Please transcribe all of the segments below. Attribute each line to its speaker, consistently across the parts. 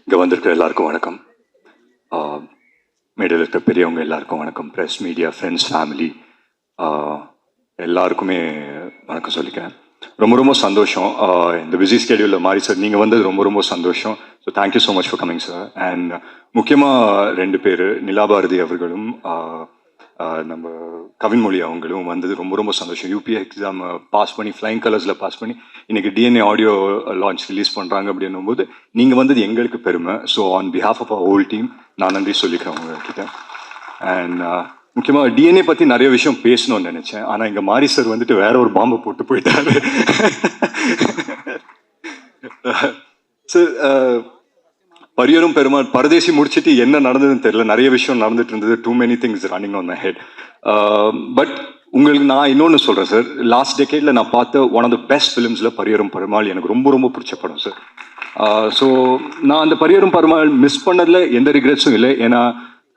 Speaker 1: இங்கே வந்திருக்கிற எல்லாருக்கும் வணக்கம். மேடையில் இருக்கிற பெரியவங்க எல்லாருக்கும் வணக்கம். ப்ரெஸ், மீடியா, ஃப்ரெண்ட்ஸ், ஃபேமிலி எல்லாருக்குமே வணக்கம் சொல்லிக்கிறேன். ரொம்ப ரொம்ப சந்தோஷம். இந்த பிஸி ஸ்கெடியூலில் மாறி சார் நீங்கள் வந்தது ரொம்ப ரொம்ப சந்தோஷம். So thank you so much for coming sir. And முக்கியமாக 2 பேர், நிலாபாரதி அவர்களும் நம்ம கவின்மொழி அவங்களும் வந்தது ரொம்ப ரொம்ப சந்தோஷம். யூபிஐ எக்ஸாம் பாஸ் பண்ணி ஃப்ளைங் கலர்ஸில் பாஸ் பண்ணி இன்னைக்கு டிஎன்ஏ ஆடியோ லான்ச் ரிலீஸ் பண்ணுறாங்க அப்படின்னும் போது நீங்கள் வந்தது எங்களுக்கு பெருமை. So on behalf of whole team நான் நன்றி சொல்லிக்கிறேன் உங்ககிட்ட. அண்ட் முக்கியமாக டிஎன்ஏ பற்றி நிறைய விஷயம் பேசணும்னு நினச்சேன். ஆனால் இங்கே மாரி சார் வந்துட்டு வேற ஒரு பாம்பை போட்டு போயிட்டாரு. சார் பரியரும் பெருமாள் பரதேசி முடிச்சுட்டு என்ன நடந்ததுன்னு தெரியல. நிறைய விஷயம் நடந்துட்டு இருந்தது. Too many things running on my head. But உங்களுக்கு நான் இன்னொன்று சொல்கிறேன் சார். லாஸ்ட் டெக்கேடில் நான் பார்த்த ஒன் ஆஃப் த பெஸ்ட் ஃபிலிம்ஸில் பரியரும் பெருமாள் எனக்கு ரொம்ப ரொம்ப பிடிச்ச படம் சார். ஸோ நான் அந்த பரியரும் பெருமாள் மிஸ் பண்ணதில் எந்த ரிக்ரெட்ஸும் இல்லை. ஏன்னா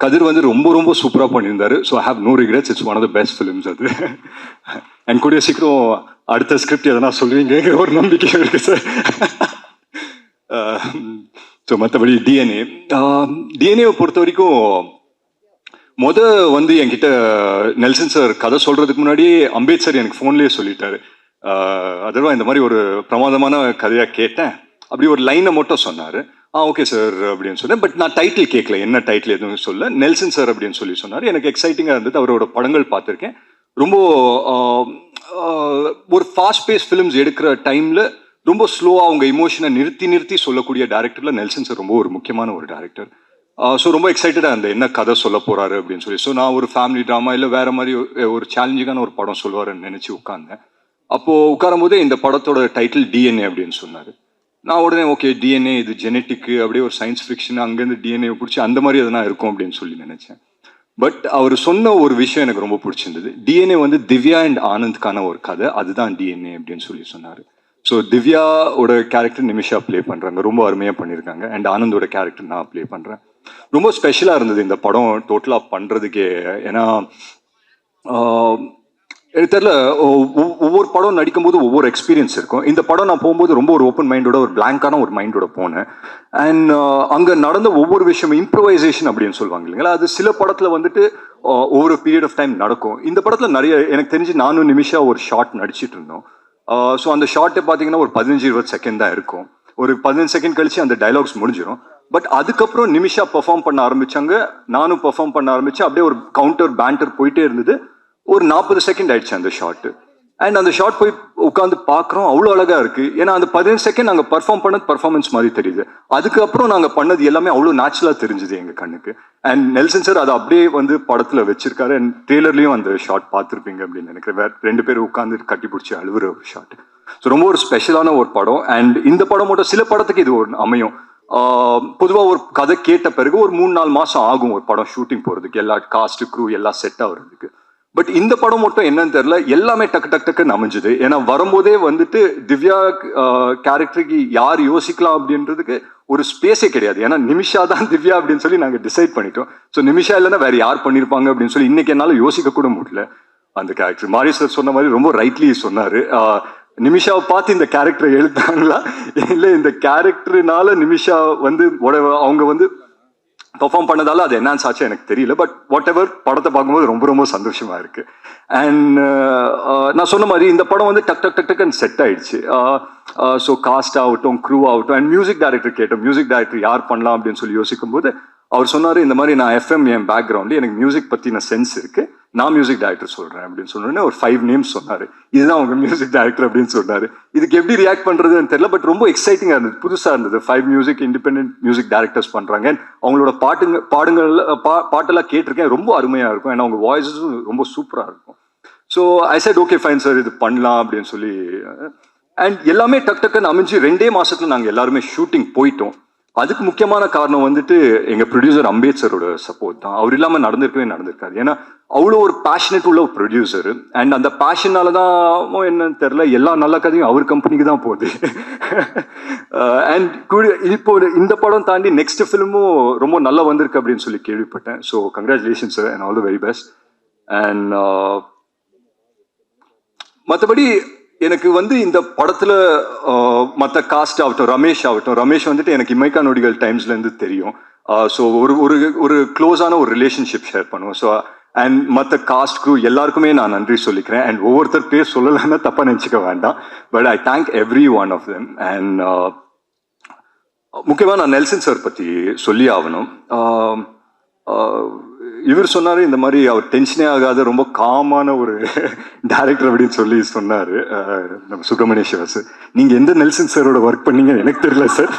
Speaker 1: கதிர் வந்து ரொம்ப ரொம்ப சூப்பராக பண்ணியிருந்தாரு. So I have no regrets. It's one of the best films அது. அண்ட் கூடிய சீக்கிரம் அடுத்த ஸ்கிரிப்ட் எதனா சொல்லுவீங்க ஒரு நம்பிக்கை இருக்குது சார். ஸோ மற்றபடி டிஎன்ஏவை பொறுத்த வரைக்கும் வந்து என்கிட்ட நெல்சன் சார் கதை சொல்றதுக்கு முன்னாடியே அம்பேத்கர் எனக்கு ஃபோன்லேயே சொல்லிட்டாரு. அதர்வா இந்த மாதிரி ஒரு பிரமாதமான கதையாக கேட்டேன். அப்படி ஒரு லைனை மட்டும் சொன்னார். ஓகே சார் அப்படின்னு சொன்னேன். பட் நான் டைட்டில் கேட்கல, என்ன டைட்டில் எதுவும் சொல்ல. நெல்சன் சார் அப்படின்னு சொல்லி சொன்னார். எனக்கு எக்ஸைட்டிங்காக இருந்தது. அவரோட படங்கள் பார்த்துருக்கேன். ரொம்ப ஒரு ஃபாஸ்ட் பேஸ் ஃபிலிம்ஸ் எடுக்கிற டைமில் ரொம்ப ஸ்லோவாக அவங்க இமோஷனை நிறுத்தி சொல்லக்கூடிய டேரக்டரில் நெல்சன் சார் ரொம்ப ஒரு முக்கியமான ஒரு டேரக்டர். ஸோ ரொம்ப எக்ஸைட்டடாக இருந்தேன் என்ன கதை சொல்ல போகிறாரு அப்படின்னு சொல்லி. ஸோ நான் ஒரு ஃபேமிலி ட்ராமா இல்லை வேறு மாதிரி ஒரு சேலஞ்சிங்கான ஒரு படம் சொல்லுவாருன்னு நினச்சி உட்காந்தேன். அப்போது உட்காரும் போதே இந்த படத்தோட டைட்டில் டிஎன்ஏ அப்படின்னு சொன்னார். நான் உடனே ஓகே டிஎன்ஏ இது ஜெனட்டிக்கு அப்படியே ஒரு சயின்ஸ் ஃபிக்ஷன் அங்கேருந்து டிஎன்ஏ பிடிச்சி அந்த மாதிரி எதனா இருக்கும் அப்படின்னு சொல்லி நினச்சேன். பட் அவர் சொன்ன ஒரு விஷயம் எனக்கு ரொம்ப பிடிச்சிருந்தது. டிஎன்ஏ வந்து திவ்யா அண்ட் ஆனந்த்கான ஒரு கதை, அதுதான் டிஎன்ஏ அப்படின்னு சொல்லி சொன்னார். ஸோ திவ்யாவோட கேரக்டர் நிமிஷா ப்ளே பண்ணுறாங்க, ரொம்ப அருமையாக பண்ணியிருக்காங்க. அண்ட் ஆனந்தோட கேரக்டர் நான் ப்ளே பண்ணுறேன். ரொம்ப ஸ்பெஷலாக இருந்தது இந்த படம் டோட்டலாக பண்ணுறதுக்கே. ஏன்னா எனக்கு தெரியல, ஒவ்வொரு படம் நடிக்கும்போது ஒவ்வொரு எக்ஸ்பீரியன்ஸ் இருக்கும். இந்த படம் நான் போகும்போது ரொம்ப ஒரு ஓப்பன் மைண்டோட ஒரு பிளாங்கான ஒரு மைண்டோட போனேன். அண்ட் அங்கே நடந்த ஒவ்வொரு விஷயமும் இம்ப்ரவைசேஷன் அப்படின்னு சொல்லுவாங்க இல்லைங்களா, அது சில படத்தில் வந்துட்டு ஒவ்வொரு பீரியட் ஆஃப் டைம் நடக்கும். இந்த படத்தில் நிறைய எனக்கு தெரிஞ்சு நானும் நிமிஷா ஒரு ஷார்ட் நடிச்சிட்டு இருந்தோம். ஸோ அந்த ஷார்ட்டை பார்த்தீங்கன்னா ஒரு 15-20 செகண்ட் தான் இருக்கும். ஒரு 15 செகண்ட் கழிச்சு அந்த டைலாக்ஸ் முடிஞ்சிடும். பட் அதுக்கப்புறம் நிமிஷா பெர்ஃபார்ம் பண்ண ஆரம்பிச்சாங்க, நானும் பெர்ஃபார்ம் பண்ண ஆரம்பிச்சேன். அப்படியே ஒரு கவுண்டர் பேண்டர் போயிட்டே இருந்தது. ஒரு 40 செகண்ட் ஆயிடுச்சு அந்த ஷார்ட். அண்ட் அந்த ஷார்ட் போய் உட்காந்து பார்க்குறோம், அவ்வளோ அழகா இருக்கு. ஏன்னா அந்த 15 செகண்ட் நாங்கள் பர்ஃபார்ம் பண்ணது பர்ஃபார்மன்ஸ் மாதிரி தெரியுது. அதுக்கப்புறம் நாங்கள் பண்ணது எல்லாமே அவ்வளோ நேச்சுரலாக தெரிஞ்சுது எங்கள் கண்ணுக்கு. அண்ட் நெல்சன் சார் அதை அப்படியே வந்து படத்தில் வச்சிருக்காரு. அண்ட் ட்ரெய்லர்லையும் அந்த ஷார்ட் பார்த்துருப்பீங்க அப்படின்னு நினைக்கிறேன். வேற 2 பேர் உட்காந்து கட்டி பிடிச்சி அழுவுற ஒரு ஷார்ட். ஸோ ரொம்ப ஒரு ஸ்பெஷலான ஒரு படம். அண்ட் இந்த படம் மட்டும் சில படத்துக்கு இது ஒரு அமையும். பொதுவாக ஒரு கதை கேட்ட பிறகு ஒரு 3-4 மாதம் ஆகும் ஒரு படம் ஷூட்டிங் போகிறதுக்கு, எல்லா காஸ்ட் க்ரூ எல்லாம் செட் ஆகுறதுக்கு. பட் இந்த படம் மட்டும் என்னன்னு தெரியல, எல்லாமே டக்குன்னு அமைஞ்சுது. ஏன்னா வரும்போதே வந்துட்டு திவ்யா கேரக்டருக்கு யார் யோசிக்கலாம் அப்படின்றதுக்கு ஒரு ஸ்பேஸே கிடையாது. ஏன்னா நிமிஷா தான் திவ்யா அப்படின்னு சொல்லி நாங்கள் டிசைட் பண்ணிட்டோம். ஸோ நிமிஷா இல்லைன்னா வேற யார் பண்ணியிருப்பாங்க அப்படின்னு சொல்லி இன்னைக்கு என்னால் யோசிக்க கூட முடியல அந்த கேரக்டர். மாரி சார் சொன்ன மாதிரி ரொம்ப ரைட்லி சொன்னார். நிமிஷாவை பார்த்து இந்த கேரக்டரை எழுத்தாங்களா இல்லை இந்த கேரக்டர்னால நிமிஷா வந்து அவங்க வந்து பெர்ஃபார்ம் பண்ணதால அது என்ஹான்ஸ் ஆச்சு எனக்கு தெரியல. பட் வாட் எவர் படத்தை பார்க்கும்போது ரொம்ப ரொம்ப சந்தோஷமா இருக்கு. அண்ட் நான் சொன்ன மாதிரி இந்த படம் வந்து டக்குன்னு செட் ஆயிடுச்சு. ஸோ காஸ்ட் ஆகட்டும், க்ரூ ஆகட்டும், அண்ட் மியூசிக் டைரக்டர் கேட்டோம். மியூசிக் டைரக்டர் யார் பண்ணலாம் அப்படின்னு சொல்லி யோசிக்கும் போது அவர் சொன்னார், இந்த மாதிரி நான் எஃப்எம் என் பேக்ரவுண்டு, எனக்கு மியூசிக் பற்றின சென்ஸ் இருக்கு, நான் மியூசிக் டைரக்டர் சொல்கிறேன் அப்படின்னு சொன்னோன்னே ஒரு 5 நேம்ஸ் சொன்னார். இதுதான் அவங்க மியூசிக் டைரக்டர் அப்படின்னு சொன்னார். இதுக்கு எப்படி ரியாக்ட் பண்ணுறதுன்னு தெரியல. பட் ரொம்ப எக்ஸைட்டிங்காக இருந்தது, புதுசாக இருந்தது. 5 மியூசிக் இண்டிபெண்டன்ட் மியூசிக் டைரக்டர்ஸ் பண்ணுறாங்க. அவங்களோட பாட்டெல்லாம் கேட்டிருக்கேன், ரொம்ப அருமையாக இருக்கும். ஏன்னா அவங்க வாய்ஸஸும் ரொம்ப சூப்பராக இருக்கும். So I set okay fine sir, இது பண்ணலாம் அப்படின்னு சொல்லி. அண்ட் எல்லாமே டக்குன்னு அமைஞ்சு 2 மாசத்துல நாங்கள் எல்லாருமே ஷூட்டிங் போயிட்டோம். அதுக்கு முக்கியமான காரணம் வந்துட்டு எங்க ப்ரொடியூசர் அம்பேத்கரோட சப்போர்ட் தான். அவர் இல்லாமல் நடந்திருக்காரு. ஏன்னா அவ்வளோ ஒரு பேஷனேட் உள்ள ஒரு ப்ரொடியூசர். அண்ட் அந்த பேஷனால தான் என்னன்னு தெரியல, எல்லா நல்ல கதையும் அவர் கம்பெனிக்கு தான் போகுது. அண்ட் இப்போ இந்த படம் தாண்டி நெக்ஸ்ட் ஃபிலிமும் ரொம்ப நல்லா வந்திருக்கு அப்படின்னு சொல்லி கேள்விப்பட்டேன். So congratulation sir and all the very best. And மற்றபடி எனக்கு வந்து இந்த படத்துல மற்ற காஸ்ட் ஆகட்டும், ரமேஷ் வந்துட்டு எனக்கு இமைக்கா நொடிகள் டைம்ஸ்ல இருந்து தெரியும். ஸோ ஒரு ஒரு ஒரு க்ளோஸான ஒரு ரிலேஷன்ஷிப் ஷேர் பண்ணுவோம். ஸோ அண்ட் மற்ற காஸ்ட்க்கு எல்லாருக்குமே நான் நன்றி சொல்லிக்கிறேன். அண்ட் ஒவ்வொருத்தர் பேர் சொல்லலைன்னா தப்பா நினச்சிக்க வேண்டாம். But I thank every one of them. And முக்கியமாக நான் நெல்சன் சார் பற்றி சொல்லி ஆகணும். இவர் சொன்னார், இந்த மாதிரி அவர் டென்ஷனே ஆகாத ரொம்ப காமான ஒரு டைரக்டர் அப்படின்னு சொல்லி சொன்னார் நம்ம சுப்பிரமணிய சிவா சார். நீங்கள் எந்த நெல்சன் சாரோட ஒர்க் பண்ணீங்க எனக்கு தெரியல சார்.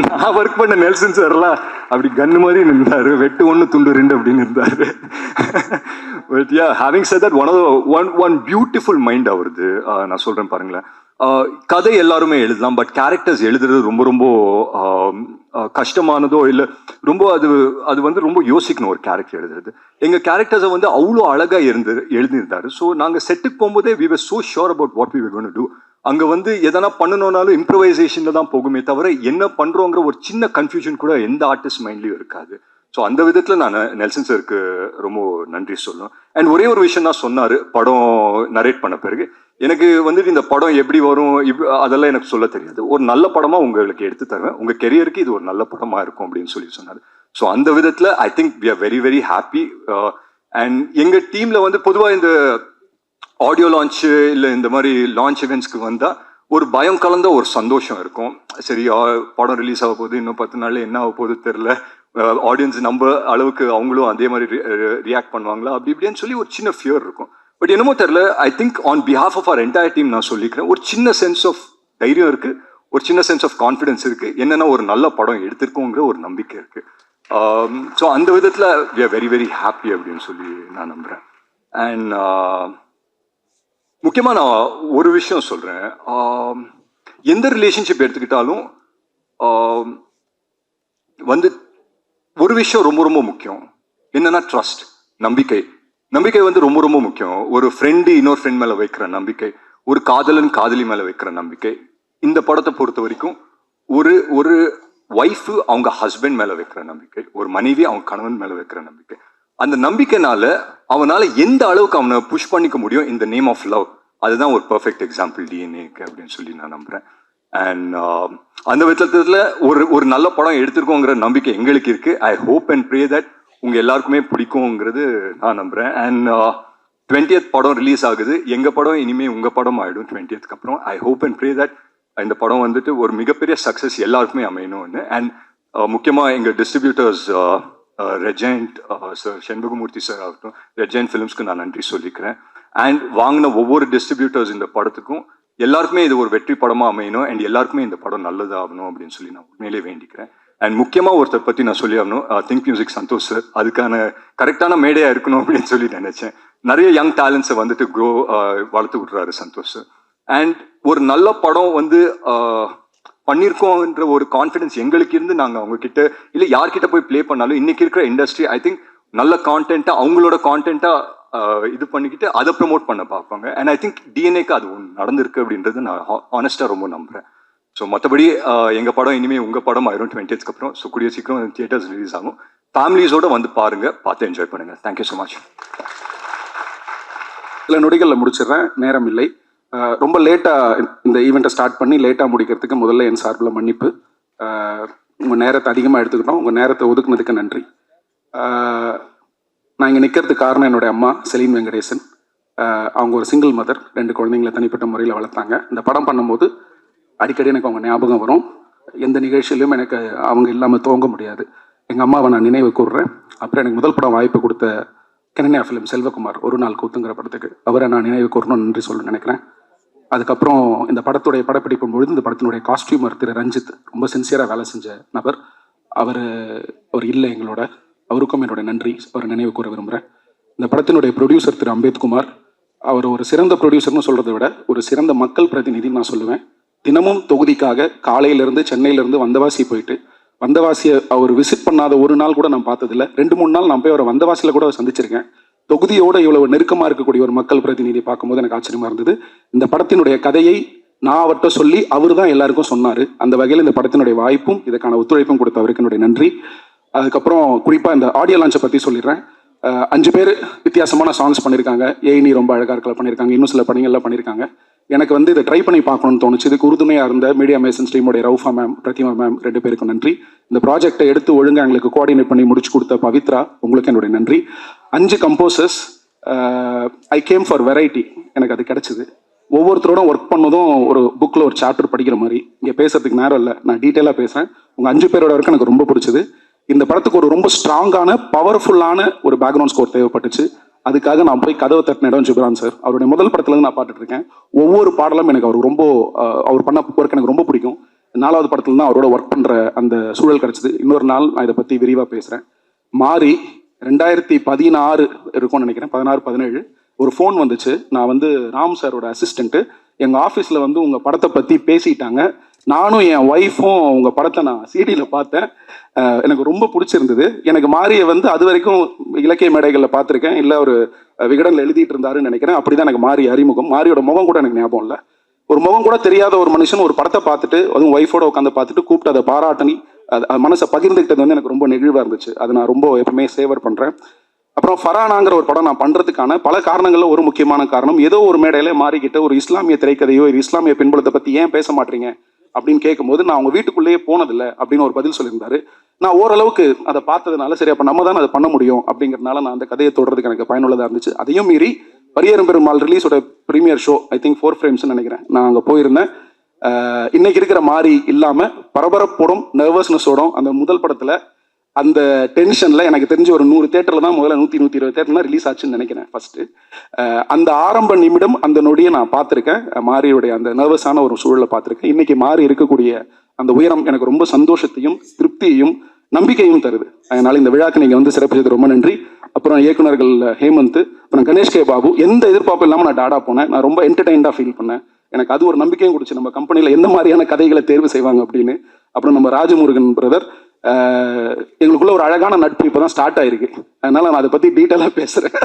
Speaker 1: நான் ஒர்க் பண்ண நெல்சன் சார்லாம் அப்படி கன்னு மாதிரி நின்றாரு, வெட்டு 1 துண்டு 2 அப்படின்னு இருந்தார். But ya, having said that one beautiful mind அவருது. நான் சொல்கிறேன் பாருங்களேன். கதை எல்லாருமே எழுதலாம், பட் கேரக்டர்ஸ் எழுதுறது ரொம்ப ரொம்ப கஷ்டமானதோ இல்லை, ரொம்ப அது வந்து ரொம்ப யோசிக்கணும் ஒரு கேரக்டர் எழுதுறது. எங்கள் கேரக்டர்ஸை வந்து அவ்வளோ அழகாக எழுதியிருந்தாரு. ஸோ நாங்கள் செட்டுக்கு போகும்போதே we were so sure about what we were going to do. அங்கே வந்து எதனா பண்ணணும்னாலும் இம்ப்ரவைசேஷனில் தான் போகுமே தவிர என்ன பண்ணுறோங்கிற ஒரு சின்ன கன்ஃபியூஷன் கூட எந்த ஆர்டிஸ்ட் மைண்ட்லேயும் இருக்காது. ஸோ அந்த விதத்தில் நான் நெல்சன் சாருக்கு ரொம்ப நன்றி சொல்லணும். அண்ட் ஒரே ஒரு விஷயம் தான் சொன்னார் படம் நரேட் பண்ண பிறகு. எனக்கு வந்துட்டு இந்த படம் எப்படி வரும் அதெல்லாம் எனக்கு சொல்ல தெரியாது. ஒரு நல்ல படமாக உங்களுக்கு எடுத்து தருவேன், உங்கள் கெரியருக்கு இது ஒரு நல்ல படமாக இருக்கும் அப்படின்னு சொல்லி சொன்னார். ஸோ அந்த விதத்தில் I think we are very very happy. And எங்கள் டீமில் வந்து பொதுவாக இந்த ஆடியோ லான்ச்சு இல்லை இந்த மாதிரி லான்ச் இவெண்ட்ஸ்க்கு வந்தால் ஒரு பயம் கலந்த ஒரு சந்தோஷம் இருக்கும். சரி, படம் ரிலீஸ் ஆக போகுது, இன்னும் 10 நாளில் என்ன ஆக போகுது தெரில, ஆடியன்ஸ் நம்ம அளவுக்கு அவங்களும் அதே மாதிரி ரியாக்ட் பண்ணுவாங்களா அப்படி இப்படின்னு சொல்லி ஒரு சின்ன ஃபியர் இருக்கும். பட் என்னமோ தெரில, I think on behalf of our entire team நான் சொல்லிக்கிறேன், ஒரு சின்ன சென்ஸ் ஆஃப் தைரியம் இருக்குது, ஒரு சின்ன சென்ஸ் ஆஃப் கான்ஃபிடென்ஸ் இருக்குது. என்னென்னா ஒரு நல்ல படம் எடுத்திருக்கோங்கிற ஒரு நம்பிக்கை இருக்குது. ஸோ அந்த விதத்தில் we are very very happy அப்படின்னு சொல்லி நான் நம்புகிறேன். அண்ட் முக்கியமாக நான் ஒரு விஷயம் சொல்கிறேன், எந்த ரிலேஷன்ஷிப் எடுத்துக்கிட்டாலும் வந்து ஒரு விஷயம் ரொம்ப ரொம்ப முக்கியம். என்னன்னா ட்ரஸ்ட், நம்பிக்கை வந்து ரொம்ப ரொம்ப முக்கியம். ஒரு ஃப்ரெண்டு இன்னொரு ஃப்ரெண்ட் மேலே வைக்கிற நம்பிக்கை, ஒரு காதலன் காதலி மேலே வைக்கிற நம்பிக்கை. இந்த படத்தை பொறுத்த வரைக்கும் ஒரு ஒய்ஃபு அவங்க ஹஸ்பண்ட் மேலே வைக்கிற நம்பிக்கை, ஒரு மனைவி அவங்க கணவன் மேலே வைக்கிற நம்பிக்கை. அந்த நம்பிக்கைனால அவனால் எந்த அளவுக்கு அவனை புஷ் பண்ணிக்க முடியும் இந்த நேம் ஆஃப் லவ். அதுதான் ஒரு பர்ஃபெக்ட் எக்ஸாம்பிள் டிஎன்ஏக்கு அப்படின்னு சொல்லி நான் நம்புகிறேன். அண்ட் அந்த விதத்தில் ஒரு நல்ல படம் எடுத்திருக்கோங்கிற நம்பிக்கை எங்களுக்கு இருக்குது. I hope and pray that உங்கள் எல்லாருக்குமே பிடிக்குங்கிறது நான் நம்புகிறேன். அண்ட் 20th படம் ரிலீஸ் ஆகுது. எங்கள் படம் இனிமேல் உங்கள் படம் ஆகிடும் 20th அப்புறம். I hope and pray that இந்த படம் வந்துட்டு ஒரு மிகப்பெரிய சக்ஸஸ் எல்லாருக்குமே அமையணும்னு. அண்ட் முக்கியமாக எங்கள் distributors Regent sir, Shenbagamoorthy sir ஆகட்டும், ரெஜெண்ட் ஃபிலிம்ஸ்க்கு நான் நன்றி சொல்லிக்கிறேன். அண்ட் வாங்கின ஒவ்வொரு டிஸ்ட்ரிபியூட்டர்ஸ் இந்த படத்துக்கும் எல்லாருக்குமே இது ஒரு வெற்றி படமாக அமையணும். அண்ட் எல்லாருக்குமே இந்த படம் நல்லதாகணும் அப்படின்னு சொல்லி நான் உண்மையிலே வேண்டிக்கிறேன். அண்ட் முக்கியமாக ஒருத்தர் பற்றி நான் சொல்லி ஆகணும், திங்க் மியூசிக் சந்தோஷ் சார். அதுக்கான கரெக்டான மேடையாக இருக்கணும் அப்படின்னு சொல்லி நினைச்சேன். நிறைய யங் டேலண்ட்ஸை வந்துட்டு வளர்த்து விட்றாரு சந்தோஷ் சார். அண்ட் ஒரு நல்ல படம் வந்து பண்ணியிருக்கோன்ற ஒரு கான்ஃபிடென்ஸ் எங்களுக்கு இருந்து நாங்கள் அவங்கக்கிட்ட இல்லை யார்கிட்ட போய் ப்ளே பண்ணாலும் இன்னைக்கு இருக்கிற இண்டஸ்ட்ரி ஐ திங்க் நல்ல கான்டென்ட்டாக அவங்களோட கான்டென்ட்டாக இது பண்ணிக்கிட்டு அதை ப்ரமோட் பண்ண பார்ப்பாங்க. அண்ட் ஐ திங்க் டிஎன்ஏக்கு அது ஒன்று நடந்திருக்கு அப்படின்றது நான் ஆனஸ்டாக ரொம்ப நம்புகிறேன். ஸோ மற்றபடி எங்கள் படம் இனிமேல் உங்கள் படம் ஆயிரும் 20th அப்புறம். ஸோ கூடிய சீக்கிரம் தியேட்டர்ஸ் ரிலீஸ் ஆகும். ஃபேமிலிஸோடு வந்து பாருங்கள், பார்த்து என்ஜாய் பண்ணுங்கள். Thank you so much.
Speaker 2: சில நொடிகளில் முடிச்சிடுறேன், நேரம் இல்லை. ரொம்ப லேட்டாக இந்த ஈவெண்ட்டை ஸ்டார்ட் பண்ணி லேட்டாக முடிக்கிறதுக்கு முதல்ல என் சார்பில் மன்னிப்பு. உங்கள் நேரத்தை அதிகமாக எடுத்துக்கிட்டோம், உங்கள் நேரத்தை ஒதுக்குனதுக்கு நன்றி. நான் இங்கே நிற்கிறதுக்கு காரணம் என்னுடைய அம்மா செலீன் வெங்கடேசன். அவங்க ஒரு சிங்கிள் மதர், 2 குழந்தைங்களை தனிப்பட்ட முறையில் வளர்த்தாங்க. இந்த படம் பண்ணும்போது அடிக்கடி எனக்கு அவங்க ஞாபகம் வரும். எந்த நிகழ்ச்சியிலும் எனக்கு அவங்க இல்லாமல் துவங்க முடியாது. எங்கள் அம்மாவை நான் நினைவு கூறுறேன். அப்புறம் எனக்கு முதல் படம் வாய்ப்பு கொடுத்த கெனனியா ஃபிலிம் செல்வகுமார், ஒரு நாள் கூத்துங்கிற படத்துக்கு, அவரை நான் நினைவு கூறணும்னு நன்றி சொல்ல நினைக்கிறேன். அதுக்கப்புறம் இந்த படத்துடைய படப்பிடிக்கும் பொழுது இந்த படத்தினுடைய காஸ்டியூமர் திரு ரஞ்சித் ரொம்ப சின்சியராக வேலை செஞ்ச நபர். அவர் இல்லை எங்களோட, அவருக்கும் என்னுடைய நன்றி, அவரை நினைவு கூற விரும்புகிறேன். இந்த படத்தினுடைய ப்ரொடியூசர் திரு அம்பேத்குமார், அவர் ஒரு சிறந்த ப்ரொடியூசர்னு சொல்கிறத விட ஒரு சிறந்த மக்கள் பிரதிநிதின்னு நான் சொல்லுவேன். தினமும் தொகுதிக்காக காலையிலேருந்து சென்னையிலேருந்து வந்தவாசி போயிட்டு, வந்தவாசியை அவர் விசிட் பண்ணாத ஒரு நாள் கூட நான் பார்த்ததில்லை. 2-3 நாள் நான் போய் அவரை வந்தவாசியில் கூட சந்திச்சிருக்கேன். தொகுதியோடு இவ்வளவு நெருக்கமாக இருக்கக்கூடிய ஒரு மக்கள் பிரதிநிதி பார்க்கும்போது எனக்கு ஆச்சரியமாக இருந்தது. இந்த படத்தினுடைய கதையை நான் அவர்கிட்ட சொல்லி அவர் தான் எல்லாருக்கும் சொன்னார். அந்த வகையில் இந்த படத்தினுடைய வாய்ப்பும் இதுக்கான ஒத்துழைப்பும் கொடுத்த அவருக்கு என்னுடைய நன்றி. அதுக்கப்புறம் குறிப்பாக இந்த ஆடியோ லான்ச்சை பற்றி சொல்லிடுறேன். 5 பேர் வித்தியாசமான சாங்ஸ் பண்ணியிருக்காங்க. ஏனி ரொம்ப அழகாக இருக்கல பண்ணியிருக்காங்க, இன்னும் சில பணிகள்லாம் பண்ணியிருக்காங்க. எனக்கு வந்து இதை ட்ரை பண்ணி பார்க்கணும்னு தோணுச்சு. இதுக்கு உறுதுணையாக இருந்த மீடியா மேசன்ஸ் டீமோடைய ரவுஃபா மேம், பிரதிமா மேம் 2 பேருக்கும் நன்றி. இந்த ப்ராஜெக்டை எடுத்து ஒழுங்காக எங்களுக்கு கோஆர்டினேட் பண்ணி முடிச்சு கொடுத்த பவித்ரா, உங்களுக்கு என்னுடைய நன்றி. 5 composers, I came for variety, எனக்கு அது கிடைச்சிது. ஒவ்வொருத்தரோட ஒர்க் பண்ணதும் ஒரு புக்கில் ஒரு சாப்டர் படிக்கிற மாதிரி. இங்கே பேசுறதுக்கு நேரம் இல்லை, நான் டீட்டெயிலாக பேசுகிறேன். உங்கள் 5 பேரோட ஒர்க் எனக்கு ரொம்ப பிடிச்சது. இந்த படத்துக்கு ஒரு ரொம்ப ஸ்ட்ராங்கான பவர்ஃபுல்லான ஒரு பேக்ரவுண்ட் ஸ்கோர் தேவைப்பட்டுச்சு. அதுக்காக நான் போய் கதவை தட்டின இடம் ஜிப்ரான் சார். அவருடைய முதல் படத்துலேருந்து நான் பாட்டுட்டு இருக்கேன். ஒவ்வொரு பாடலும் எனக்கு அவர் ரொம்ப அவர் பண்ண ஒர்க் எனக்கு ரொம்ப பிடிக்கும். 4வது படத்துல தான் அவரோட ஒர்க் பண்ணுற அந்த சூழல் கிடைச்சிது. இன்னொரு நாள் நான் இதை பற்றி விரிவாக பேசுகிறேன். மாறி 2016 இருக்கும்னு நினைக்கிறேன், 16-17 ஒரு ஃபோன் வந்துச்சு. நான் வந்து ராம் சாரோட அசிஸ்டண்ட்டு. எங்கள் ஆஃபீஸில் வந்து உங்கள் படத்தை பற்றி பேசிட்டாங்க. நானும் என் ஒய்ஃபும் உங்கள் படத்தை நான் சிடியில் பார்த்தேன். எனக்கு ரொம்ப பிடிச்சிருந்தது. எனக்கு மாரியை வந்து அது வரைக்கும் இலக்கிய மேடைகளில் பார்த்துருக்கேன், இல்லை ஒரு விகடனில் எழுதிட்டு இருந்தாருன்னு நினைக்கிறேன். அப்படி தான் எனக்கு மாறி அறிமுகம். மாரியோட முகம் கூட எனக்கு ஞாபகம் இல்லை. ஒரு முகம் கூட தெரியாத ஒரு மனுஷன் ஒரு படத்தை பார்த்துட்டு, அதுவும் ஒய்ஃபோட உட்காந்து பார்த்துட்டு கூப்பிட்டு அதை பாராட்டணி அது மனசை பகிர்ந்துக்கிட்டது வந்து எனக்கு ரொம்ப நெகிழ்வாக இருந்துச்சு. அதை நான் ரொம்ப எப்பவுமே சேவர் பண்ணுறேன். அப்புறம் ஃபரானாங்கிற ஒரு படம் நான் பண்ணுறதுக்கான பல காரணங்களில் ஒரு முக்கியமான காரணம், ஏதோ ஒரு மேடையில் மாறிக்கிட்ட ஒரு இஸ்லாமிய திரைக்கதையோ இது இஸ்லாமிய பின்புலத்தை பற்றி ஏன் பேச மாட்டீங்க அப்படின்னு கேட்கும்போது, நான் அவங்க வீட்டுக்குள்ளேயே போனதில்லை அப்படின்னு ஒரு பதில் சொல்லியிருந்தாரு. நான் ஓரளவுக்கு அதை பார்த்ததுனால சரி அப்போ நம்ம தான் அதை பண்ண முடியும் அப்படிங்கிறதுனால நான் அந்த கதையை தொடர்றதுக்கு எனக்கு பயனுள்ளதாக இருந்துச்சு. அதையும் மீறி பரியரும் பெருமாள் ரிலீஸோட ப்ரீமியர் ஷோ, ஐ திங்க் 4 ஃப்ரேம்ஸ்ன்னு நினைக்கிறேன், நான் அங்கே போயிருந்தேன். இன்னைக்கு இருக்கிற மாறி இல்லாமல் பரபரப்போடும் நர்வஸ்னஸோடும் அந்த முதல் படத்தில் அந்த டென்ஷனில் எனக்கு தெரிஞ்ச ஒரு 100 தேட்டரில் தான் முதல்ல 100-120 தேட்டர் தான் ரிலீஸ் ஆச்சுன்னு நினைக்கிறேன் ஃபர்ஸ்ட்டு. அந்த ஆரம்ப நிமிடம் அந்த நொடியை நான் பார்த்துருக்கேன். மாரியுடைய அந்த நர்வஸான ஒரு சூழலை பார்த்துருக்கேன். இன்னைக்கு மாறி இருக்கக்கூடிய அந்த உயரம் எனக்கு ரொம்ப சந்தோஷத்தையும் திருப்தியையும் நம்பிக்கையும் தருது. அதனால இந்த விழாக்கு நீங்கள் வந்து சிறப்பிச்சது ரொம்ப நன்றி. அப்புறம் இயக்குனர்கள் ஹேமந்த், அப்புறம் கணேஷ் கே பாபு, எந்த எதிர்பார்ப்பு இல்லாமல் நான் டாடா போனேன். நான் ரொம்ப என்டர்டெயின்டாக ஃபீல் பண்ணேன். எனக்கு அது ஒரு நம்பிக்கையும் கொடுச்சு, நம்ம கம்பெனியில் எந்த மாதிரியான கதைகளை தேர்வு செய்வாங்க அப்படின்னு. அப்புறம் நம்ம ராஜமுருகன் பிரதர், எங்களுக்குள்ள ஒரு அழகான நட்பு இப்போ தான் ஸ்டார்ட் ஆயிருக்கு. அதனால நான் அதை பற்றி டீட்டெயிலாக பேசுகிறேன்.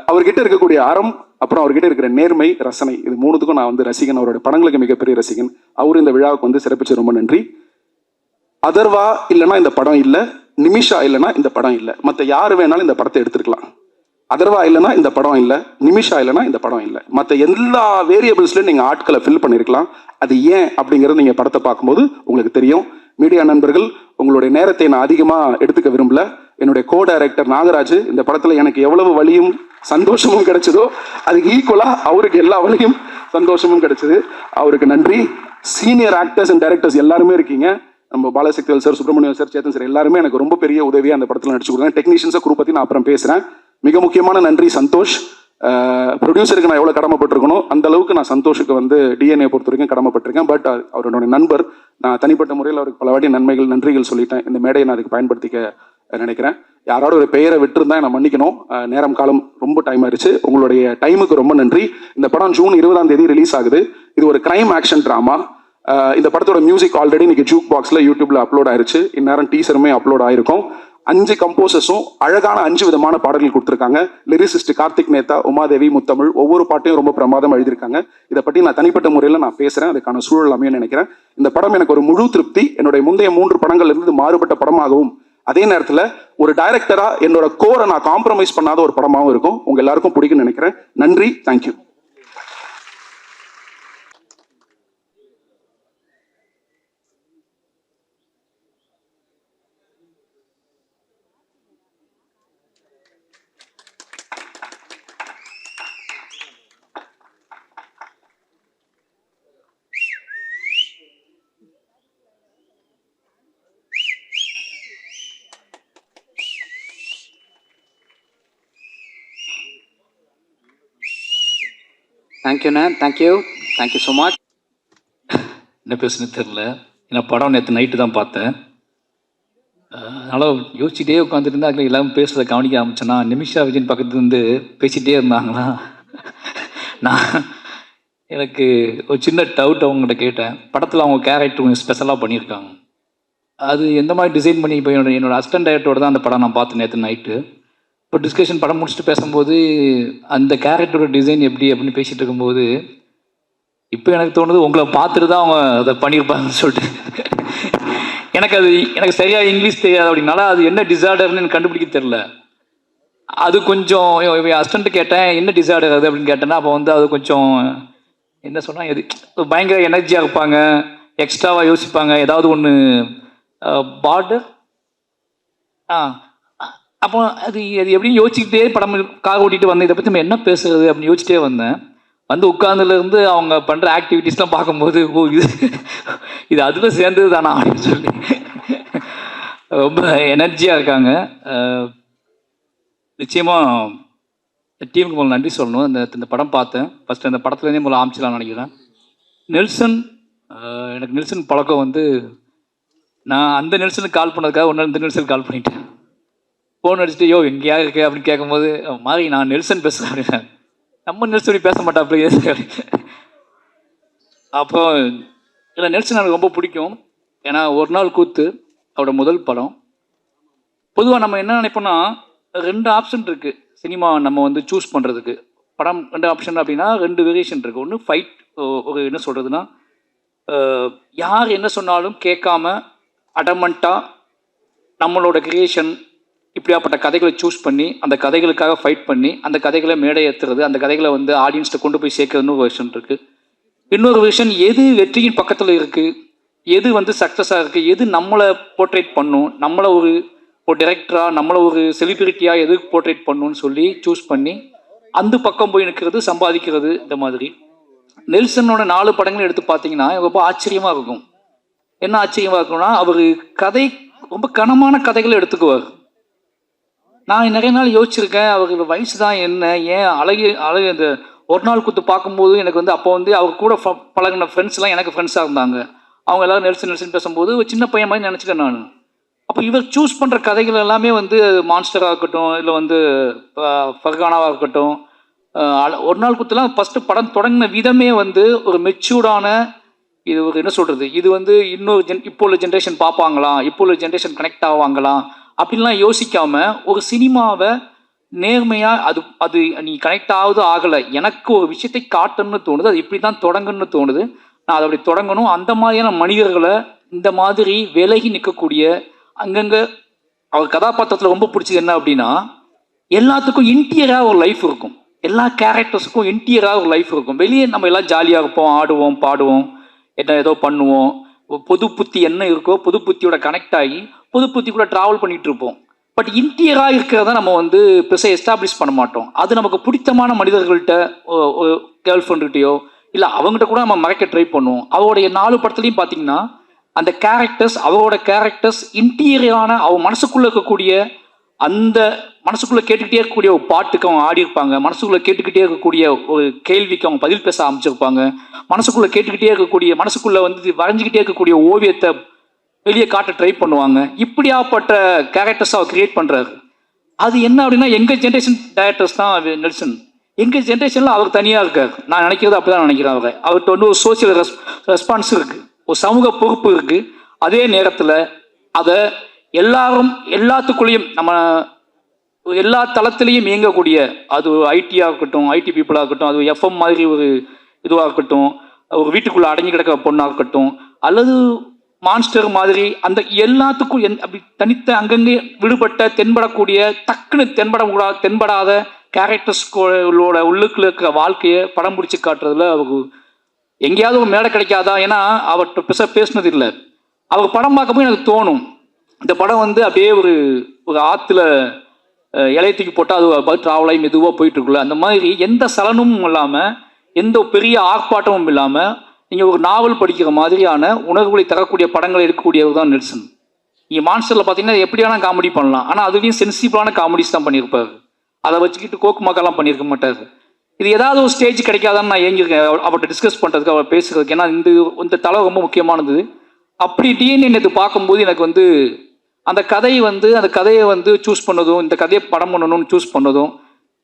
Speaker 2: அவர்கிட்ட இருக்கக்கூடிய அறம், அப்புறம் அவர்கிட்ட இருக்கிற நேர்மை, ரசனை, இது 3த்துக்கும் நான் வந்து ரசிகன். அவருடைய படங்களுக்கு மிகப்பெரிய ரசிகன். அவரு இந்த விழாவுக்கு வந்து சிறப்பிச்சு ரொம்ப நன்றி. அதர்வா இல்லைன்னா இந்த படம் இல்லை, நிமிஷா இல்லைன்னா இந்த படம் இல்லை. மற்ற யார் வேணாலும் இந்த படத்தை எடுத்துருக்கலாம். அதர்வா இல்லைன்னா இந்த படம் இல்லை, நிமிஷா இல்லைன்னா இந்த படம் இல்லை. மற்ற எல்லா வேரியபிள்ஸ்லையும் நீங்கள் ஆட்களை ஃபில் பண்ணியிருக்கலாம். அது ஏன் அப்படிங்கிறது நீங்கள் படத்தை பார்க்கும்போது உங்களுக்கு தெரியும். மீடியா நண்பர்கள், உங்களுடைய நேரத்தை நான் அதிகமாக எடுத்துக்க விரும்பல. என்னுடைய கோ டைரக்டர் நாகராஜ், இந்த படத்தில் எனக்கு எவ்வளவு வலியும் சந்தோஷமும் கிடைச்சதோ அதுக்கு ஈக்குவலாக அவருக்கு எல்லா வலியும் சந்தோஷமும் கிடைச்சது. அவருக்கு நன்றி. சீனியர் ஆக்டர்ஸ் அண்ட் டைரக்டர்ஸ் எல்லாருமே இருக்கீங்க. நம்ம Balasakthivel sir, Subramaniam sir, Chetan sir எல்லாருமே எனக்கு ரொம்ப பெரிய உதவியாக அந்த படத்தில் நடிச்சு கொடுத்தாங்க. டெக்னீஷியன்ஸை குரூப் பற்றி நான் அப்புறம் பேசுகிறேன். மிக முக்கியமான நன்றி சந்தோஷ். ப்ரொடியூசருக்கு நான் எவ்வளோ கடமைப்பட்டிருக்கணும் அந்த அளவுக்கு நான் சந்தோஷுக்கு வந்து டிஎன்ஏ பொறுத்த வரைக்கும் கடமைப்பட்டிருக்கேன். பட் அவருடைய நண்பர், நான் தனிப்பட்ட முறையில் அவருக்கு பல வாட்டி நன்றிகள் சொல்லிட்டேன். இந்த மேடையை நான் அதுக்கு பயன்படுத்திக்க நினைக்கிறேன். யாரோட ஒரு பெயரை விட்டுருந்தா நான் மன்னிக்கணும். நேரம் காலம் ரொம்ப டைம் ஆயிடுச்சு. உங்களுடைய டைமுக்கு ரொம்ப நன்றி. இந்த படம் ஜூன் 20ஆம் தேதி ரிலீஸ் ஆகுது. இது ஒரு கிரைம் ஆக்ஷன் ட்ராமா. இந்த படத்தோட மியூசிக் ஆல்ரெடி இன்னைக்கு ஜூக் பாக்ஸில் யூடியூப்ல அப்லோட் ஆயிருச்சு. இந்நேரம் டீசருமே அப்லோட் ஆயிருக்கும். 5 கம்போசர்ஸும் அழகான 5 விதமான பாடல்கள் கொடுத்துருக்காங்க. லிரிசிஸ்ட் கார்த்திக் நேதா, உமாதேவி, முத்தமிழ், ஒவ்வொரு பாட்டையும் ரொம்ப பிரமாதம் எழுதியிருக்காங்க. இதை பற்றி நான் தனிப்பட்ட முறையில் நான் பேசுகிறேன். அதுக்கான சூழல் அமையும் நினைக்கிறேன். இந்த படம் எனக்கு ஒரு முழு திருப்தி. என்னுடைய முந்தைய 3 படங்கள் இருந்து மாறுபட்ட படமாகவும், அதே நேரத்தில் ஒரு டைரக்டரா என்னோட கோரை நான் காம்ப்ரமைஸ் பண்ணாத ஒரு படமாகவும் இருக்கும். உங்க எல்லாருக்கும் பிடிக்கும்னு நினைக்கிறேன். நன்றி, தேங்க்யூ.
Speaker 3: தேங்க்யூண்ணே, தேங்க்யூ ஸோ மச்.
Speaker 4: என்ன பேசுன்னு தெரில. ஏன்னா படம் நேற்று நைட்டு தான் பார்த்தேன். அதனால் யோசிச்சுட்டே உட்காந்துருந்தா அதில் எல்லாரும் பேசுகிறத கவனிக்க ஆரம்பிச்சேன்னா, நிமிஷா விஜயன் பக்கத்துல இருந்து பேசிகிட்டே இருந்தாங்களா. எனக்கு ஒரு சின்ன டவுட் அவங்ககிட்ட கேட்டேன். படத்தில் அவங்க கேரக்டர் கொஞ்சம் ஸ்பெஷலாக பண்ணியிருக்காங்க. அது எந்த மாதிரி டிசைன் பண்ணி இப்போ என்னோடய அசிஸ்டன்ட் டைரக்டரோட தான் அந்த படம் நான் பார்த்தேன் நேற்று நைட்டு. இப்போ டிஸ்கஷன் படம் முடிச்சுட்டு பேசும்போது அந்த கேரக்டரோட டிசைன் எப்படி அப்படின்னு பேசிகிட்டு இருக்கும்போது இப்போ எனக்கு தோணுது உங்களை பார்த்துட்டு தான் அவங்க அதை பண்ணியிருப்பாங்கன்னு சொல்லிட்டு. எனக்கு சரியாக இங்கிலீஷ் தெரியாது அப்படின்னால அது என்ன டிசார்டர்னு எனக்கு கண்டுபிடிக்க தெரில. அது கொஞ்சம் அசிஸ்டன்ட் கேட்டேன் என்ன டிசார்டர் அது அப்படின்னு கேட்டேன்னா அப்போ வந்து அது கொஞ்சம் என்ன சொன்னால் எது பயங்கர எனர்ஜியாக இருப்பாங்க, எக்ஸ்ட்ராவாக யோசிப்பாங்க, ஏதாவது ஒன்று பார்டர் அப்போ அது எப்படின்னு யோசிச்சுக்கிட்டே படம் கார் ஓட்டிகிட்டு வந்தேன். இதை பற்றி நம்ம என்ன பேசுறது அப்படின்னு யோசிச்சிட்டே வந்தேன். வந்து உட்கார்ந்துலேருந்து அவங்க பண்ணுற ஆக்டிவிட்டீஸ்லாம் பார்க்கும்போது ஓ இது அதில் சேர்ந்தது தானா அப்படின்னு சொல்லி ரொம்ப எனர்ஜியாக இருக்காங்க. நிச்சயமாக டீமுக்கு முதல்ல நன்றி சொல்லணும். இந்த படம் பார்த்தேன். ஃபஸ்ட்டு அந்த படத்துலேருந்தே முதல்ல ஆரம்பிச்சிடலாம்னு நினைக்கிறேன். நெல்சன், எனக்கு நெல்சன் பழக்கம் வந்து நான் அந்த நெல்சனுக்கு கால் பண்ணதுக்காக ஒன்று இந்த நெல்சனுக்கு கால் பண்ணிட்டேன். ஃபோன் அடிச்சுட்டு யோ எங்கேயா இருக்கு அப்படின்னு கேட்கும்போது மாதிரி நான் நெல்சன் பேசுகிறேன் அப்படின்னா நம்ம நெல்சன் பேச மாட்டாப்ல. அப்போ இல்லை நெல்சன் எனக்கு ரொம்ப பிடிக்கும். ஏன்னா ஒரு நாள் கூத்து அவரோட முதல் படம். பொதுவாக நம்ம என்ன நினைப்போம்னா 2 ஆப்ஷன் இருக்குது சினிமா நம்ம வந்து சூஸ் பண்ணுறதுக்கு. படம் 2 ஆப்ஷன் அப்படின்னா 2 வேரியேஷன் இருக்குது. ஒன்று ஃபைட், ஒரு என்ன சொல்கிறதுனா யார் என்ன சொன்னாலும் கேட்காம அடமெண்ட்டாக நம்மளோட கிரியேஷன் இப்படியாப்பட்ட கதைகளை சூஸ் பண்ணி அந்த கதைகளுக்காக ஃபைட் பண்ணி அந்த கதைகளை மேடை ஏற்றுறது, அந்த கதைகளை வந்து ஆடியன்ஸ்ட்டை கொண்டு போய் சேர்க்கறதுன்னு ஒரு விஷன் இருக்குது. இன்னொரு விஷன் எது வெற்றியின் பக்கத்தில் இருக்குது, எது வந்து சக்ஸஸாக இருக்குது, எது நம்மளை போர்ட்ரேட் பண்ணும், நம்மளை ஒரு டைரக்டராக நம்மளை ஒரு செலிபிரிட்டியாக எது போர்ட்ரேட் பண்ணணும்னு சொல்லி சூஸ் பண்ணி அந்த பக்கம் போய் நிற்கிறது, சம்பாதிக்கிறது. இந்த மாதிரி நெல்சனோட 4 படங்களும் எடுத்து பார்த்தீங்கன்னா ரொம்ப ஆச்சரியமாக இருக்கும். என்ன ஆச்சரியமாக இருக்கும்னா அவர் கதை ரொம்ப கனமான கதைகளை எடுத்துக்குவார். நான் நிறைய நாள் யோசிச்சிருக்கேன் அவருக்கு வயசு தான் என்ன, ஏன் அழகு இந்த ஒரு நாள் கூத்து பார்க்கும்போது எனக்கு வந்து அப்போ வந்து அவர் கூட பழகின ஃப்ரெண்ட்ஸ்லாம் எனக்கு ஃப்ரெண்ட்ஸாக இருந்தாங்க. அவங்க எல்லாரும் நெல்சன் பேசும்போது ஒரு சின்ன பையன் மாதிரி நினச்சிட்டேன் நான். அப்போ இவர் சூஸ் பண்ணுற கதைகள் எல்லாமே வந்து மான்ஸ்டராக இருக்கட்டும், இல்லை வந்து ஃபர்கானாவாக இருக்கட்டும், ஒரு நாள் கூத்துலாம் ஃபஸ்ட்டு படம் தொடங்கின விதமே வந்து ஒரு மெச்சூர்டான, இது ஒரு என்ன சொல்கிறது, இது வந்து இன்னொரு இப்போ உள்ள ஜென்ரேஷன் பார்ப்பாங்களா, இப்போ உள்ள ஜென்ரேஷன் கனெக்ட் ஆவாங்களா அப்படின்லாம் யோசிக்காமல் ஒரு சினிமாவை நேர்மையாக அது நீ கனெக்ட் ஆகுது ஆகலை, எனக்கு ஒரு விஷயத்தை காட்டணும்னு தோணுது, அது இப்படி தான் தொடங்கணும்னு தோணுது, நான் அதை அப்படி தொடங்கணும். அந்த மாதிரியான மனிதர்களை இந்த மாதிரி விலகி நிற்கக்கூடிய அங்கங்கே அவர் கதாபாத்திரத்தில் ரொம்ப பிடிச்சது என்ன அப்படின்னா எல்லாத்துக்கும் இன்டீரியராக ஒரு லைஃப் இருக்கும். எல்லா கேரக்டர்ஸுக்கும் இன்டீரியராக ஒரு லைஃப் இருக்கும். வெளியே நம்ம எல்லாம் ஜாலியாக இருப்போம், ஆடுவோம், பாடுவோம், என்ன ஏதோ பண்ணுவோம். பொது புத்தி என்ன இருக்கோ பொது புத்தியோட கனெக்ட் ஆகி பொது புத்தி கூட ட்ராவல் பண்ணிகிட்டு இருப்போம். பட் இன்டீரியராக இருக்கிறத நம்ம வந்து பெருசாக எஸ்டாப்ளிஷ் பண்ண மாட்டோம். அது நமக்கு பிடித்தமான மனிதர்கள்ட்ட கேர்ள் ஃப்ரெண்டுகிட்டையோ இல்லை அவங்ககிட்ட கூட நம்ம மறைக்க ட்ரை பண்ணுவோம். அவருடைய 4 படத்துலையும் பார்த்தீங்கன்னா அந்த கேரக்டர்ஸ், அவரோட கேரக்டர்ஸ் இன்டீரியரான அவன் மனசுக்குள்ளே இருக்கக்கூடிய அந்த மனசுக்குள்ளே கேட்டுக்கிட்டே இருக்கக்கூடிய ஒரு பாட்டுக்கு அவங்க ஆடி இருப்பாங்க, மனசுக்குள்ளே கேட்டுக்கிட்டே இருக்கக்கூடிய ஒரு கேள்விக்கு அவங்க பதில் பேச ஆரம்பிச்சிருப்பாங்க, மனசுக்குள்ளே கேட்டுக்கிட்டே இருக்கக்கூடிய மனசுக்குள்ளே வந்து வரைஞ்சிக்கிட்டே இருக்கக்கூடிய ஓவியத்தை வெளியே காட்ட ட்ரை பண்ணுவாங்க. இப்படியாப்பட்ட கேரக்டர்ஸ் அவர் கிரியேட் பண்ணுறாரு. அது என்ன அப்படின்னா எங்கள் ஜென்ரேஷன் டைரக்டர்ஸ் தான் நெல்சன். எங்கள் ஜென்ரேஷனில் அவர் தனியாக இருக்கார். நான் நினைக்கிறது அப்படி தான் நினைக்கிறேன். அவர்கிட்ட வந்து ஒரு சோசியல் ரெஸ்பான்ஸ் இருக்குது, ஒரு சமூக பொறுப்பு இருக்குது. அதே நேரத்தில் அதை எல்லாத்துக்குள்ளேயும் நம்ம எல்லா தளத்திலையும் இயங்கக்கூடிய, அது ஐடியாக இருக்கட்டும், ஐடி பீப்புளாக இருக்கட்டும், அது எஃப்எம் மாதிரி ஒரு இதுவாக இருக்கட்டும், ஒரு வீட்டுக்குள்ளே அடங்கி கிடக்கிற பொண்ணாக இருக்கட்டும், அல்லது மான்ஸ்டர் மாதிரி அந்த எல்லாத்துக்கும் அப்படி தனித்த அங்கங்கே விடுபட்ட தென்படக்கூடிய டக்குன்னு தென்படாத கேரக்டர்ஸ்களோட உள்ளுக்குள்ள இருக்கிற வாழ்க்கையை படம் பிடிச்சி காட்டுறதுல அவருக்கு எங்கேயாவது ஒரு மேடை கிடைக்காதா? ஏன்னா அவர்கிட்ட பேசினது இல்லை. அவர் படம் பார்க்கும்போது எனக்கு தோணும் இந்த படம் வந்து அப்படியே ஒரு ஆற்றுல இலையத்துக்கு போட்டால் அது ட்ராவலாகி மெதுவாக போயிட்டுருக்குல்ல, அந்த மாதிரி எந்த சலனமும் இல்லாமல் எந்த பெரிய ஆர்ப்பாட்டமும் இல்லாமல் நீங்கள் ஒரு நாவல் படிக்கிற மாதிரியான உணர்வுகளை தரக்கூடிய படங்களை எடுக்கக்கூடியவர் தான் நெல்சன். நீங்கள் மான்ஸ்டரில் பார்த்தீங்கன்னா எப்படியான காமெடி பண்ணலாம், ஆனால் அதுலேயும் சென்சிபிளான காமெடிஸ் தான் பண்ணியிருப்பார். அதை வச்சுக்கிட்டு கோக்கு மாக்கெல்லாம் பண்ணியிருக்க மாட்டார். இது ஏதாவது ஒரு ஸ்டேஜ் கிடைக்காதான்னு நான் ஏங்கியிருக்கேன் அவர்கிட்ட டிஸ்கஸ் பண்ணுறதுக்கு, அவர் பேசுகிறதுக்கு. ஏன்னா இந்த தலை ரொம்ப முக்கியமானது. அப்படி டிஎன்ஏ நேற்று பார்க்கும்போது எனக்கு வந்து அந்த கதையை வந்து சூஸ் பண்ணதும், இந்த கதையை படம் பண்ணணும்னு சூஸ் பண்ணதும்,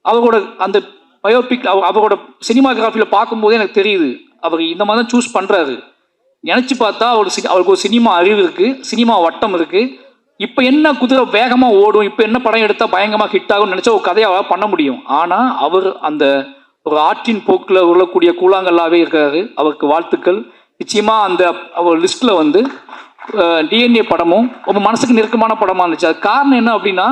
Speaker 4: அவரோட அந்த பயோபிக் அவரோட சினிமாகிராஃபியில் பார்க்கும்போது எனக்கு தெரியுது அவர் இந்த மாதிரி தான் சூஸ் பண்ணுறாரு. நினச்சி பார்த்தா அவருக்கு ஒரு சினிமா அறிவு இருக்குது, சினிமா வட்டம் இருக்குது. இப்போ என்ன குதிரை வேகமாக ஓடும், இப்போ என்ன படம் எடுத்தால் பயங்கரமாக ஹிட் ஆகும்னு நினச்சா ஒரு கதையை அவரால் பண்ண முடியும். ஆனால் அவர் அந்த ஒரு ஆற்றின் போக்கில் உருளக்கூடிய கூழாங்கல்லாவே இருக்காரு. அவருக்கு வாழ்த்துக்கள். நிச்சயமாக அந்த அவர் லிஸ்ட்டில் வந்து டிஎன்ஏ படமும் ரொம்ப மனசுக்கு நெருக்கமான படமாக இருந்துச்சு. அது காரணம் என்ன அப்படின்னா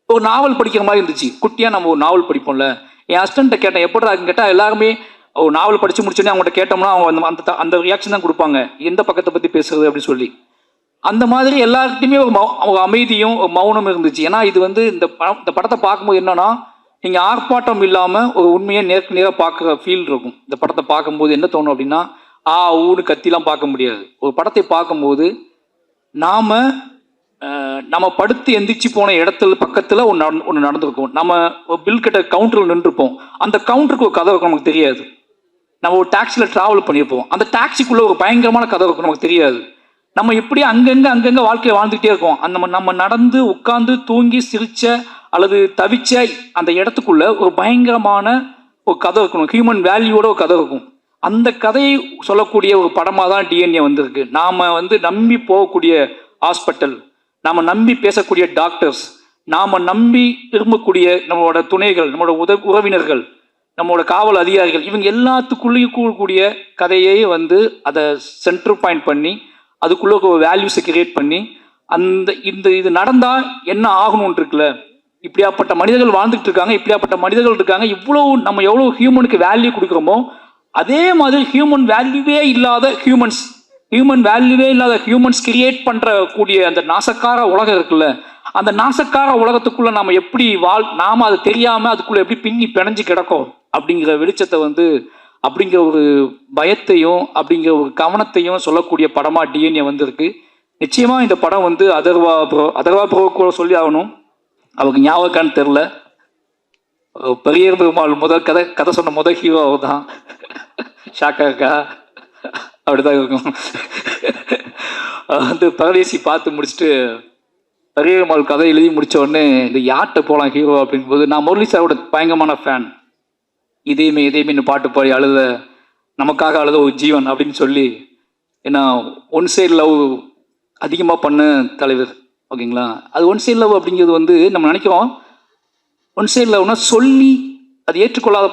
Speaker 4: ஒரு நாவல் படிக்கிற மாதிரி இருந்துச்சு. குட்டியாக நம்ம ஒரு நாவல் படிப்போம்ல. என் ஹஸ்பண்ட்டை கேட்டேன், எப்படா கேட்டால் எல்லாருமே ஒரு நாவல் படித்து முடிச்சோடனே அவங்கள்ட்ட கேட்டோம்னா அவங்க அந்த அந்த ரியாக்ஷன் தான் கொடுப்பாங்க, எந்த பக்கத்தை பற்றி பேசுறது அப்படின்னு சொல்லி. அந்த மாதிரி எல்லாருக்கிட்டையுமே ஒரு அமைதியும் ஒரு மௌனம் இருந்துச்சு. ஏன்னா இது வந்து இந்த படத்தை பார்க்கும்போது என்னன்னா, நீங்கள் ஆர்ப்பாட்டம் இல்லாமல் ஒரு உண்மையை நேருக்கு நேராக பார்க்குற ஃபீல் இருக்கும். இந்த படத்தை பார்க்கும்போது என்ன தோணும் அப்படின்னா, ஊன்னு கத்திலாம் பார்க்க முடியாது. ஒரு படத்தை பார்க்கும்போது நம்ம படுத்து எந்திரிச்சு போன இடத்துல பக்கத்தில் ஒன்று நடந்திருக்கும். நம்ம பில் கிட்ட கவுண்டரில் நின்றுருப்போம். அந்த கவுண்டருக்கு ஒரு கதை இருக்கும், நமக்கு தெரியாது. நம்ம ஒரு டாக்ஸியில் ட்ராவல் பண்ணியிருப்போம். அந்த டாக்ஸிக்குள்ளே ஒரு பயங்கரமான கதை இருக்கும், நமக்கு தெரியாது. நம்ம எப்படி அங்கங்கே வாழ்க்கையை வாழ்ந்துகிட்டே இருக்கோம். நம்ம நடந்து உட்காந்து தூங்கி சிரிச்ச அல்லது தவிச்ச அந்த இடத்துக்குள்ள ஒரு பயங்கரமான ஒரு கதை இருக்கணும், ஹியூமன் வேல்யூவோட ஒரு கதை இருக்கும். அந்த கதையை சொல்லக்கூடிய ஒரு படமாக தான் டிஎன்ஏ வந்திருக்கு. நாம் நம்பி போகக்கூடிய ஹாஸ்பிட்டல், நாம் நம்பி பேசக்கூடிய டாக்டர்ஸ், நாம் நம்பி விரும்பக்கூடிய நம்மளோட துணைகள், நம்மளோட உறவினர்கள், நம்மளோட காவல் அதிகாரிகள், இவங்க எல்லாத்துக்குள்ளேயும் கூடக்கூடிய கதையை அதை சென்டர் பாயிண்ட் பண்ணி அதுக்குள்ளே ஒரு வேல்யூஸை கிரியேட் பண்ணி இது நடந்தால் என்ன ஆகணும்னு இருக்குல்ல. இப்படியாப்பட்ட மனிதர்கள் வாழ்ந்துட்டு இருக்காங்க, இப்படியாப்பட்ட மனிதர்கள் இருக்காங்க. நம்ம எவ்வளோ ஹியூமனுக்கு வேல்யூ கொடுக்குறோமோ அதே மாதிரி ஹியூமன் வேல்யூவே இல்லாத ஹியூமன்ஸ் கிரியேட் பண்ணுறக்கூடிய அந்த நாசக்கார உலகம் இருக்குல்ல, அந்த நாசக்கார உலகத்துக்குள்ளே நாம் எப்படி நாம் அதை தெரியாமல் அதுக்குள்ளே எப்படி பின்னி பிணைஞ்சு கிடக்கும் அப்படிங்கிற வெளிச்சத்தை அப்படிங்கிற ஒரு பயத்தையும் அப்படிங்கிற ஒரு கவனத்தையும் சொல்லக்கூடிய படமாக டிஎன்ஏ வந்திருக்கு. நிச்சயமாக இந்த படம் அதர்வா ப்ரோ கூட சொல்லி ஆகணும். அவங்க ஞாபகம்னு தெரில, பெரிய பெருமாள் கதை சொன்ன முதல் ஹீரோ அவர் தான். ஷாக்கா இருக்கா? அப்படிதான் இருக்கும். பரதேசி பார்த்து முடிச்சுட்டு பெரிய பெருமாள் கதை எழுதி முடித்த உடனே இந்த யார்கிட்ட போகலாம் ஹீரோ அப்படிங்கும்போது, நான் முரளி சாரோட பயங்கரமான ஃபேன். இதேமே பாட்டு பாடி நமக்காக அழுத ஒரு ஜீவன் அப்படின்னு சொல்லி, ஏன்னா ஒன் சைடு லவ் அதிகமாக பண்ண தலைவர், ஓகேங்களா. அது ஒன் சைடு லவ் அப்படிங்கிறது நம்ம நினைக்கிறோம், ஒன் சைடு லவ்னா சொல்லி அது ஏற்றுக்கொள்ளாத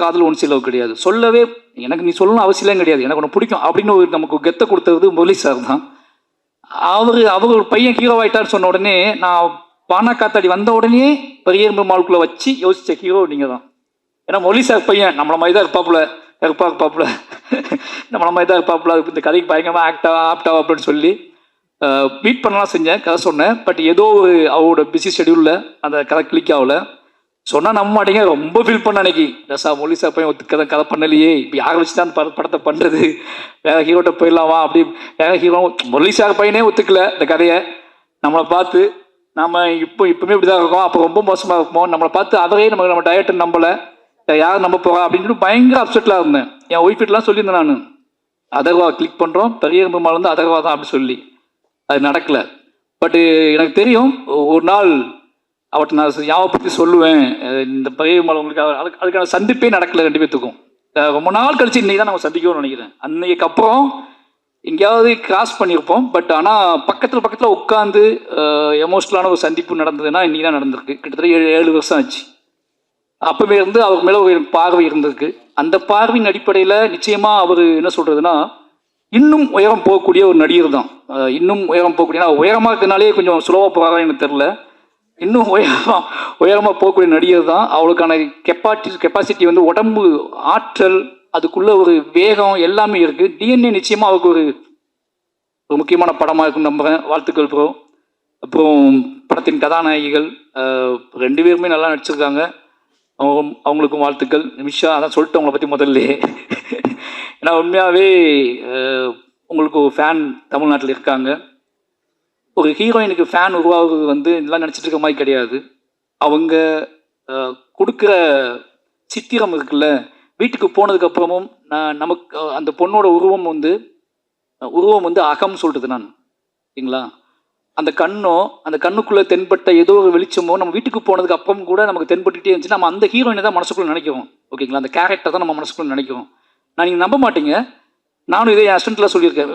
Speaker 4: காதல் ஒன் சைடு லவ் கிடையாது. சொல்லவே எனக்கு நீ சொல்லணும் அவசியம் கிடையாது, எனக்கு ஒன்று பிடிக்கும் அப்படின்னு நமக்கு கெத்தை கொடுத்தது முரளி சார் தான். அவர் ஒரு பையன் ஹீரோ ஆகிட்டான்னு சொன்ன உடனே, நான் பானா காத்தாடி வந்த உடனே பெரிய பெருமாளுக்குள்ளே வச்சு யோசித்த ஹீரோ நீங்கள் தான். ஏன்னா முரளி சார் பையன் நம்மள மாதிரி தான் இருப்பாப்புல, நம்மள மாதிரி தான் இருப்பாப்புல. இந்த கதைக்கு பயங்கரமாக ஆப்டாவா அப்படின்னு சொல்லி மீட் பண்ணலாம் செஞ்சேன், கதை சொன்னேன். பட் ஏதோ ஒரு அவரோட பிஸி ஷெடியூலில் அந்த கதை கிளிக் ஆகலை. சொன்னால் நம்ப மாட்டேங்க, ரொம்ப ஃபீல் பண்ண அன்னைக்கு. முரளி சார் பையன் கதை பண்ணலையே, இப்போ யாரை வச்சு தான் படத்தை பண்ணுறது, வேற ஹீரோட்ட போயிடலாமா அப்படி. வேற ஹீரோ முரளி சார் பையனே ஒத்துக்கல இந்த கதையை. நம்மளை பார்த்து இப்போவுமே இப்படி தான் இருக்கோம், அப்போ ரொம்ப மோசமாக இருப்போம். நம்மளை பார்த்து அவரே நம்ம டயட்டை நம்பலை, யார் நம்ப போகிறா அப்படின்னு சொல்லி பயங்கர அப்செட்டில் இருந்தேன். என் ஒய்ஃபிட்லாம் சொல்லியிருந்தேன் நான், அதர்வா கிளிக் பண்ணுறோம், பெரிய பெருமாள் அதர்வா தான் அப்படி சொல்லி. அது நடக்கலை. பட்டு எனக்கு தெரியும், ஒரு நாள் அவர்கிட்ட நான் யாவை பற்றி சொல்லுவேன், இந்த பெரிய பெருமாள் உங்களுக்கு அதுக்கான சந்திப்பே நடக்கலை ரெண்டு பேர்த்துக்கும். ரொம்ப நாள் கழிச்சு இன்னைக்கு தான் நம்ம சந்திக்கணும்னு நினைக்கிறேன். அன்னைக்கு அப்புறம் எங்கேயாவது கிராஸ் பண்ணியிருப்போம். பட் ஆனால் பக்கத்தில் உட்காந்து எமோஷ்னலான ஒரு சந்திப்பு நடந்ததுன்னா இன்னைக்கு தான் நடந்திருக்கு. கிட்டத்தட்ட 7 வருஷம் ஆச்சு. அப்பவே அவர் மேலே ஒரு பார்வை இருந்திருக்கு. அந்த பார்வையின் அடிப்படையில் நிச்சயமாக அவர் என்ன சொல்கிறதுனா, இன்னும் உயரம் போகக்கூடிய ஒரு நடிகர் தான். இன்னும் உயரம் போகக்கூடிய, உயரமாக இருக்கிறதுனாலே கொஞ்சம் சுலவாக போகிறாரா எனக்கு தெரில, இன்னும் உயரமாக போகக்கூடிய நடிகர் தான். அவளுக்கான கெப்பாசிட்டி உடம்பு ஆற்றல், அதுக்குள்ள ஒரு வேகம் எல்லாமே இருக்குது. டிஎன்ஏ நிச்சயமாக அவருக்கு ஒரு முக்கியமான படமாக இருக்குன்னு நம்புகிறேன். வாழ்த்துக்கள் ப்ரோ. அப்புறம் படத்தின் கதாநாயகிகள் 2 பேருமே நல்லா நடிச்சிருக்காங்க, அவங்களுக்கும் வாழ்த்துக்கள். நிமிஷா அதான் சொல்லிட்டு அவங்கள பற்றி முதல்ல. ஏன்னா உண்மையாகவே உங்களுக்கு ஒரு ஃபேன் தமிழ்நாட்டில் இருக்காங்க. ஒரு ஹீரோயினுக்கு ஃபேன் உருவாகுறது எல்லாம் நினச்சிட்டு இருக்க மாதிரி கிடையாது. அவங்க கொடுக்குற சித்திரம் இருக்குல்ல, வீட்டுக்கு போனதுக்கப்புறமும் நமக்கு அந்த பொண்ணோட உருவம் அகம் சொல்கிறது நான், சரிங்களா. அந்த கண்ணுக்குள்ளே தென்பட்ட ஏதோ ஒரு வெளிச்சமோ நம்ம வீட்டுக்கு போனதுக்கு அப்புறம் கூட நமக்கு தென்பட்டுகிட்டே இருந்துச்சு. நம்ம அந்த ஹீரோயினை தான் மனசுக்குள்ளே நினைக்கிறோம், ஓகேங்களா. அந்த கேரக்டர் தான் நம்ம மனசுக்குள்ளே நினைக்கிறோம். நான் நீங்கள் நம்ப மாட்டீங்க, நானும் இதே என் அசிஸ்டண்ட்டில் சொல்லியிருக்கேன்.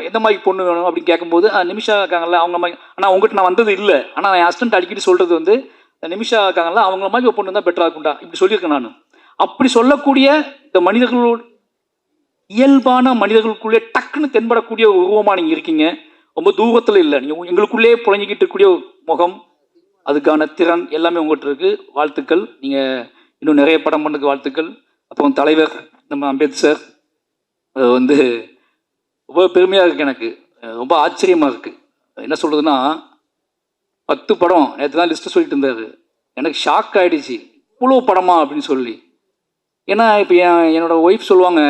Speaker 4: எந்த மாதிரி பொண்ணு வேணும் அப்படின்னு கேட்கும்போது, நிமிஷா இருக்காங்கல்ல அவங்க மாதிரி. ஆனால் உங்கள்கிட்ட நான் வந்தது இல்லை, ஆனால் என் அசிஸ்டண்ட் அடிக்கடி சொல்கிறது நிமிஷா இருக்காங்கல்ல அவங்கள மாதிரி ஒரு பொண்ணு தான் பெட்டராக இருக்கும்டா இப்படி சொல்லியிருக்கேன் நான். அப்படி சொல்லக்கூடிய இந்த மனிதர்களோட இயல்பான மனிதர்களுக்குள்ளே டக்குன்னு தென்படக்கூடிய ஒரு உருவமாக நீங்கள் இருக்கீங்க. ரொம்ப தூரத்தில் இல்லை, நீங்கள் எங்களுக்குள்ளே புழங்கிக்கிட்டு இருக்கக்கூடிய முகம், அதுக்கான திறன் எல்லாமே உங்கள்கிட்ட இருக்குது. வாழ்த்துக்கள். நீங்கள் இன்னும் நிறைய படம் பண்ணதுக்கு வாழ்த்துக்கள். அப்புறம் தலைவர் நம்ம அம்பேத்கர் சார், அது வந்து ரொம்ப பெருமையாக இருக்குது எனக்கு. ரொம்ப ஆச்சரியமாக இருக்குது. என்ன சொல்கிறதுன்னா 10 படம் நேற்று தான் லிஸ்ட்டு சொல்லிட்டு இருந்தார். எனக்கு ஷாக் ஆகிடுச்சு, இவ்வளோ படமா அப்படின்னு சொல்லி. ஏன்னா இப்போ என்னோடய ஒய்ஃப் சொல்லுவாங்க,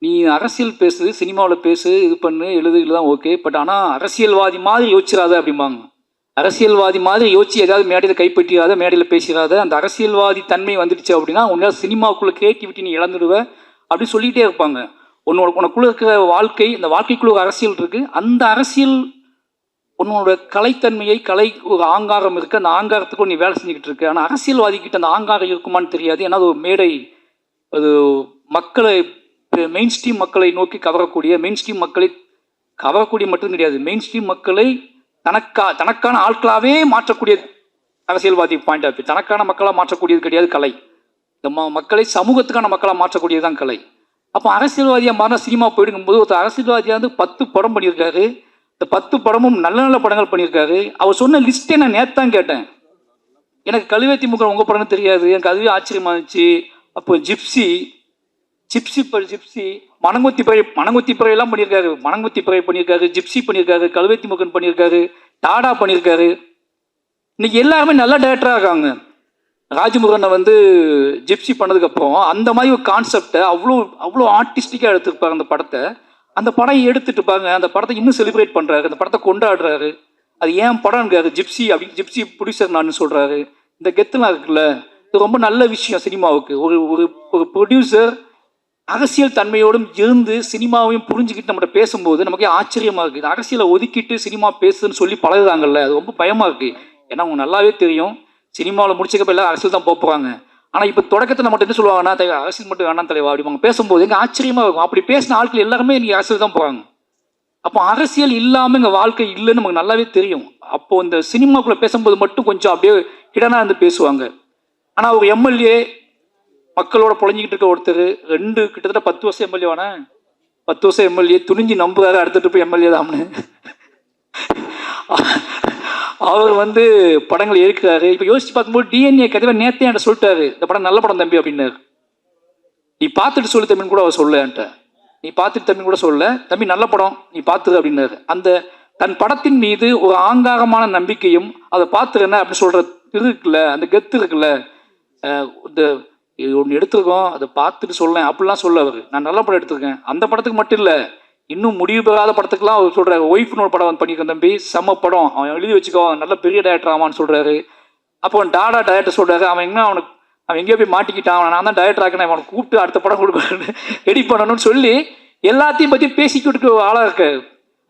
Speaker 4: நீ அரசியல் பேசு, சினிமாவில் பேசு, இது பண்ணு, எழுதுகள் தான் ஓகே, பட் ஆனால் அரசியல்வாதி மாதிரி யோசிச்சிடாத அப்படிம்பாங்க. அரசியல்வாதி மாதிரி யோசிச்சு ஏதாவது மேடையில் கைப்பற்றிடாத, மேடையில் பேசிடாத. அந்த அரசியல்வாதி தன்மை வந்துடுச்சு அப்படின்னா உன்னால் சினிமாவுக்குள்ளே கிரியேட்டிவிட்டி நீ இழந்துடுவ அப்படின்னு சொல்லிகிட்டே இருப்பாங்க. உனக்குள்ளே இருக்கிற வாழ்க்கை, இந்த வாழ்க்கைக்குள்ள ஒரு அரசியல் இருக்குது. அந்த அரசியல் உன்னோட கலைத்தன்மையை, கலை ஒரு ஆங்காரம் இருக்குது, அந்த ஆங்காரத்துக்கு நீ வேலை செஞ்சுக்கிட்டு இருக்கு. ஆனால் அரசியல்வாதிக்கிட்ட அந்த ஆங்காரம் இருக்குமான்னு தெரியாது. ஏன்னா அது ஒரு மேடை, அது மக்களை, மெயின் ஸ்ட்ரீம் மக்களை நோக்கி கவரக்கூடிய, மெயின் ஸ்ட்ரீம் மக்களை கவரக்கூடிய மட்டும் கிடையாது, மெயின் ஸ்ட்ரீம் மக்களை தனக்கான ஆட்களாகவே மாற்றக்கூடிய அரசியல்வாதி பாயிண்ட் ஆஃப் வியூ. தனக்கான மக்களாக மாற்றக்கூடியது கிடையாது கலை. இந்த மக்களை சமூகத்துக்கான மக்களாக மாற்றக்கூடியது தான் கலை. அப்போ அரசியல்வாதியாக மாறின சினிமா போயிடுங்கும்போது ஒரு அரசியல்வாதியாக வந்து 10 படம் பண்ணியிருக்காரு. இந்த 10 படமும் நல்ல நல்ல படங்கள் பண்ணியிருக்காரு. அவர் சொன்ன லிஸ்ட்டே நான் நேற்று தான் கேட்டேன். எனக்கு கழுவேத்தி முகம் உங்கள் படம்னு தெரியாது. எனக்கு அதுவே ஆச்சரியமாக இருந்துச்சு. அப்போ ஜிப்சி, மணங்கொத்தி பிறையெல்லாம் பண்ணியிருக்காரு. மணங்கொத்தி பிறை பண்ணியிருக்காரு, ஜிப்சி பண்ணியிருக்காரு, கழுவேத்தி முகன் பண்ணியிருக்காரு, டாடா பண்ணியிருக்காரு. இன்னைக்கு எல்லாருமே நல்ல டைரக்டராக இருக்காங்க. ராஜமுருகனை வந்து ஜிப்சி பண்ணதுக்கப்புறம் அந்த மாதிரி ஒரு கான்செப்டை அவ்வளோ ஆர்டிஸ்டிக்காக எடுத்துருப்பாங்க அந்த படத்தை. அந்த படம் எடுத்துட்டு பாருங்க, அந்த படத்தை இன்னும் செலிப்ரேட் பண்ணுறாரு, அந்த படத்தை கொண்டாடுறாரு. அது ஏன் படம்ங்காரு, ஜிப்சி அப்படின்னு, ஜிப்சி ப்ரொடியூசர் நான் சொல்கிறாரு. இந்த கெத்துலாம் இருக்குல்ல, இது ரொம்ப நல்ல விஷயம் சினிமாவுக்கு. ஒரு ப்ரொடியூசர் அரசியல் தன்மையோடும் இருந்து சினிமாவையும் புரிஞ்சுக்கிட்டு நம்மகிட்ட பேசும்போது நமக்கே ஆச்சரியமாக இருக்குது. அரசியலை ஒதுக்கிட்டு சினிமா பேசுன்னு சொல்லி பழகுறாங்கல்ல, அது ரொம்ப பயமாக இருக்குது. ஏன்னா அவங்க நல்லாவே தெரியும் சினிமாவில் முடிச்சக்கப்ப எல்லாம் அரசியல் தான் போகிறாங்க. ஆனால் இப்போ தொடக்கத்தில் நம்மகிட்ட என்ன சொல்லுவாங்கன்னா, அரசியல் மட்டும் வேணாம் தலைவா அப்படிவாங்க. பேசும்போது எங்கள் ஆச்சரியமாக இருக்கும். அப்படி பேசின ஆட்கள் எல்லாருமே நீங்கள் அரசியல் தான் போகிறாங்க. அப்போ அரசியல் இல்லாமல் எங்கள் வாழ்க்கை இல்லைன்னு நமக்கு நல்லாவே தெரியும். அப்போது இந்த சினிமாக்குள்ளே பேசும்போது மட்டும் கொஞ்சம் அப்படியே இடனா இருந்து பேசுவாங்க. ஆனால் ஒரு எம்எல்ஏ மக்களோட புழஞ்சிக்கிட்டு இருக்க ஒருத்தர் கிட்டத்தட்ட 10 வருஷம் எம்எல்ஏ வானே, 10 வருஷம் எம்எல்ஏ துணிஞ்சு நம்புறாரு அடுத்துட்டு போய் எம்எல்ஏ தான்னு. அவர் வந்து படங்கள் இருக்கிறாரு. இப்போ யோசிச்சு பார்க்கும்போது டிஎன்ஏ கதைவை நேற்றே என்கிட்ட சொல்லிட்டாரு, இந்த படம் நல்ல படம் தம்பி அப்படின்னாரு. நீ பார்த்துட்டு சொல்லு தம்பின்னு கூட அவர் சொல்ல என்கிட்ட. நீ பார்த்துட்டு தம்பின்னு கூட சொல்ல, தம்பி நல்ல படம் நீ பார்த்துரு அப்படின்னாரு. அந்த தன் படத்தின் மீது ஒரு ஆங்காரமான நம்பிக்கையும் அதை பார்த்துருஎன்ன அப்படின்னு சொல்கிற இது இருக்குல்ல, அந்த கெத்து இருக்குல்ல, இந்த ஒன்று எடுத்துருக்கோம் அதை பார்த்துட்டு சொல்லேன் அப்படிலாம் சொல்ல அவர். நான் நல்ல படம் எடுத்திருக்கேன், அந்த படத்துக்கு மட்டும் இல்லை இன்னும் முடிவு பெறாத படத்துக்குலாம் அவர் சொல்கிறார். ஒய்ஃப்னு ஒரு படம் வந்து பண்ணியிருக்கேன் தம்பி, செம்ம படம், அவன் எழுதி வச்சுக்கோ, நல்ல பெரிய டைரக்டர் ஆமான்னு சொல்கிறாரு. அப்போ டாடா டைரக்டர் சொல்கிறாரு, அவன் எங்கேயோ போய் மாட்டிக்கிட்டான், நான் தான் டைரக்டர் ஆக்கினேன், அவனை கூப்பிட்டு அடுத்த படம் கொடுக்கணும்னு எடிட் பண்ணணும்னு சொல்லி எல்லாத்தையும் பற்றி பேசிக்கிட்டு ஆளாக இருக்க.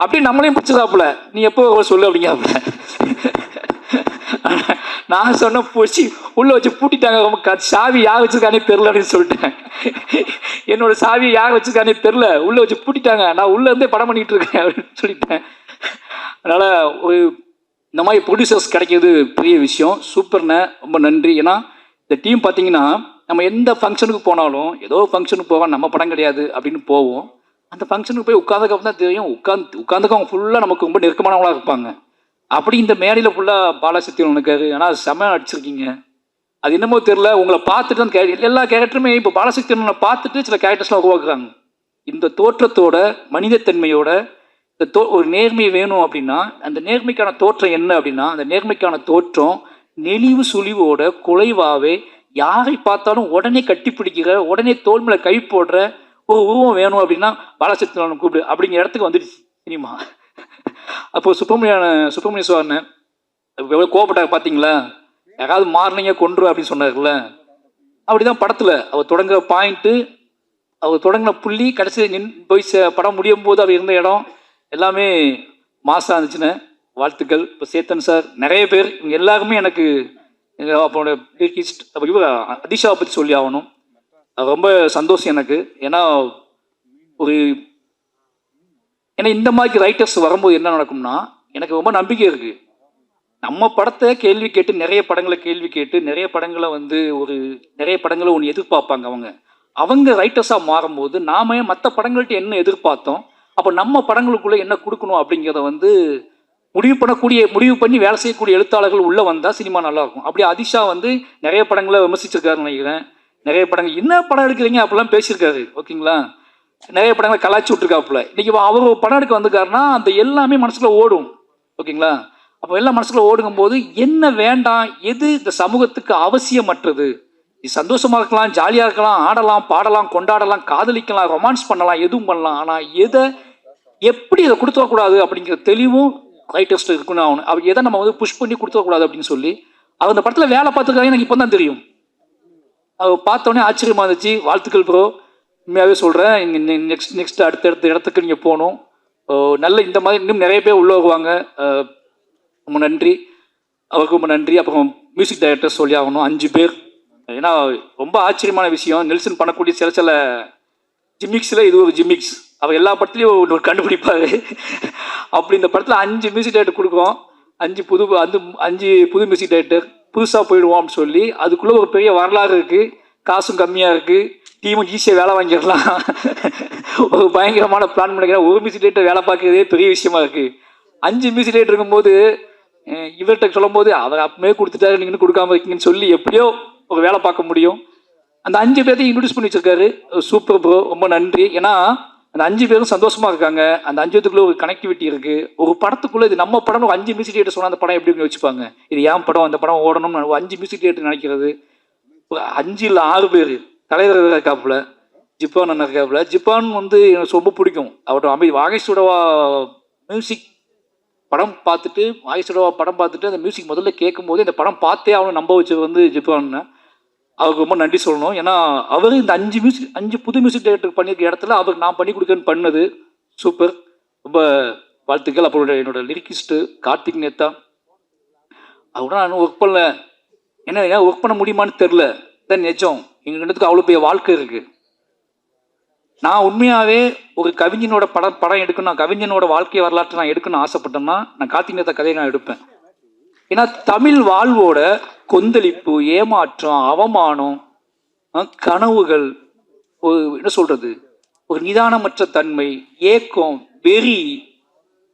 Speaker 4: அப்படி நம்மளையும் பிடிச்சதாப்புல, நீ எப்போ சொல்லு அப்படிங்காப்புல. நான் சொன்ன போச்சு உள்ள வச்சு பூட்டிட்டாங்க, சாவி யார் வச்சிருக்கானே தெரில அப்படின்னு சொல்லிட்டேன். என்னோட சாவியை யார் வச்சிருக்கானே தெரில, உள்ள வச்சு பூட்டிட்டாங்க, நான் உள்ள இருந்தே படம் பண்ணிட்டு இருக்கேன் அப்படின்னு சொல்லிட்டேன். அதனால ஒரு இந்த மாதிரி ப்ரொடியூசர்ஸ் கிடைக்கிறது பெரிய விஷயம். சூப்பர்ண்ணே, ரொம்ப நன்றி. ஏன்னா இந்த டீம் பார்த்தீங்கன்னா நம்ம எந்த ஃபங்க்ஷனுக்கு போனாலும், ஏதோ ஃபங்க்ஷனுக்கு போவோம், நம்ம படம் கிடையாது அப்படின்னு போவோம். அந்த ஃபங்க்ஷனுக்கு போய் உட்காந்துக்கப்புறம் தான் தெரியும், உட்காந்துக்க அவங்க ஃபுல்லாக நமக்கு ரொம்ப நெருக்கமானவங்களாக இருப்பாங்க. அப்படி இந்த மேடையில் ஃபுல்லாக பாலசக்திவன் இருக்காரு. ஆனால் செம்ம அடிச்சிருக்கீங்க. அது என்னமோ தெரியல, உங்களை பார்த்துட்டு தான் எல்லா கேரக்டருமே இப்போ பாலசக்திவனை பார்த்துட்டு சில கேரக்டர்ஸ்லாம் உருவாக்குறாங்க. இந்த தோற்றத்தோட, மனிதத்தன்மையோட, இந்த ஒரு நேர்மை வேணும் அப்படின்னா அந்த நேர்மைக்கான தோற்றம் என்ன அப்படின்னா, அந்த நேர்மைக்கான தோற்றம் நெளிவு சுழிவோட குலைவாவே யாரை பார்த்தாலும் உடனே கட்டிப்பிடிக்கிற, உடனே தோல் மேலே கை போடுற ஒரு உருவம் வேணும் அப்படின்னா பாலசக்திவனை கூப்பிடு அப்படிங்கிற இடத்துக்கு வந்துடுச்சு சினிமா. அப்போ சுப்பிரமணிய சுவாமி எவ்வளோ கோவப்பட்டாங்க பார்த்தீங்களா, யாராவது மாறினீங்க கொன்று அப்படின்னு சொன்னார்ல. அப்படிதான் படத்தில் அவர் தொடங்குற பாயிண்ட்டு, அவர் தொடங்கின புள்ளி, கடைசி போய் படம் முடியும் போது அவர் இருந்த இடம் எல்லாமே மாசாக இருந்துச்சுன்னு வாழ்த்துக்கள். இப்போ சேத்தன் சார், நிறைய பேர், இவங்க எல்லாருமே எனக்கு அப்போட இவர் அதிஷாவை பற்றி சொல்லி ஆகணும். அது ரொம்ப சந்தோஷம் எனக்கு. ஏன்னா இந்த மாதிரி ரைட்டர்ஸ் வரும்போது என்ன நடக்கும்னா, எனக்கு ரொம்ப நம்பிக்கை இருக்குது. நம்ம படத்தை கேள்வி கேட்டு, நிறைய படங்களை கேள்வி கேட்டு, நிறைய படங்களை ஒன்று எதிர்பார்ப்பாங்க அவங்க ரைட்டர்ஸாக மாறும்போது நாம் மற்ற படங்கள்கிட்ட என்ன எதிர்பார்த்தோம், அப்போ நம்ம படங்களுக்குள்ளே என்ன கொடுக்கணும் அப்படிங்கிறத முடிவு பண்ணி வேலை செய்யக்கூடிய எழுத்தாளர்கள் உள்ளே வந்தால் சினிமா நல்லாயிருக்கும். அப்படியே அதிஷா வந்து நிறைய படங்களை விமர்சிச்சிருக்காருன்னு நினைக்கிறேன். நிறைய படங்கள் என்ன படம் எடுக்கிறீங்க அப்படிலாம் பேசியிருக்காரு. ஓகேங்களா, நிறைய படங்களை கலாச்சி விட்டுருக்காப்புல. இன்றைக்கி அவர் ஒரு படம் எடுக்க வந்திருக்காருன்னா அந்த எல்லாமே மனசுக்குள்ள ஓடும். ஓகேங்களா, அப்போ எல்லாம் மனசுக்குள்ள ஓடுங்கும் போது என்ன வேண்டாம், எது இந்த சமூகத்துக்கு அவசியமற்றது, இது சந்தோஷமாக இருக்கலாம், ஜாலியாக இருக்கலாம், ஆடலாம், பாடலாம், கொண்டாடலாம், காதலிக்கலாம், ரொமான்ஸ் பண்ணலாம், எதுவும் பண்ணலாம். ஆனால் எதை எப்படி அதை கொடுத்துடக்கூடாது அப்படிங்கிற தெளிவும் ரைட்டர்ஸ்ட் இருக்குன்னு ஆகணும். அவர் எதை நம்ம வந்து புஷ் பண்ணி கொடுத்துடக்கூடாது அப்படின்னு சொல்லி அவர் அந்த படத்தில் வேலை பார்த்துருக்காங்க. எனக்கு இப்போ தான் தெரியும். அவர் பார்த்தோன்னே ஆச்சரியமாக இருந்துச்சு. வாழ்த்துக்கள் ப்ரோ, உண்மையாகவே சொல்கிறேன். இங்கே நெக்ஸ்ட் அடுத்தடுத்த இடத்துக்கு நீங்கள் போகணும். நல்ல இந்த மாதிரி இன்னும் நிறைய பேர் உள்ளே வருவாங்க. ரொம்ப நன்றி, அவருக்கு ரொம்ப நன்றி. அப்புறம் மியூசிக் டைரக்டர் சொல்லி ஆகணும், 5 பேர். ஏன்னா ரொம்ப ஆச்சரியமான விஷயம், நெல்சன் பண்ணக்கூடிய சில ஜிமிக்ஸில் இது ஒரு ஜிமிக்ஸ். அவர் எல்லா படத்துலையும் ஒரு கண்டுபிடிப்பார். அப்படி இந்த படத்தில் 5 மியூசிக் டைரக்டர் கொடுக்குறோம். 5 புது மியூசிக் டைரக்டர் புதுசாக போயிடுவோம் அப்படின்னு சொல்லி அதுக்குள்ளே ஒரு பெரிய வரலாறு இருக்குது. காசும் கம்மியாக இருக்குது, டீமும் ஈஸியாக வேலை வாங்கிடலாம். ஒரு பயங்கரமான பிளான் பண்ணிக்கிறேன். ஒரு மியூசிக் டைரக்டர் வேலை பார்க்குறதே பெரிய விஷயமா இருக்குது. 5 மியூசிக் டைரக்டர் இருக்கும்போது இவர்கிட்ட சொல்லும் போது அவர் அப்பவே கொடுத்துட்டாரு, நீங்கள் கொடுக்காம இருக்கீங்கன்னு சொல்லி எப்படியோ ஒரு வேலை பார்க்க முடியும். அந்த 5 பேர்த்தையும் இன்ட்ரடியூஸ் பண்ணி வச்சிருக்காரு. சூப்பர் ப்ரோ, ரொம்ப நன்றி. ஏன்னா அந்த 5 பேரும் சந்தோஷமா இருக்காங்க. அந்த 5 பேத்துக்குள்ள ஒரு கனெக்டிவிட்டி இருக்கு. ஒரு படத்துக்குள்ள இது நம்ம படம், 5 மியூசிக் தியேட்டர் சொன்னா அந்த படம் எப்படி வச்சுப்பாங்க, இது ஏன் படம், அந்த படம் ஓடணும்னு 5 மியூசிக் தியேட்டர் நினைக்கிறது. 5 இல்லை 6 பேர். தலைவர் இருக்காப்புல, ஜிப்பான் அண்ணன் இருக்காப்புல. ஜிப்பான் வந்து எனக்கு ரொம்ப பிடிக்கும். அவரோட வாகேஷோடவா மியூசிக் படம் பார்த்துட்டு அந்த மியூசிக் முதல்ல கேட்கும் போது இந்த படம் பார்த்தே அவனை நம்ப வச்சது வந்து ஜிப்பான். அவருக்கு ரொம்ப நன்றி சொல்லணும். ஏன்னா அவர் இந்த 5 புது மியூசிக் டைரக்டர் பண்ணியிருக்க இடத்துல அவருக்கு நான் பண்ணி கொடுக்கன்னு பண்ணது சூப்பர், ரொம்ப வாழ்த்துக்கள். அப்புறம் என்னோட லிரிக்கிஸ்ட்டு கார்த்திக் நேத்தா, அவரோட நான் ஒர்க் பண்ணல. என்ன ஒர்க் பண்ண முடியுமான்னு தெரில. தான் நிஜம், எங்கள் ரெண்டுத்துக்கு அவ்வளோ பெரிய வாழ்க்கை இருக்குது. நான் உண்மையாகவே ஒரு கவிஞனோட படம் எடுக்கணும், நான் கவிஞனோட வாழ்க்கை வரலாற்றை நான் எடுக்கணும்னு ஆசைப்பட்டேன்னா நான் கார்த்திக் நேத்தா கதையை நான் எடுப்பேன். ஏன்னா தமிழ் வாழ்வோட கொந்தளிப்பு, ஏமாற்றம், அவமானம், கனவுகள், ஒரு என்ன சொல்றது, ஒரு நிதானமற்ற தன்மை, ஏக்கம், வெறி,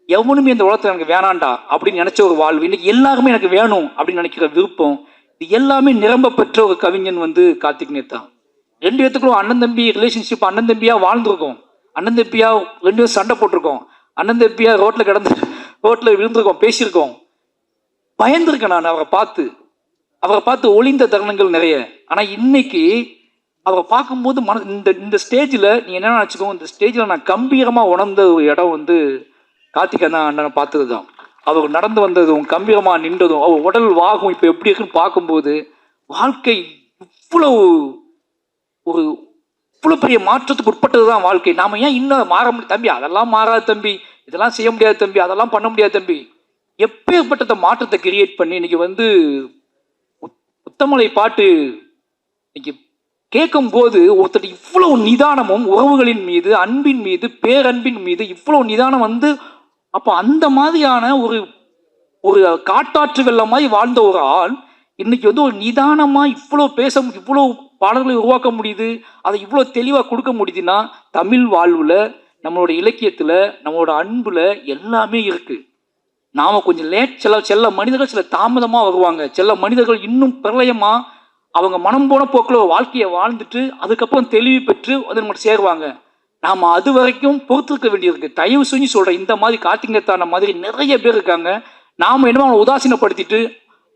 Speaker 4: எவனுமே இந்த உலகத்தில் எனக்கு வேணாண்டா அப்படின்னு நினைச்ச ஒரு வாழ்வு, இன்னைக்கு எல்லாருமே எனக்கு வேணும் அப்படின்னு நினைக்கிற விருப்பம், இது எல்லாமே நிரம்ப பெற்ற ஒரு கவிஞன் வந்து கார்த்திக் நேத்தா. 2 பேத்துக்குள்ள அண்ணன் தம்பி ரிலேஷன்ஷிப், அண்ணன் தம்பியா வாழ்ந்துருக்கோம், அண்ணன் தம்பியா 2 பேரும் சண்டை போட்டிருக்கோம், அண்ணன் தம்பியா ரோட்ல விழுந்திருக்கோம், பேசியிருக்கோம். பயந்துருக்கேன் நான் அவரை பார்த்து ஒளிந்த தருணங்கள் நிறைய. ஆனால் இன்னைக்கு அவரை பார்க்கும்போது இந்த ஸ்டேஜில் நீ என்ன நினச்சிக்கோ, இந்த ஸ்டேஜில் நான் கம்பீரமாக உணர்ந்த ஒரு இடம் வந்து கார்த்திக் அண்ணனை பார்த்தது தான். அவர் நடந்து வந்ததும், கம்பீரமாக நின்றதும், அவர் உடல் வாகும் இப்போ எப்படி இருக்குன்னு பார்க்கும்போது வாழ்க்கை இவ்வளோ பெரிய மாற்றத்துக்கு உட்பட்டது தான் வாழ்க்கை. நாம் ஏன் இன்னும் மாற முடியும் தம்பி, அதெல்லாம் மாறாது தம்பி, இதெல்லாம் செய்ய முடியாது தம்பி, அதெல்லாம் பண்ண முடியாது தம்பி. எப்பேற்பட்ட மாற்றத்தை கிரியேட் பண்ணி இன்னைக்கு வந்து முத்தமலை பாட்டு இன்னைக்கு கேட்கும் போது ஒருத்தர் இவ்வளவு நிதானமும், உறவுகளின் மீது, அன்பின் மீது, பேரன்பின் மீது இவ்வளவு நிதானம் வந்து, அப்போ அந்த மாதிரியான ஒரு காட்டாற்று வெள்ளம் மாதிரி வாழ்ந்த ஒரு ஆள் இன்னைக்கு வந்து ஒரு நிதானமா இவ்வளோ பாடல்களை உருவாக்க முடியுது, அதை இவ்வளோ தெளிவாக கொடுக்க முடியுதுன்னா தமிழ் வாழ்வுல, நம்மளோட இலக்கியத்துல, நம்மளோட அன்புல எல்லாமே இருக்கு. நாம கொஞ்சம் லேட், சில மனிதர்கள் சில தாமதமாக வருவாங்க, சில மனிதர்கள் இன்னும் பிரளயமா அவங்க மனம் போன போக்கில் வாழ்க்கையை வாழ்ந்துட்டு அதுக்கப்புறம் தெளிவு பெற்று வந்து நம்மகிட்ட சேருவாங்க. நாம் அது வரைக்கும் பொறுத்திருக்க வேண்டியிருக்கு. தயவு செஞ்சு சொல்கிறேன், இந்த மாதிரி கார்த்திக் நேத்தான மாதிரி நிறைய பேர் இருக்காங்க. நாம் என்னமோ அவனை உதாசீனப்படுத்திட்டு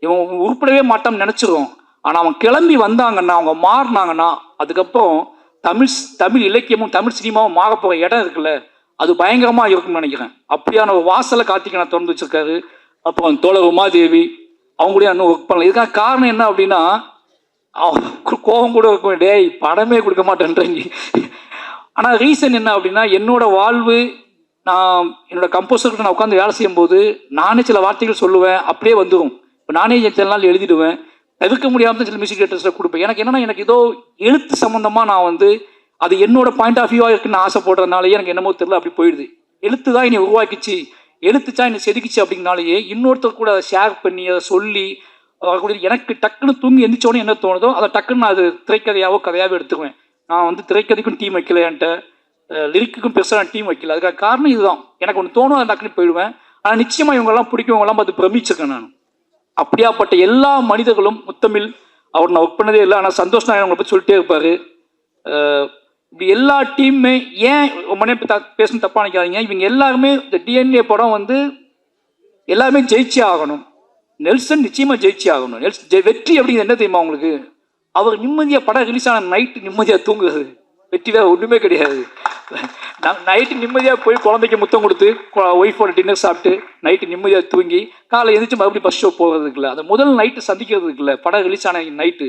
Speaker 4: இவன் உருப்படவே மாட்டான்னு நினச்சிடுவோம். ஆனால் அவன் கிளம்பி வந்தாங்கன்னா, அவங்க மாறினாங்கன்னா, அதுக்கப்புறம் தமிழ் இலக்கியமும் தமிழ் சினிமாவும் மாற போகிற இடம் இருக்குல்ல, அது பயங்கரமாக இருக்கும்னு நினைக்கிறேன். அப்படியான ஒரு வாசலை கார்த்திக் நான் திறந்து வச்சிருக்காரு. அப்புறம் தோழர் உமாதேவி, அவங்க கூட இன்னும் ஒர்க் பண்ணல. இதுக்கான காரணம் என்ன அப்படின்னா, கோபம் கூட இருக்கும், டேய் படமே கொடுக்க மாட்டேன்றீங்க. ஆனால் ரீசன் என்ன அப்படின்னா, என்னோட வாழ்வு, நான் என்னோட கம்போசர்கிட்ட நான் உட்காந்து வேலை செய்யும்போது நானே சில வார்த்தைகள் சொல்லுவேன், அப்படியே வந்துடும். இப்போ நானே சில நாள் எழுதிடுவேன், தவிர்க்க முடியாமல் சில மியூசிக் டைரக்டர்ஸில் கொடுப்பேன். எனக்கு என்னன்னா, எனக்கு ஏதோ எழுத்து சம்மந்தமாக நான் வந்து அது என்னோட பாயிண்ட் ஆஃப் வியூவாக இருக்குன்னு ஆசைப்படுறதுனாலேயே எனக்கு என்னமோ தெரியல அப்படி போயிடுது. எழுத்து தான் என்னை உருவாக்கிச்சு, எழுத்துச்சா என்னை செதுக்கிச்சு அப்படிங்கனாலேயே இன்னொருத்தர் கூட அதை ஷேர் பண்ணி அதை சொல்லி எனக்கு டக்குன்னு தூங்கி எந்திரிச்சோன்னு என்ன தோணுதோ அதை டக்குன்னு நான் அது திரைக்கதையாவோ கதையாகவோ எடுத்துக்குவேன். நான் வந்து திரைக்கதைக்கும் டீம் வைக்கல, என்கிட்ட லிரிக்குக்கும் பெருசாக நான் டீம் வைக்கல. அதுக்காக காரணம் இதுதான். எனக்கு ஒன்று தோணும், அதை டக்குன்னு போயிடுவேன். ஆனால் நிச்சயமாக இவங்கெல்லாம் பிடிக்கவங்கெல்லாம் பார்த்து பிரமிச்சிருக்கேன் நான். அப்படியாப்பட்ட எல்லா மனிதர்களும் முத்தமிழ் அவர் நான் ஒர்க் பண்ணதே இல்லை, ஆனால் சந்தோஷ் நாயன் அவங்களை பற்றி சொல்லிட்டே இருப்பார். இப்படி எல்லா டீமுமே ஏன் மணி பேசணும் தப்பாக நினைக்காதீங்க, இவங்க எல்லாருமே இந்த டிஎன்ஏ படம் வந்து எல்லாருமே ஜெயிச்சே ஆகணும். நெல்சன் நிச்சயமாக ஜெயிச்சே ஆகணும். வெற்றி அப்படிங்கிறது என்ன தெரியுமா உங்களுக்கு? அவர் நிம்மதியாக படம் ரிலீஸ் ஆன நைட்டு நிம்மதியாக தூங்குறது. வெற்றி வேறு ஒன்றுமே கிடையாது. நைட்டு நிம்மதியாக போய் குழந்தைக்கு முத்தம் கொடுத்து ஒய்ஃபோட டின்னர் சாப்பிட்டு நைட்டு நிம்மதியாக தூங்கி காலை எழுந்திரிச்சு மறுபடியும் ஃபஸ்ட் ஷோ போகிறதுக்கு இல்லை, அந்த முதல் நைட்டு சந்திக்கிறதுக்கு இல்லை, படம் ரிலீஸ் ஆன நைட்டு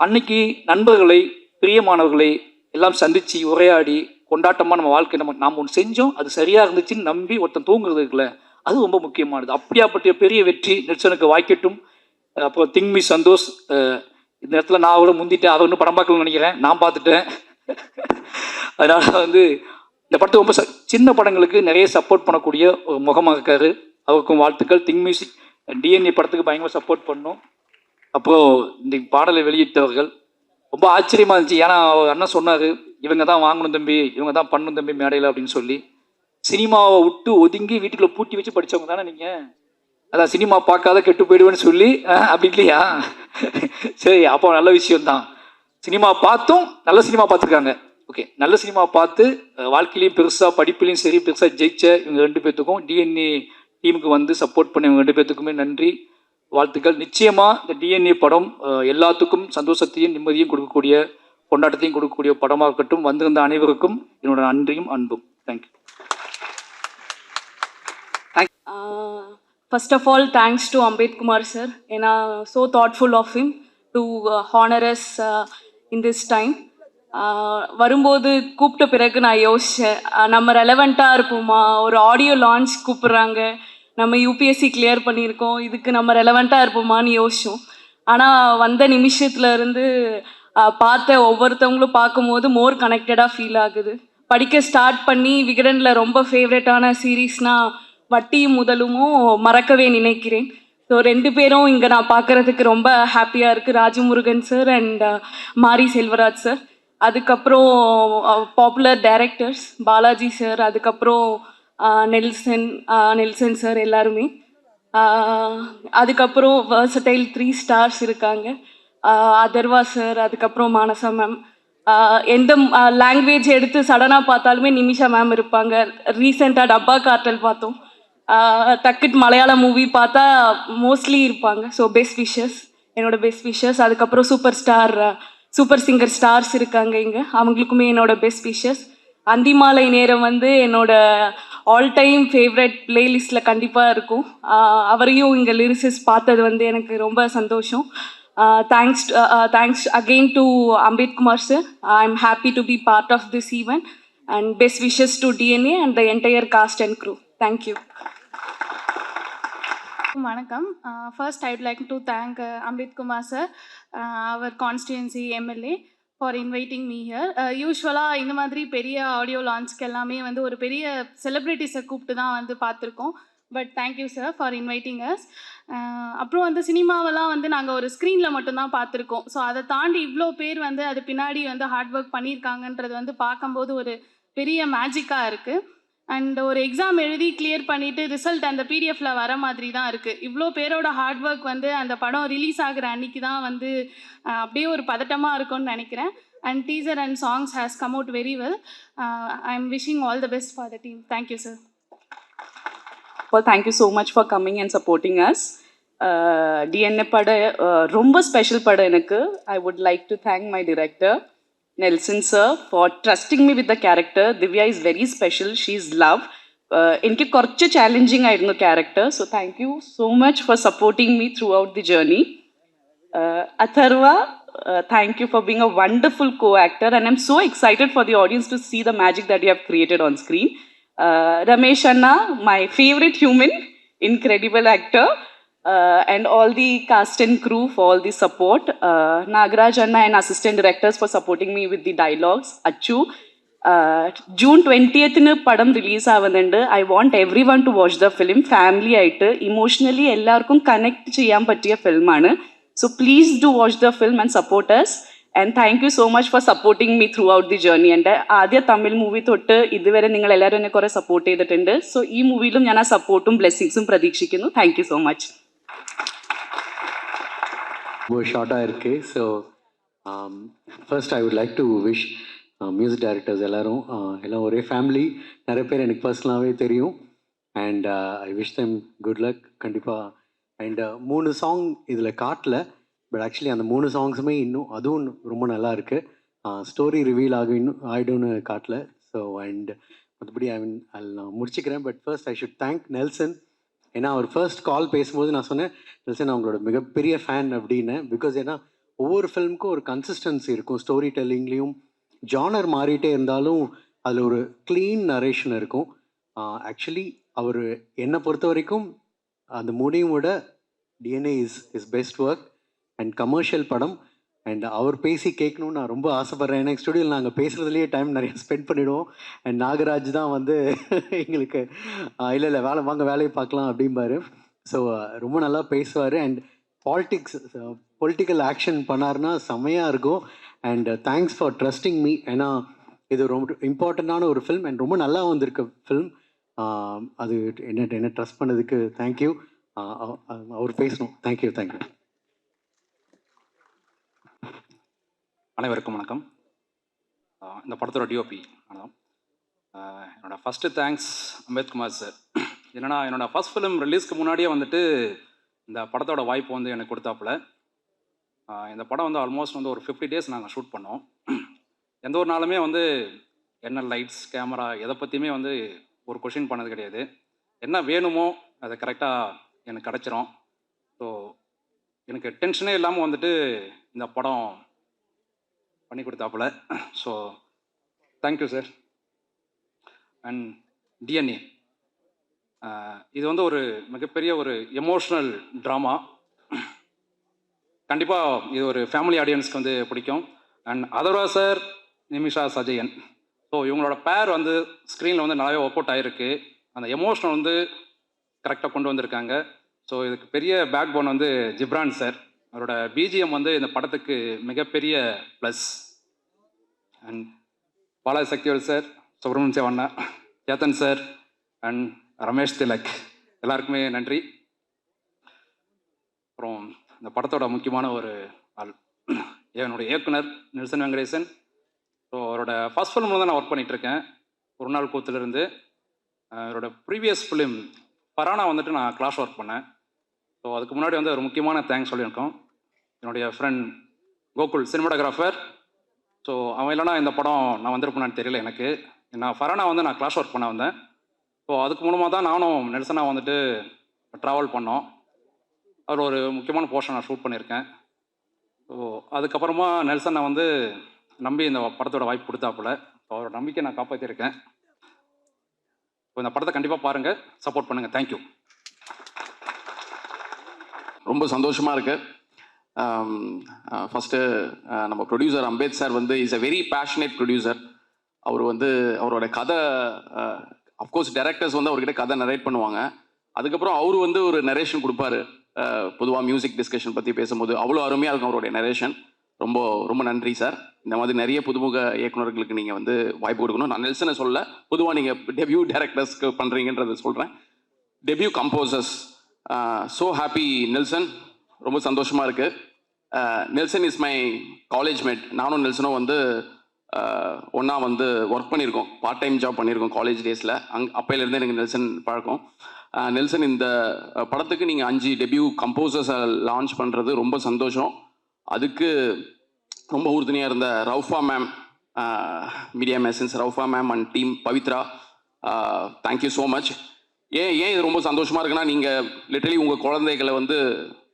Speaker 4: அன்னைக்கு நண்பர்களை பிரியமானவர்களை எல்லாம் சந்தித்து உரையாடி கொண்டாட்டமாக நம்ம வாழ்க்கை நாம் ஒன்று செஞ்சோம் அது சரியாக இருந்துச்சுன்னு நம்பி ஒருத்தன் தூங்குறதுக்குல அது ரொம்ப முக்கியமானது. அப்படியாப்பட்ட பெரிய வெற்றி நெல்சனுக்கு வாய்க்கட்டும். அப்புறம் திங்மி சந்தோஷ், இந்த இடத்துல நான் அவரை முந்திட்டேன், அவர் இன்னும் படம் பார்க்கணும்னு நினைக்கிறேன், நான் பார்த்துட்டேன். அதனால் வந்து இந்த படத்தை ரொம்ப சின்ன படங்களுக்கு நிறைய சப்போர்ட் பண்ணக்கூடிய ஒரு முகமாக இருக்கார். அவருக்கும் வாழ்த்துக்கள். திங் மியூசிக் டிஎன்ஏ படத்துக்கு பயங்கர சப்போர்ட் பண்ணோம். அப்புறம் இந்த பாடலை வெளியிட்டவர்கள் ரொம்ப ஆச்சரியமாக இருந்துச்சு. ஏன்னா அவர் அண்ணன் சொன்னார், இவங்க தான் வாங்கணும் தம்பி, இவங்க தான் பண்ணணும் தம்பி மேடையில் அப்படின்னு சொல்லி. சினிமாவை விட்டு ஒதுங்கி வீட்டுக்குள்ளே பூட்டி வச்சு படித்தவங்க தானே நீங்கள்? அதான் சினிமா பார்க்காத கெட்டு போயிடுவேன்னு சொல்லி அப்படி இல்லையா? சரி, அப்போ நல்ல விஷயம்தான். சினிமா பார்த்தும் நல்ல சினிமா பார்த்துருக்காங்க. ஓகே, நல்ல சினிமா பார்த்து வாழ்க்கையிலையும் பெருசாக படிப்புலையும் சரி பெருசாக ஜெயிச்ச இவங்க 2 பேர்த்துக்கும் டிஎன்ஏ டீமுக்கு வந்து சப்போர்ட் பண்ண இவங்க 2 பேர்த்துக்குமே நன்றி, வாழ்த்துக்கள். நிச்சயமாக இந்த டிஎன்ஏ படம் எல்லாத்துக்கும் சந்தோஷத்தையும் நிம்மதியும் கொடுக்கக்கூடிய கொண்டாட்டத்தையும் கொடுக்கக்கூடிய படமாக இருக்கட்டும். வந்திருந்த அனைவருக்கும் என்னோட நன்றியும் அன்பும். Thank you.
Speaker 5: First of all, thanks to Ambed Kumar sir, and so thoughtful of him to honor us in this time. வரும்போது கூப்பிட்ட பிறகு நான் யோசித்தேன், நம்ம ரெலவெண்ட்டாக இருப்போமா? ஒரு ஆடியோ லான்ச் கூப்பிட்றாங்க, நம்ம யூபிஎஸ்சி கிளியர் பண்ணியிருக்கோம், இதுக்கு நம்ம ரெலவெண்ட்டாக இருப்போமான்னு யோசித்தோம். ஆனால் வந்த நிமிஷத்துல இருந்து பார்த்த ஒவ்வொருத்தவங்களும் பார்க்கும்போது மோர் கனெக்டடாக ஃபீல் ஆகுது. படிக்க ஸ்டார்ட் பண்ணி விகடனில் ரொம்ப ஃபேவரட்டான சீரீஸ்னால் வட்டியும் முதலுமும் மறக்கவே நினைக்கிறேன். ஸோ 2 பேரும் இங்கே நான் பார்க்குறதுக்கு ரொம்ப ஹாப்பியாக இருக்குது. ராஜமுருகன் சார் அண்ட் மாரி செல்வராஜ் சார், அதுக்கப்புறம் பாப்புலர் டைரக்டர்ஸ் பாலாஜி சார், அதுக்கப்புறம் நெல்சன் சார் எல்லாருமே. அதுக்கப்புறம் வர்சடைல் 3 ஸ்டார்ஸ் இருக்காங்க, அதர்வா சார், அதுக்கப்புறம் மானசா மேம். எந்த லாங்குவேஜ் எடுத்து சடனாக பார்த்தாலுமே நிமிஷா மேம் இருப்பாங்க. ரீசெண்டாக டப்பா கார்ட்டல் பார்த்தோம், டக்குட் மலையாள மூவி பார்த்தா மோஸ்ட்லி இருப்பாங்க. ஸோ பெஸ்ட் விஷஸ், என்னோட பெஸ்ட் விஷஸ். அதுக்கப்புறம் சூப்பர் சிங்கர் ஸ்டார்ஸ் இருக்காங்க இங்கே, அவங்களுக்குமே என்னோட பெஸ்ட் விஷஸ். அந்திமாலை நேரம் வந்து என்னோட ஆல் டைம் ஃபேவரட் பிளேலிஸ்ட்டில் கண்டிப்பாக இருக்கும். அவரையும் இங்கே லிரிசிஸ் பார்த்தது வந்து எனக்கு ரொம்ப சந்தோஷம். Thanks again to Ambed Kumar sir. I'm happy to be part of this event and best wishes to DNA and the entire cast and crew. Thank you.
Speaker 6: Vanakkam. First, I would like to thank Ambed Kumar sir, our constituency MLA, for inviting me here. யூஸ்வலாக இந்த மாதிரி பெரிய audio லான்ச்க்கு எல்லாமே வந்து ஒரு பெரிய செலிப்ரிட்டிஸை கூப்பிட்டு தான் வந்து பார்த்துருக்கோம். But thank you sir for inviting as. அப்புறம் வந்து சினிமாவெல்லாம் வந்து நாங்கள் ஒரு ஸ்க்ரீனில் மட்டும்தான் பார்த்துருக்கோம். ஸோ அதை தாண்டி இவ்வளோ பேர் வந்து அது பின்னாடி வந்து ஹார்ட் ஒர்க் பண்ணியிருக்காங்கன்றது வந்து பார்க்கும்போது ஒரு பெரிய மேஜிக்காக இருக்குது. அண்ட் ஒரு எக்ஸாம் எழுதி கிளியர் பண்ணிவிட்டு ரிசல்ட் அந்த பிடிஎஃப்ல வர மாதிரி தான் இருக்குது. இவ்வளோ பேரோட ஹார்ட் ஒர்க் வந்து அந்த படம் ரிலீஸ் ஆகிற அன்றைக்கி தான் வந்து அப்படியே ஒரு பதட்டமாக இருக்கும்னு நினைக்கிறேன். And teaser and songs has come out very well. I am wishing all the best for the team. Thank you sir.
Speaker 7: Well, thank you so much for coming and supporting us. DNA பட ரொம்ப special படம் எனக்கு. I would like to thank my director Nelson sir for trusting me with the character. Divya is very special. She is love. എനിക്ക് കുറച്ച് challenging ആയിരുന്നു character. So thank you so much for supporting me throughout the journey. Atharva, thank you for being a wonderful co-actor, and I'm so excited for the audience to see the magic that you have created on screen. Ramesh Anna, my favorite human, incredible actor. And all the cast and crew for all the support. Nagaraj Anna and assistant directors for supporting me with the dialogues. Achu. June 20th in padam release avunundu. I want everyone to watch the film. Family aittu emotionally ellarkum connect cheyan pattiya film aanu. So please do watch the film and support us. And thank you so much for supporting me throughout the journey. And ആദ്യ Tamil movie തൊട്ട് ഇതുവരെ നിങ്ങൾ എല്ലാവരും എന്നെ കുറേ support ചെയ്തിട്ടുണ്ട്. So ഈ മൂവിയിലും ഞാൻ ആ സപ്പോർട്ടും ബ്ലെസ്സിങ്സും പ്രതീക്ഷിക്കുന്നു. Thank you so much.
Speaker 8: ரொம்ப ஷார்ட்டாக இருக்குது. So first I would like to wish music directors எல்லோரும் எல்லாம் ஒரே ஃபேமிலி. நிறைய பேர் எனக்கு பர்சனலாகவே தெரியும். And I wish them good luck கண்டிப்பாக. அண்ட் 3 சாங் இதில் காட்டல, பட் ஆக்சுவலி அந்த 3 சாங்ஸுமே இன்னும் அதுவும் ரொம்ப நல்லா இருக்குது. ஸ்டோரி ரிவீல் ஆகிடும்னு காட்டல. ஸோ அண்ட் மற்றபடி நான் முடிச்சுக்கிறேன். But first I should thank Nelson. ஏன்னா அவர் ஃபர்ஸ்ட் கால் பேசும்போது நான் சொன்னேன், நெல்சன் அவங்களோட மிகப்பெரிய ஃபேன் அப்படின்னு. பிகாஸ் ஏன்னா ஒவ்வொரு ஃபிலிமுக்கும் ஒரு கன்சிஸ்டன்சி இருக்கும். ஸ்டோரி டெல்லிங்லேயும் ஜானர் மாறிட்டே இருந்தாலும் அதில் ஒரு க்ளீன் நரேஷன் இருக்கும். ஆக்சுவலி அவர் என்னை பொறுத்த வரைக்கும் அந்த முடியும் விட DNA is best work and commercial படம். அண்ட் அவர் பேசி கேட்கணும்னு நான் ரொம்ப ஆசைப்பட்றேன். ஏன்னா ஸ்டுடியோவில் நாங்கள் பேசுகிறதுலேயே டைம் நிறைய ஸ்பெண்ட் பண்ணிவிடுவோம். அண்ட் நாகராஜ் தான் வந்து எங்களுக்கு இல்லை வேலையை பார்க்கலாம் அப்படிம்பாரு. ஸோ ரொம்ப நல்லா பேசுவார். அண்ட் பொலிட்டிக்கல் ஆக்ஷன் பண்ணாருன்னா செம்மையாக இருக்கும். And thanks for trusting me. ஏன்னா இது ரொம்ப இம்பார்ட்டண்ட்டான ஒரு ஃபில்ம் அண்ட் ரொம்ப நல்லா வந்திருக்க ஃபில்ம். அது என்ன ட்ரஸ்ட் பண்ணதுக்கு தேங்க்யூ. அவர் பேசணும். தேங்க்யூ.
Speaker 9: அனைவருக்கும் வணக்கம். இந்த படத்தோட டிஓபி ஆனால் என்னோடய ஃபஸ்ட்டு தேங்க்ஸ் அம்பேத்குமார் சார். என்னென்னா என்னோடய ஃபஸ்ட் ஃபிலிம் ரிலீஸ்க்கு முன்னாடியே வந்துட்டு இந்த படத்தோட வாய்ப்பு வந்து எனக்கு கொடுத்தாப்புல. இந்த படம் வந்து ஆல்மோஸ்ட் வந்து ஒரு 50 days நாங்கள் ஷூட் பண்ணோம். எந்த ஒரு நாளுமே வந்து என்ன லைட்ஸ் கேமரா எதை பற்றியுமே வந்து ஒரு கொஷின் பண்ணது கிடையாது. என்ன வேணுமோ அதை கரெக்டாக எனக்கு கிடச்சிரும். ஸோ எனக்கு டென்ஷனே இல்லாமல் வந்துட்டு இந்த படம் பண்ணி கொடுத்தாப்புல. So thank you sir. And DNA இது வந்து ஒரு மிகப்பெரிய ஒரு எமோஷ்னல் ட்ராமா. கண்டிப்பாக இது ஒரு ஃபேமிலி ஆடியன்ஸ்க்கு வந்து பிடிக்கும். And Atharva sir, Nimisha Sajayan, so இவங்களோட பேர் வந்து ஸ்க்ரீனில் வந்து நல்லாவே ஒர்க் அவுட் ஆகிருக்கு. அந்த எமோஷனல் வந்து கரெக்டாக கொண்டு வந்திருக்காங்க. ஸோ இதுக்கு பெரிய பேக் போன் வந்து ஜிப்ரான் சார். அவரோட பிஜிஎம் வந்து இந்த படத்துக்கு மிகப்பெரிய plus. And Balaji Sakthivel sir, Subramaniam Sevanna, Chetan sir and Ramesh Tilak, எல்லாருக்குமே நன்றி. அப்புறம் இந்த படத்தோட முக்கியமான ஒரு ஆள் என்னுடைய இயக்குனர் நெல்சன் வெங்கடேசன். ஸோ அவரோட ஃபர்ஸ்ட் ஃபிலிமில் தான் நான் ஒர்க் பண்ணிகிட்ருக்கேன், ஒரு நாள் கூத்துலேருந்து. அவரோட ப்ரீவியஸ் ஃபிலிம் பரானா வந்துட்டு நான் கிளாஸ் ஒர்க் பண்ணேன். ஸோ அதுக்கு முன்னாடி வந்து ஒரு முக்கியமான தேங்க்ஸ் சொல்லியிருக்கோம் என்னுடைய ஃப்ரெண்ட் கோகுல், சினிமாட்டோகிராஃபர். ஸோ அவன் இல்லைனா இந்த படம் நான் வந்திருப்பேனான்னு தெரியல எனக்கு. நான் ஃபரானா வந்து நான் கிளாஸ் ஒர்க் பண்ண வந்தேன். ஸோ அதுக்கு மூலமாக தான் நானும் நெல்சனாக வந்துட்டு ட்ராவல் பண்ணோம். அதில் ஒரு முக்கியமான போர்ஷன் நான் ஷூட் பண்ணியிருக்கேன். ஸோ அதுக்கப்புறமா நெல்சனை வந்து நம்பி இந்த படத்தோட வாய்ப்பு கொடுத்தாப்புல. ஸோ அவரோட நம்பிக்கை நான் காப்பாற்றிருக்கேன். ஸோ இந்த படத்தை கண்டிப்பாக பாருங்கள், சப்போர்ட் பண்ணுங்கள். தேங்க்யூ.
Speaker 2: ரொம்ப சந்தோஷமாக இருக்குது. ஃபஸ்ட்டு நம்ம ப்ரொடியூசர் அம்பேத் சார் வந்து is a very passionate producer. அவர் வந்து அவரோட கதை, அஃப்கோர்ஸ் டைரக்டர்ஸ் வந்து அவர்கிட்ட கதை நரேட் பண்ணுவாங்க. அதுக்கப்புறம் அவர் வந்து ஒரு நரேஷன் கொடுப்பாரு. பொதுவாக மியூசிக் டிஸ்கஷன் பற்றி பேசும்போது அவ்வளோ அருமையாக இருக்கும் அவருடைய நரேஷன். ரொம்ப ரொம்ப நன்றி சார். இந்த மாதிரி நிறைய புதுமுக இயக்குநர்களுக்கு நீங்கள் வந்து வாய்ப்பு கொடுக்கணும். நான் நெல்சனை சொல்ல, பொதுவாக நீங்கள் டெபியூ டைரக்டர்ஸ்க்கு பண்ணுறீங்கன்றதை சொல்கிறேன். Debut composers, so happy Nelson, ரொம்ப சந்தோஷமாக இருக்குது. Nelson is my college mate. நானும் நெல்சனும் வந்து ஒன்றா வந்து ஒர்க் பண்ணியிருக்கோம், பார்ட் டைம் ஜாப் பண்ணியிருக்கோம் காலேஜ் டேஸில். அப்போலேருந்து எனக்கு நெல்சன் பழக்கம். நெல்சன், இந்த படத்துக்கு நீங்கள் 5 டெபியூ கம்போசர்ஸை லான்ச் பண்ணுறது ரொம்ப சந்தோஷம். அதுக்கு ரொம்ப உறுதுணையாக இருந்த Raufa ma'am, Media Masons Raufa ma'am and team Pavithra, thank you so much. ஏன் இது ரொம்ப சந்தோஷமாக இருக்குன்னா, நீங்கள் லிட்டரலி உங்கள் குழந்தைகளை வந்து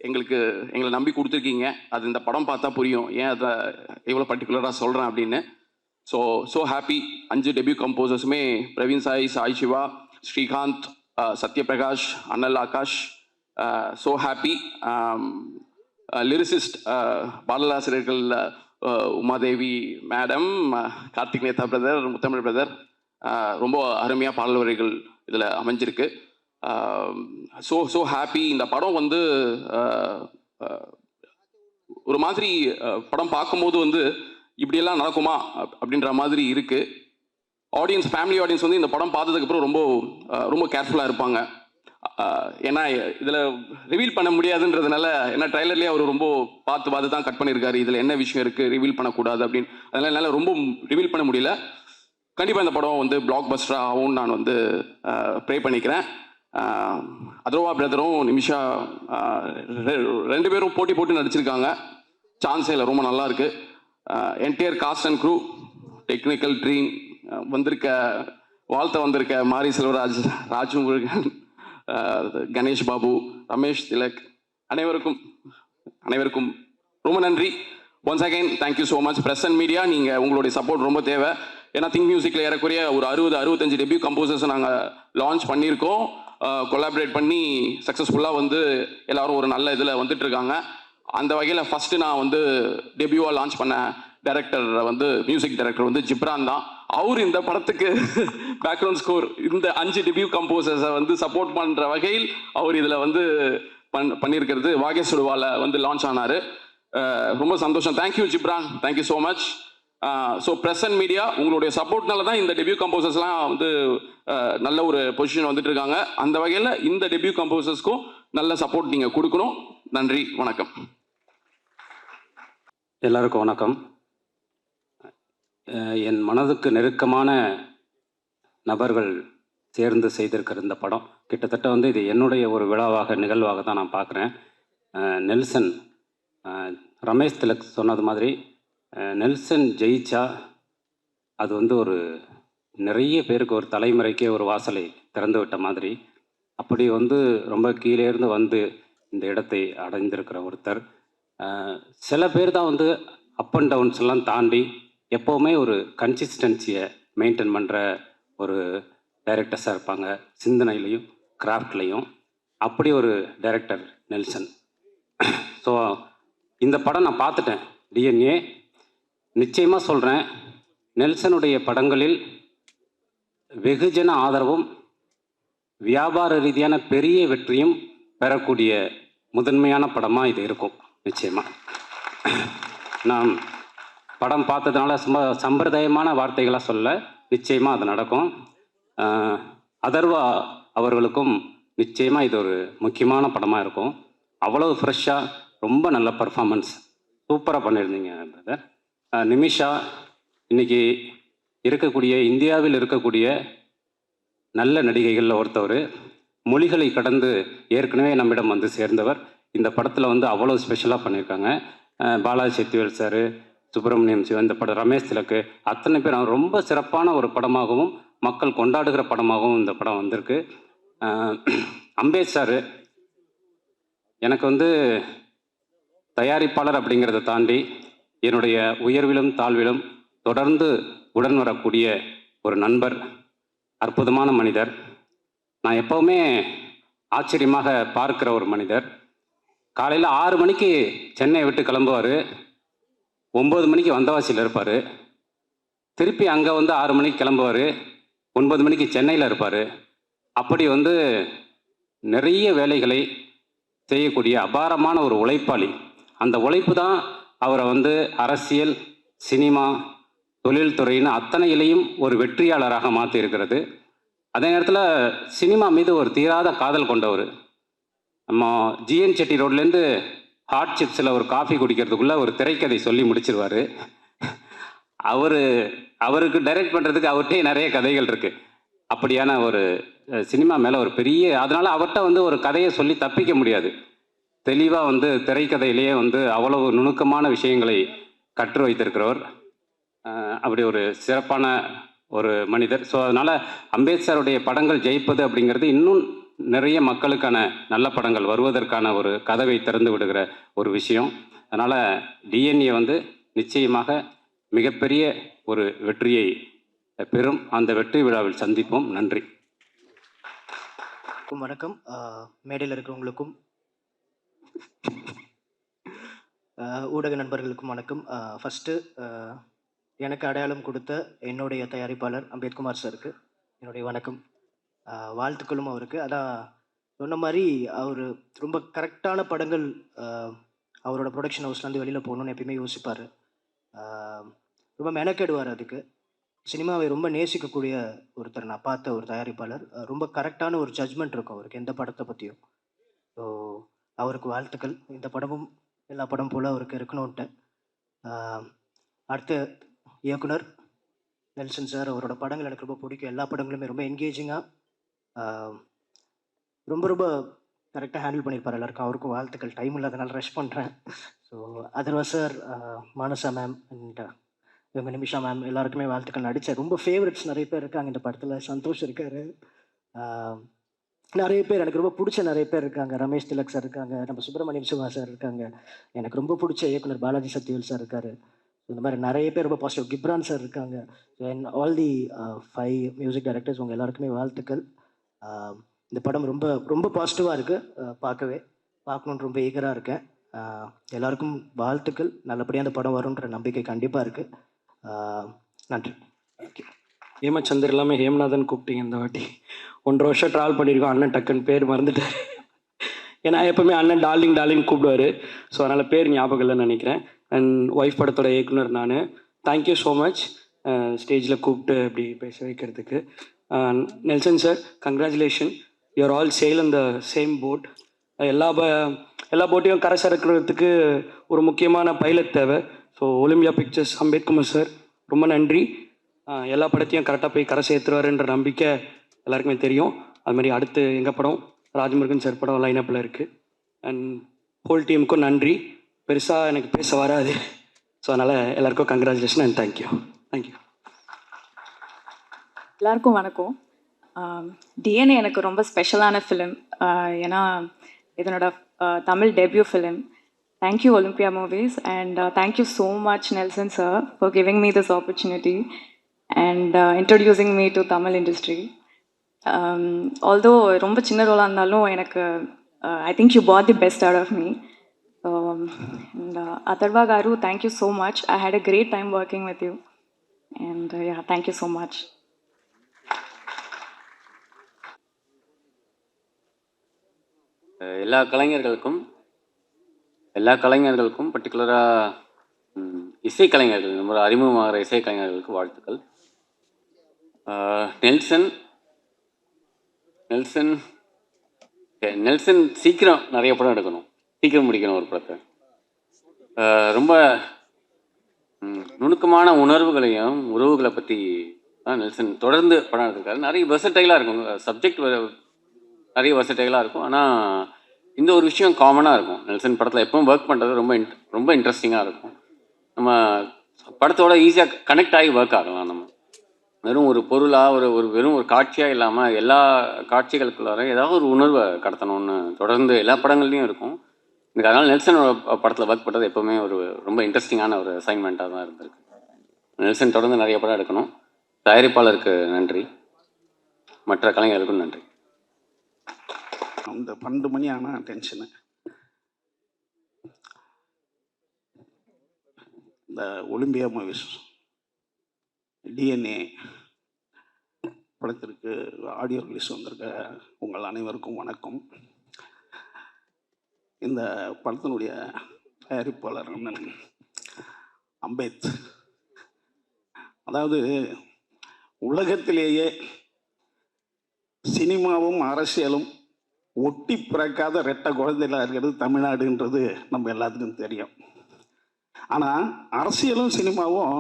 Speaker 2: எங்களை நம்பி கொடுத்துருக்கீங்க. அது இந்த படம் பார்த்தா புரியும் ஏன் அதை எவ்வளோ பர்டிகுலராக சொல்கிறேன் அப்படின்னு. So happy. 5 டெபியூ கம்போசர்ஸுமே Praveen Sai, Sai Siva, Srikanth, Sathyaprakash, Anal Akash. So happy. Lyricist பாடலாசிரியர்கள் Umadevi madam, Karthik Netha brother, Muthamizh brother, ரொம்ப அருமையாக பாடல் வரிகள் இதில் அமைஞ்சிருக்கு. So happy. இந்த படம் வந்து
Speaker 10: ஒரு மாதிரி படம் பார்க்கும்போது வந்து இப்படியெல்லாம் நடக்குமா அப்படின்ற மாதிரி இருக்குது. ஆடியன்ஸ், ஃபேமிலி ஆடியன்ஸ் வந்து இந்த படம் பார்த்ததுக்கப்புறம் ரொம்ப கேர்ஃபுல்லாக இருப்பாங்க. ஏன்னா இதில் ரிவீல் பண்ண முடியாதுன்றதுனால, ஏன்னா ட்ரைலர்லேயே அவர் ரொம்ப பார்த்து தான் கட் பண்ணியிருக்காரு, இதில் என்ன விஷயம் இருக்குது ரிவீல் பண்ணக்கூடாது அப்படின்னு. அதனால் என்னால் ரொம்ப ரிவீல் பண்ண முடியல. கண்டிப்பாக இந்த படம் வந்து பிளாக் பஸ்டராக ஆகும்னு நான் வந்து ப்ரே பண்ணிக்கிறேன். அதர்வா பிரதரும் நிமிஷா ரெண்டு பேரும் போட்டி போட்டு நடிச்சிருக்காங்க. சான்ஸே இல்லை, ரொம்ப நல்லா இருக்கு. Entire cast and crew, technical team, வந்திருக்க மாரி செல்வராஜ், ராஜு முருகன், கணேஷ் பாபு, ரமேஷ் திலக், அனைவருக்கும் ரொம்ப நன்றி. Once again thank you so much. Press and media, நீங்கள் உங்களுடைய சப்போர்ட் ரொம்ப தேவை. ஏன்னா திங்க் மியூசிக்கில் ஏறக்குறைய ஒரு 60-65 டெபியூ கம்போசர்ஸை நாங்கள் லான்ச் பண்ணியிருக்கோம். கொலாபரேட் பண்ணி சக்ஸஸ்ஃபுல்லாக வந்து எல்லோரும் ஒரு நல்ல இதில் வந்துட்டு இருக்காங்க. அந்த வகையில் ஃபஸ்ட்டு நான் வந்து டெபியூவாக லான்ச் பண்ண டைரக்டர் வந்து மியூசிக் டைரக்டர் வந்து ஜிப்ரான் தான். அவர் இந்த படத்துக்கு பேக்ரவுண்ட் ஸ்கோர், இந்த 5 டெபியூ கம்போசர்ஸை வந்து சப்போர்ட் பண்ணுற வகையில் அவர் இதில் வந்து பண்ணியிருக்கிறது. வாகேசுடுவால வந்து லான்ச் ஆனார். ரொம்ப சந்தோஷம். Thank you Ghibran, thank you so much. So press and media, உங்களுடைய சப்போர்ட்னால தான் இந்த டெபியூ கம்போசர்ஸ்லாம் வந்து நல்ல ஒரு பொசிஷன் வந்துட்டு இருக்காங்க. அந்த வகையில் இந்த டெபியூ கம்போசர்ஸ்க்கும் நல்ல சப்போர்ட் நீங்கள் கொடுக்கணும். நன்றி, வணக்கம்.
Speaker 11: எல்லாருக்கும் வணக்கம். என் மனதுக்கு நெருக்கமான நபர்கள் சேர்ந்து செய்திருக்கிற இந்த படம் கிட்டத்தட்ட வந்து இது என்னுடைய ஒரு நிகழ்வாக தான் நான் பார்க்குறேன். நெல்சன், ரமேஷ் திலக் சொன்னது மாதிரி நெல்சன் ஜெயிச்சா அது வந்து ஒரு நிறைய பேருக்கு ஒரு தலைமுறைக்கே ஒரு வாசலை திறந்து விட்ட மாதிரி. அப்படி வந்து ரொம்ப கீழே இருந்து வந்து இந்த இடத்தை அடைந்திருக்கிற ஒருத்தர். சில பேர் தான் வந்து அப் அண்ட் டவுன்ஸ் எல்லாம் தாண்டி எப்போவுமே ஒரு கன்சிஸ்டன்சியை மெயின்டைன் பண்ணுற ஒரு டைரக்டர்ஸாக இருப்பாங்க, சிந்தனையிலையும் கிராஃப்ட்லேயும். அப்படி ஒரு டைரக்டர் நெல்சன். ஸோ இந்த படம் நான் பார்த்துட்டேன், டிஎன்ஏ. நிச்சயமாக சொல்கிறேன், நெல்சனுடைய படங்களில் வெகுஜன ஆதரவும் வியாபார ரீதியான பெரிய வெற்றியும் பெறக்கூடிய முதன்மையான படமாக இது இருக்கும். நிச்சயமாக நான் படம் பார்த்ததுனால சம்பிரதாயமான வார்த்தைகளாக சொல்ல, நிச்சயமாக அது நடக்கும். அதர்வா அவர்களுக்கும் நிச்சயமாக இது ஒரு முக்கியமான படமாக இருக்கும். அவ்வளவு ஃப்ரெஷ்ஷாக ரொம்ப நல்ல பர்ஃபார்மன்ஸ், சூப்பராக பண்ணியிருந்தீங்க பிரதர். நிமிஷா இன்னைக்கு இருக்கக்கூடிய, இந்தியாவில் இருக்கக்கூடிய நல்ல நடிகைகளில் ஒருத்தவர். மொழிகளை கடந்து ஏற்கனவே நம்மிடம் வந்து சேர்ந்தவர். இந்த படத்தில் வந்து அவ்வளோ ஸ்பெஷலாக பண்ணியிருக்காங்க. பாலாஜி சக்திவேல் சார், சுப்பிரமணியம் சிவன், இந்த படம் ரமேஷ் திலக்கு, அத்தனை பேர் ரொம்ப சிறப்பான ஒரு படமாகவும் மக்கள் கொண்டாடுகிற படமாகவும் இந்த படம் வந்திருக்கு. அம்பேத் சார் எனக்கு வந்து தயாரிப்பாளர் அப்படிங்கிறத தாண்டி என்னுடைய உயர்விலும் தாழ்விலும் தொடர்ந்து உடன் வரக்கூடிய ஒரு நண்பர், அற்புதமான மனிதர். நான் எப்போவுமே ஆச்சரியமாக பார்க்கிற ஒரு மனிதர். காலையில் 6 மணிக்கு சென்னையை விட்டு கிளம்புவார், 9 மணிக்கு வந்தவாசியில் இருப்பார். திருப்பி அங்கே வந்து 6 மணிக்கு கிளம்புவார், 9 மணிக்கு சென்னையில் இருப்பார். அப்படி வந்து நிறைய வேலைகளை செய்யக்கூடிய அபாரமான ஒரு உழைப்பாளி. அந்த உழைப்பு தான் அவரை வந்து அரசியல், சினிமா, தொழில்துறைன்னு அத்தனையிலையும் ஒரு வெற்றியாளராக மாற்றி இருக்கிறது. அதே நேரத்தில் சினிமா மீது ஒரு தீராத காதல் கொண்டவர். நம்ம ஜிஎன் செட்டி ரோட்லேருந்து ஹாட் சிப்ஸில் ஒரு காஃபி குடிக்கிறதுக்குள்ளே ஒரு திரைக்கதை சொல்லி முடிச்சிருவார். அவருக்கு டைரக்ட் பண்ணுறதுக்கு அவர்கிட்டே நிறைய கதைகள் இருக்குது. அப்படியான ஒரு சினிமா மேலே ஒரு பெரிய, அதனால் அவர்கிட்ட வந்து ஒரு கதையை சொல்லி தப்பிக்க முடியாது. தெளிவாக வந்து திரைக்கதையிலேயே வந்து அவ்வளவு நுணுக்கமான விஷயங்களை கற்று வைத்திருக்கிறவர். அப்படி ஒரு சிறப்பான ஒரு மனிதர். ஸோ அதனால் அம்பேத்கருடைய படங்கள் ஜெயிப்பது அப்படிங்கிறது இன்னும் நிறைய மக்களுக்கான நல்ல படங்கள் வருவதற்கான ஒரு கதவை திறந்து விடுகிற ஒரு விஷயம். அதனால் டிஎன்ஏ வந்து நிச்சயமாக மிகப்பெரிய ஒரு வெற்றியை பெறும். அந்த வெற்றி விழாவில் சந்திப்போம். நன்றி.
Speaker 12: வணக்கம். மேடையில் இருக்கிறவங்களுக்கும் ஊடக நண்பர்களுக்கும் வணக்கம். ஃபஸ்ட்டு எனக்கு அடையாளம் கொடுத்த என்னுடைய தயாரிப்பாளர் அம்பேத்குமார் சாருக்கு என்னுடைய வணக்கம், வாழ்த்துக்களும் அவருக்கு. அதான் சொன்ன மாதிரி அவர் ரொம்ப கரெக்டான படங்கள் அவரோட ப்ரொடக்ஷன் ஹவுஸ்லேருந்து வெளியில் போகணுன்னு எப்பயுமே யோசிப்பார். ரொம்ப மெனக்கெடுவார் அதுக்கு. சினிமாவை ரொம்ப நேசிக்கக்கூடிய ஒருத்தர் நான் பார்த்த ஒரு தயாரிப்பாளர். ரொம்ப கரெக்டான ஒரு ஜட்ஜ்மெண்ட் இருக்கும் அவருக்கு எந்த படத்தை பற்றியும். ஸோ அவருக்கு வாழ்த்துக்கள். இந்த படமும் எல்லா படம் போல் அவருக்கு இருக்கணும்ன்ட்டு. அடுத்த இயக்குனர் நெல்சன் சார், அவரோட படங்கள் எனக்கு ரொம்ப பிடிக்கும். எல்லா படங்களுமே ரொம்ப என்கேஜிங்காக ரொம்ப ரொம்ப கரெக்டாக ஹேண்டில் பண்ணியிருப்பார் எல்லாருக்கும். அவருக்கும் வாழ்த்துக்கள். டைம் இல்லாதனால ரஷ் பண்ணுறேன். So Atharva sir, Manasa ma'am and இவங்க நிமிஷா மேம் எல்லாருக்குமே வாழ்த்துக்கள். நடித்த ரொம்ப ஃபேவரட்ஸ் நிறைய பேர் இருக்காங்க இந்த படத்தில். சந்தோஷ் இருக்கார், நிறைய பேர் எனக்கு ரொம்ப பிடிச்ச நிறைய பேர் இருக்காங்க. ரமேஷ் திலக் சார் இருக்காங்க, நம்ம சுப்பிரமணியம் சிவா சார் இருக்காங்க, எனக்கு ரொம்ப பிடிச்ச இயக்குனர் பாலாஜி சத்யவேல் சார் இருக்கார். இந்த மாதிரி நிறைய பேர் ரொம்ப பாசிட்டிவ். கிப்ரான் சார் இருக்காங்க. And all the 5 music directors, உங்கள் எல்லாருக்குமே வாழ்த்துக்கள். இந்த படம் ரொம்ப ரொம்ப பாசிட்டிவாக இருக்குது. பார்க்கணுன்னு ரொம்ப ஈகராக இருக்கேன். எல்லாருக்கும் வாழ்த்துக்கள். நல்லபடியாக அந்த படம் வரும்ன்ற நம்பிக்கை கண்டிப்பாக இருக்குது. நன்றி. தேங்க்யூ.
Speaker 13: ஹேமச்சந்தர் எல்லாமே ஹேமநாதன் கூப்பிட்டீங்க இந்த வாட்டி. 1.5 வருஷம் ட்ராவல் பண்ணியிருக்கோம். அண்ணன் டக்குன்னு பேர் மறந்துட்டார். ஏன்னா எப்போவுமே அண்ணன் டார்லிங் கூப்பிடுவார். ஸோ அதனால் பேர் ஞாபகம் இல்லைன்னு நினைக்கிறேன். அண்ட் ஒய்ஃப் படத்தோட இயக்குனர் நான். தேங்க்யூ ஸோ மச் ஸ்டேஜில் கூப்பிட்டு அப்படி பேச வைக்கிறதுக்கு. Nelson sir, congratulation. You're all sail in the same boat. எல்லா போட்டையும் கரை சேர்க்கிறதுக்கு ஒரு முக்கியமான பைலட் தேவை. So Olympia Pictures Ambethkumar sir ரொம்ப நன்றி. எல்லா படத்தையும் கரெக்டாக போய் கரை சேர்த்துருவாருன்ற நம்பிக்கை எல்லாருக்குமே தெரியும். அதுமாதிரி அடுத்து எங்கள் படம் ராஜமுருகன் சார் படம் லைனப்பில் இருக்குது. அண்ட் ஹோல் டீமுக்கும் நன்றி. பெருசாக எனக்கு பேச வராது. ஸோ அதனால் எல்லாருக்கும் கங்க்ராச்சுலேஷன் அண்ட் தேங்க்யூ.
Speaker 14: எல்லாருக்கும் வணக்கம். டிஎன்ஏ எனக்கு ரொம்ப ஸ்பெஷலான ஃபிலிம். ஏன்னா இதனோட Tamil debut film. Thank you Olympia Movies and thank you so much Nelson sir for giving me this opportunity and introducing me to Tamil industry. Although ரொம்ப சின்ன ரோலாக இருந்தாலும் எனக்கு I think you put the best out of me. And Atharva Garu, thank you so much. I had a great time working with you. And yeah, thank you so much.
Speaker 11: எல்லா கலைஞர்களுக்கும் பர்டிகுலராக இசைக்கலைஞர்கள், நம்ம அறிமுகமாகிற இசைக்கலைஞர்களுக்கு வாழ்த்துக்கள். நெல்சன் சீக்கிரம் நிறைய படம் எடுக்கணும், சீக்கிரம் முடிக்கணும் ஒரு படத்தை. ரொம்ப நுணுக்கமான உறவுகளை பற்றி தான் நெல்சன் தொடர்ந்து படம் எடுத்திருக்காரு. நிறைய வெர்சடைலாக இருக்கும், சப்ஜெக்ட் நிறைய வெர்சடைலாக இருக்கும். ஆனால் இந்த ஒரு விஷயம் காமனாக இருக்கும். நெல்சன் படத்தில் எப்பவும் ஒர்க் பண்ணுறது ரொம்ப இன்ட்ரெஸ்டிங்காக இருக்கும். நம்ம படத்தோட ஈஸியாக கனெக்ட் ஆகி ஒர்க் ஆகலாம். நம்ம வெறும் ஒரு பொருளாக வெறும் ஒரு காட்சியாக இல்லாமல் எல்லா காட்சிகளுக்குள்ளார ஏதாவது ஒரு உணர்வை கடத்தணும்னு தொடர்ந்து எல்லா படங்கள்லையும் இருக்கும். எனக்கு அதனால் நெல்சன் படத்தில் ஒர்க் பண்ணுறது எப்போவுமே ரொம்ப இன்ட்ரெஸ்டிங்கான ஒரு அசைன்மெண்ட்டாக தான் இருந்திருக்கு. நெல்சன் தொடர்ந்து நிறைய படம் எடுக்கணும். தயாரிப்பாளருக்கு நன்றி, மற்ற கலைஞர்களுக்கும் நன்றி.
Speaker 2: அந்த 12 மணி ஆனால் டென்ஷனு. இந்த ஒலிம்பியா மூவிஸ் டிஎன்ஏ படத்திற்கு ஆடியோ ரிலீஸ் வந்திருக்க உங்கள் அனைவருக்கும் வணக்கம். இந்த படத்தினுடைய தயாரிப்பாளர் அண்ணன் அம்பேத், அதாவது உலகத்திலேயே சினிமாவும் அரசியலும் ஒட்டி பிறக்காத ரெட்டை குழந்தைகளாக இருக்கிறது தமிழ்நாடுன்றது நம்ம எல்லாத்துக்கும் தெரியும். ஆனால் அரசியலும் சினிமாவும்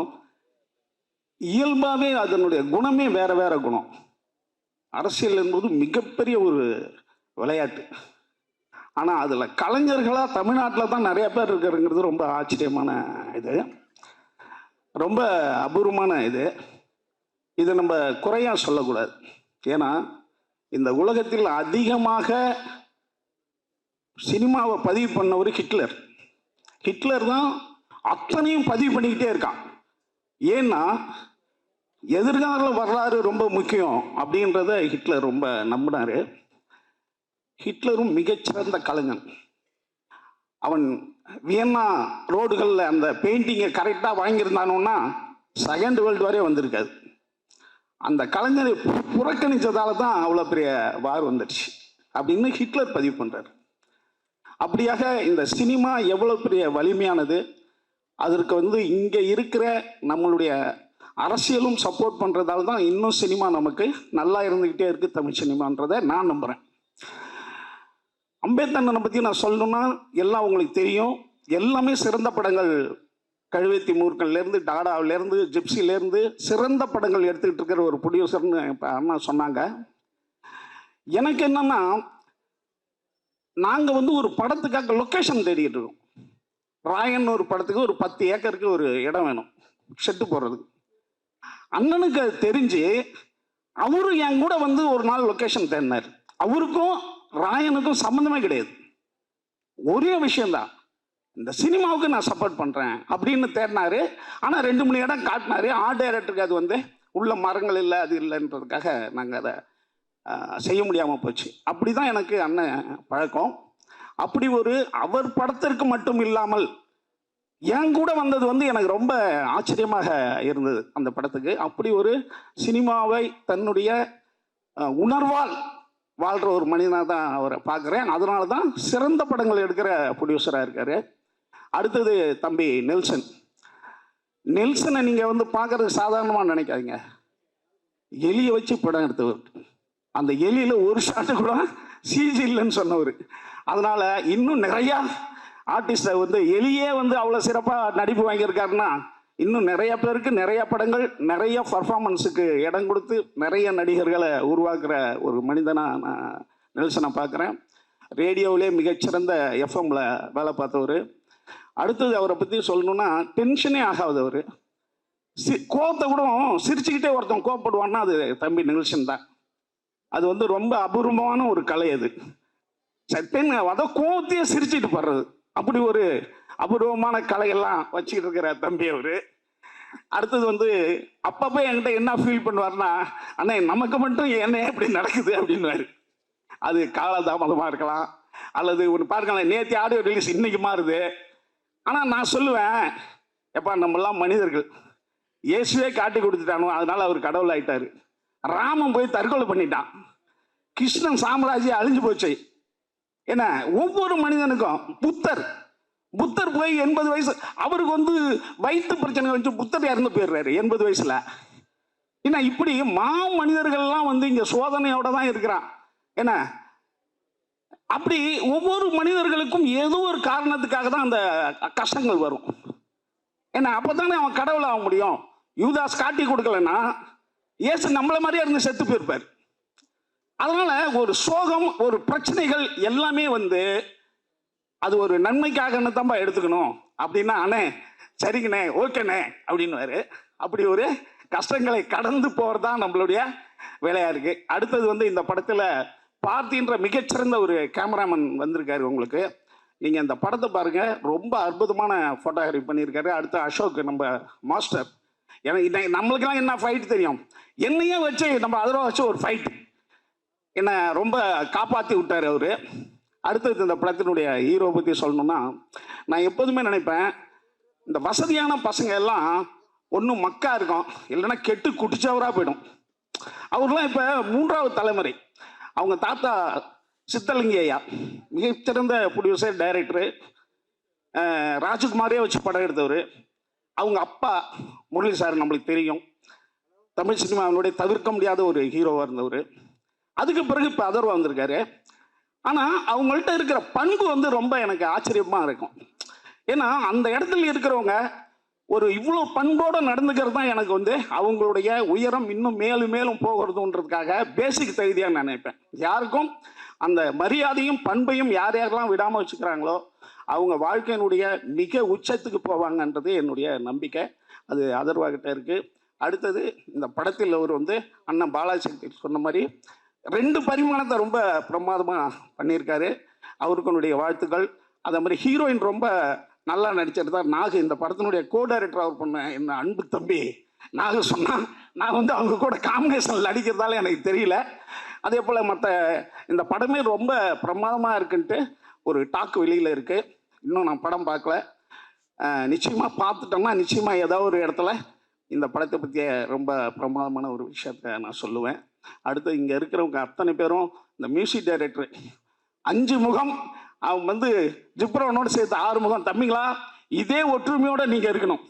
Speaker 2: இயல்பாகவே அதனுடைய குணமே வேறு வேறு குணம். அரசியல் என்பது மிகப்பெரிய ஒரு விளையாட்டு. ஆனால் அதில் கலைஞர்களாக தமிழ்நாட்டில் தான் நிறைய பேர் இருக்கிறங்கிறது ரொம்ப ஆச்சரியமான இது, ரொம்ப அபூர்வமான இது. இதை நம்ம குறையாக சொல்லக்கூடாது. ஏன்னா இந்த உலகத்தில் அதிகமாக சினிமாவை பதிவு பண்ணவர் ஹிட்லர் தான் அத்தனையும் பதிவு பண்ணிக்கிட்டே இருக்கான். ஏன்னா எதிர்கால வரலாறு ரொம்ப முக்கியம் அப்படின்றத ஹிட்லர் ரொம்ப நம்பினார். ஹிட்லரும் மிகச்சிறந்த கலைஞன். அவன் வியன்னா ரோடுகளில் அந்த பெயிண்டிங்கை கரெக்டாக வாங்கியிருந்தானோன்னா செகண்ட் வேர்ல்டு வாரே வந்திருக்காது. அந்த கலைஞரை புறக்கணித்ததால தான் அவ்வளோ பெரிய வார் வந்துடுச்சு அப்படின்னு ஹிட்லர் பதிவு பண்ணுறார்.
Speaker 15: அப்படியாக இந்த சினிமா எவ்வளோ பெரிய வலிமையானது, அதற்கு வந்து இங்கே இருக்கிற நம்மளுடைய அரசியலும் சப்போர்ட் பண்ணுறதால தான் இன்னும் சினிமா நமக்கு நல்லா இருந்துக்கிட்டே இருக்குது, தமிழ் சினிமான்றதை நான் நம்புகிறேன். அம்பேத்கரனை பற்றி நான் சொல்லணும்னா எல்லாம் உங்களுக்கு தெரியும். எல்லாமே சிறந்த படங்கள், கழுவேத்தி மூர்க்கன்லேருந்து டாடாவிலேருந்து ஜிப்சிலேருந்து சிறந்த படங்கள் எடுத்துக்கிட்டு இருக்கிற ஒரு ப்ரொடியூசர்னு இப்போ அண்ணா சொன்னாங்க. எனக்கு என்னன்னா, நாங்கள் வந்து ஒரு படத்துக்காக லொக்கேஷன் தேடிட்டு இருக்கோம். ராயன் ஒரு படத்துக்கு ஒரு 10 ஏக்கருக்கு ஒரு இடம் வேணும் ஷெட்டு போடுறதுக்கு. அண்ணனுக்கு அது தெரிஞ்சு அவரு என் கூட வந்து ஒரு நாள் லொக்கேஷன் தேடினார். அவருக்கும் ராயனுக்கும் சம்மந்தமே கிடையாது. ஒரே விஷயந்தான், இந்த சினிமாவுக்கு நான் சப்போர்ட் பண்ணுறேன் அப்படின்னு தேடினாரு. ஆனால் 2-3 இடம் காட்டினாரு. ஆர்ட் டைரக்டருக்கு அது வந்து உள்ள மரங்கள் இல்லை, அது இல்லைன்றதுக்காக நாங்கள் அதை செய்ய முடியாமல் போச்சு. அப்படி தான் எனக்கு அண்ணன் பழக்கம். அப்படி ஒரு அவர் படத்திற்கு மட்டும் இல்லாமல் என் கூட வந்தது வந்து எனக்கு ரொம்ப ஆச்சரியமாக இருந்தது அந்த படத்துக்கு. அப்படி ஒரு சினிமாவை தன்னுடைய உணர்வால் வாழ்கிற ஒரு மனிதனாக தான் அவரை பார்க்குறேன். அதனால தான் சிறந்த படங்கள் எடுக்கிற ப்ரொடியூசராக இருக்கார். அடுத்தது தம்பி நெல்சன். நெல்சனை நீங்கள் வந்து பார்க்குறதுக்கு சாதாரணமாக நினைக்காதீங்க. எலியை வச்சு படம் எடுத்தவர். அந்த எலியில் ஒரு ஷாட்டு கூட சிஜி இல்லைன்னு சொன்னவர். அதனால் இன்னும் நிறையா ஆர்டிஸ்டை வந்து எலியே வந்து அவ்வளோ சிறப்பாக நடிப்பு வாங்கியிருக்காருன்னா, இன்னும் நிறைய பேருக்கு நிறைய படங்கள் நிறைய பர்ஃபார்மன்ஸுக்கு இடம் கொடுத்து நிறைய நடிகர்களை உருவாக்குற ஒரு மனிதனாக நான் நெல்சனை பார்க்குறேன். ரேடியோவிலே மிகச்சிறந்த எஃப்எம்ல வேலை பார்த்தவர். அடுத்தது அவரை பற்றி சொல்லணுன்னா, டென்ஷனே ஆகாது அவர். கோவத்தை கூட சிரிச்சுக்கிட்டே ஒருத்தன் கோவப்படுவான்னா அது தம்பி நெல்சன் தான். அது வந்து ரொம்ப அபூர்வமான ஒரு கலை. அது அதை கோவத்தையே சிரிச்சுட்டு படுறது, அப்படி ஒரு அபூர்வமான கலையெல்லாம் வச்சுக்கிட்டு இருக்கிற தம்பி அவர். அடுத்தது வந்து அப்பப்போ என்கிட்ட என்ன ஃபீல் பண்ணுவார்னா, அண்ணே நமக்கு மட்டும் என்ன எப்படி நடக்குது அப்படின்வாரு. அது காலதாமதமாக இருக்கலாம், அல்லது ஒன்று பாருங்களேன், நேற்று ஆடியோ ரிலீஸ் இன்னைக்கு மாறுது. ஆனால் நான் சொல்லுவேன், எப்பா நம்மளாம் மனிதர்கள், இயேசுவே காட்டி கொடுத்துட்டானோ அதனால அவர் கடவுள் ஆயிட்டாரு. ராமன் போய் தற்கொலை பண்ணிட்டான், கிருஷ்ணன் சாம்ராஜ்யம் அழிஞ்சு போச்சு. ஏன்னா ஒவ்வொரு மனிதனுக்கும் புத்தர் போய் 80 வயசு, அவருக்கு வந்து வயிற்று பிரச்சனை வச்சு புத்தர் இறந்து போயிடுறாரு 80 வயசுல. ஏன்னா இப்படி மனிதர்கள்லாம் வந்து இங்க சோதனையோட தான் இருக்கிறான். ஏன்னா அப்படி ஒவ்வொரு மனிதர்களுக்கும் ஏதோ ஒரு காரணத்துக்காக தான் அந்த கஷ்டங்கள் வரும். ஏன்னா அப்பதானே அவன் கடவுள் ஆக முடியும். யூதாஸ் காட்டி கொடுக்கலன்னா இயேசு நம்மள மாதிரியே இருந்து செத்து போயிருப்பார். அதனால ஒரு சோகம், ஒரு பிரச்சனைகள் எல்லாமே வந்து அது ஒரு நன்மைக்காகன்னு தான்ப்பா எடுத்துக்கணும் அப்படின்னா, அண்ணே சரிங்கண்ணே ஓகேண்ணே அப்படின்னுவாரு. அப்படி ஒரு கஷ்டங்களை கடந்து போகிறதான் நம்மளுடைய வேலையா இருக்கு. அடுத்தது வந்து இந்த படத்தில் பார்த்தின்ற மிகச்சிறந்த ஒரு கேமராமேன் வந்திருக்காரு உங்களுக்கு. நீங்கள் இந்த படத்தை பாருங்க, ரொம்ப அற்புதமான ஃபோட்டோகிராஃபி பண்ணியிருக்காரு. அடுத்து அசோக் நம்ம மாஸ்டர். ஏன்னா நம்மளுக்கெல்லாம் என்ன ஃபைட் தெரியும், என்னையே வச்சு நம்ம அதில் வச்சு ஒரு ஃபைட் என்ன ரொம்ப காப்பாற்றி விட்டார் அவர். அடுத்தது இந்த படத்தினுடைய ஹீரோ பற்றி சொல்லணும்னா, நான் எப்போதுமே நினைப்பேன், இந்த வசதியான பசங்க எல்லாம் ஒன்றும் மக்கா இருக்கும், இல்லைன்னா கெட்டு குடிச்சவராக போயிடும். அவர்லாம் இப்போ 3வது தலைமுறை. அவங்க தாத்தா சித்தலிங்க ஐயா மிகச்சிறந்த ப்ரொடியூசர், டைரக்டரு, ராஜகுமாரே வச்சு படம் எடுத்தவர். அவங்க அப்பா முரளி சார் நம்மளுக்கு தெரியும், தமிழ் சினிமாவினுடைய தவிர்க்க முடியாத ஒரு ஹீரோவாக இருந்தவர். அதுக்கு பிறகு இப்போ அதர்வா வந்திருக்காரு. ஆனால் அவங்கள்ட்ட இருக்கிற பண்பு வந்து ரொம்ப எனக்கு ஆச்சரியமாக இருக்கும். ஏன்னா அந்த இடத்துல இருக்கிறவங்க ஒரு இவ்வளோ பண்போடு நடந்துக்கிறது தான் எனக்கு வந்து அவங்களுடைய உயரம் இன்னும் மேலும் மேலும் போகிறதுன்றதுக்காக பேசிக் தகுதியாக நான் நினைப்பேன். யாருக்கும் அந்த மரியாதையும் பண்பையும் யார் யாரெல்லாம் விடாமல் வச்சுக்கிறாங்களோ அவங்க வாழ்க்கையினுடைய மிக உச்சத்துக்கு போவாங்கன்றது என்னுடைய நம்பிக்கை. அது அதர்வாகிட்ட இருக்குது. அடுத்தது இந்த படத்தில் அவர் வந்து அண்ணன் பாலாசக்தி சொன்ன மாதிரி 2 பரிமாணத்தை ரொம்ப பிரமாதமாக பண்ணியிருக்காரு. அவருக்கு என்னுடைய வாழ்த்துக்கள். அதே மாதிரி ஹீரோயின் ரொம்ப நல்லா நடிச்சிருந்தா. நாகு இந்த படத்தினுடைய கோ டைரக்டர் அவர் பண்ண என்ன அன்பு தம்பி நாகு சொன்னான். நான் வந்து அவங்க கூட காம்பினேஷனில் நடிக்கிறதால எனக்கு தெரியல. அதே போல் மற்ற இந்த படமே ரொம்ப பிரமாதமாக இருக்குன்ட்டு ஒரு டாக் வெளியில் இருக்குது. இன்னும் நான் படம் பார்க்கல. நிச்சயமாக பார்த்துட்டோம்னா நிச்சயமாக ஏதோ ஒரு இடத்துல இந்த படத்தை பற்றிய ரொம்ப பிரமாதமான ஒரு விஷயத்த நான் சொல்லுவேன். அடுத்து இங்கே இருக்கிறவங்க அத்தனை பேரும் இந்த மியூசிக் டைரக்டர் 5 முகம் அவன் வந்து ஜிப்ரவனோடு சேர்த்து ஆறுமுகம். தம்பிங்களா, இதே ஒற்றுமையோடு நீங்கள் இருக்கணும்.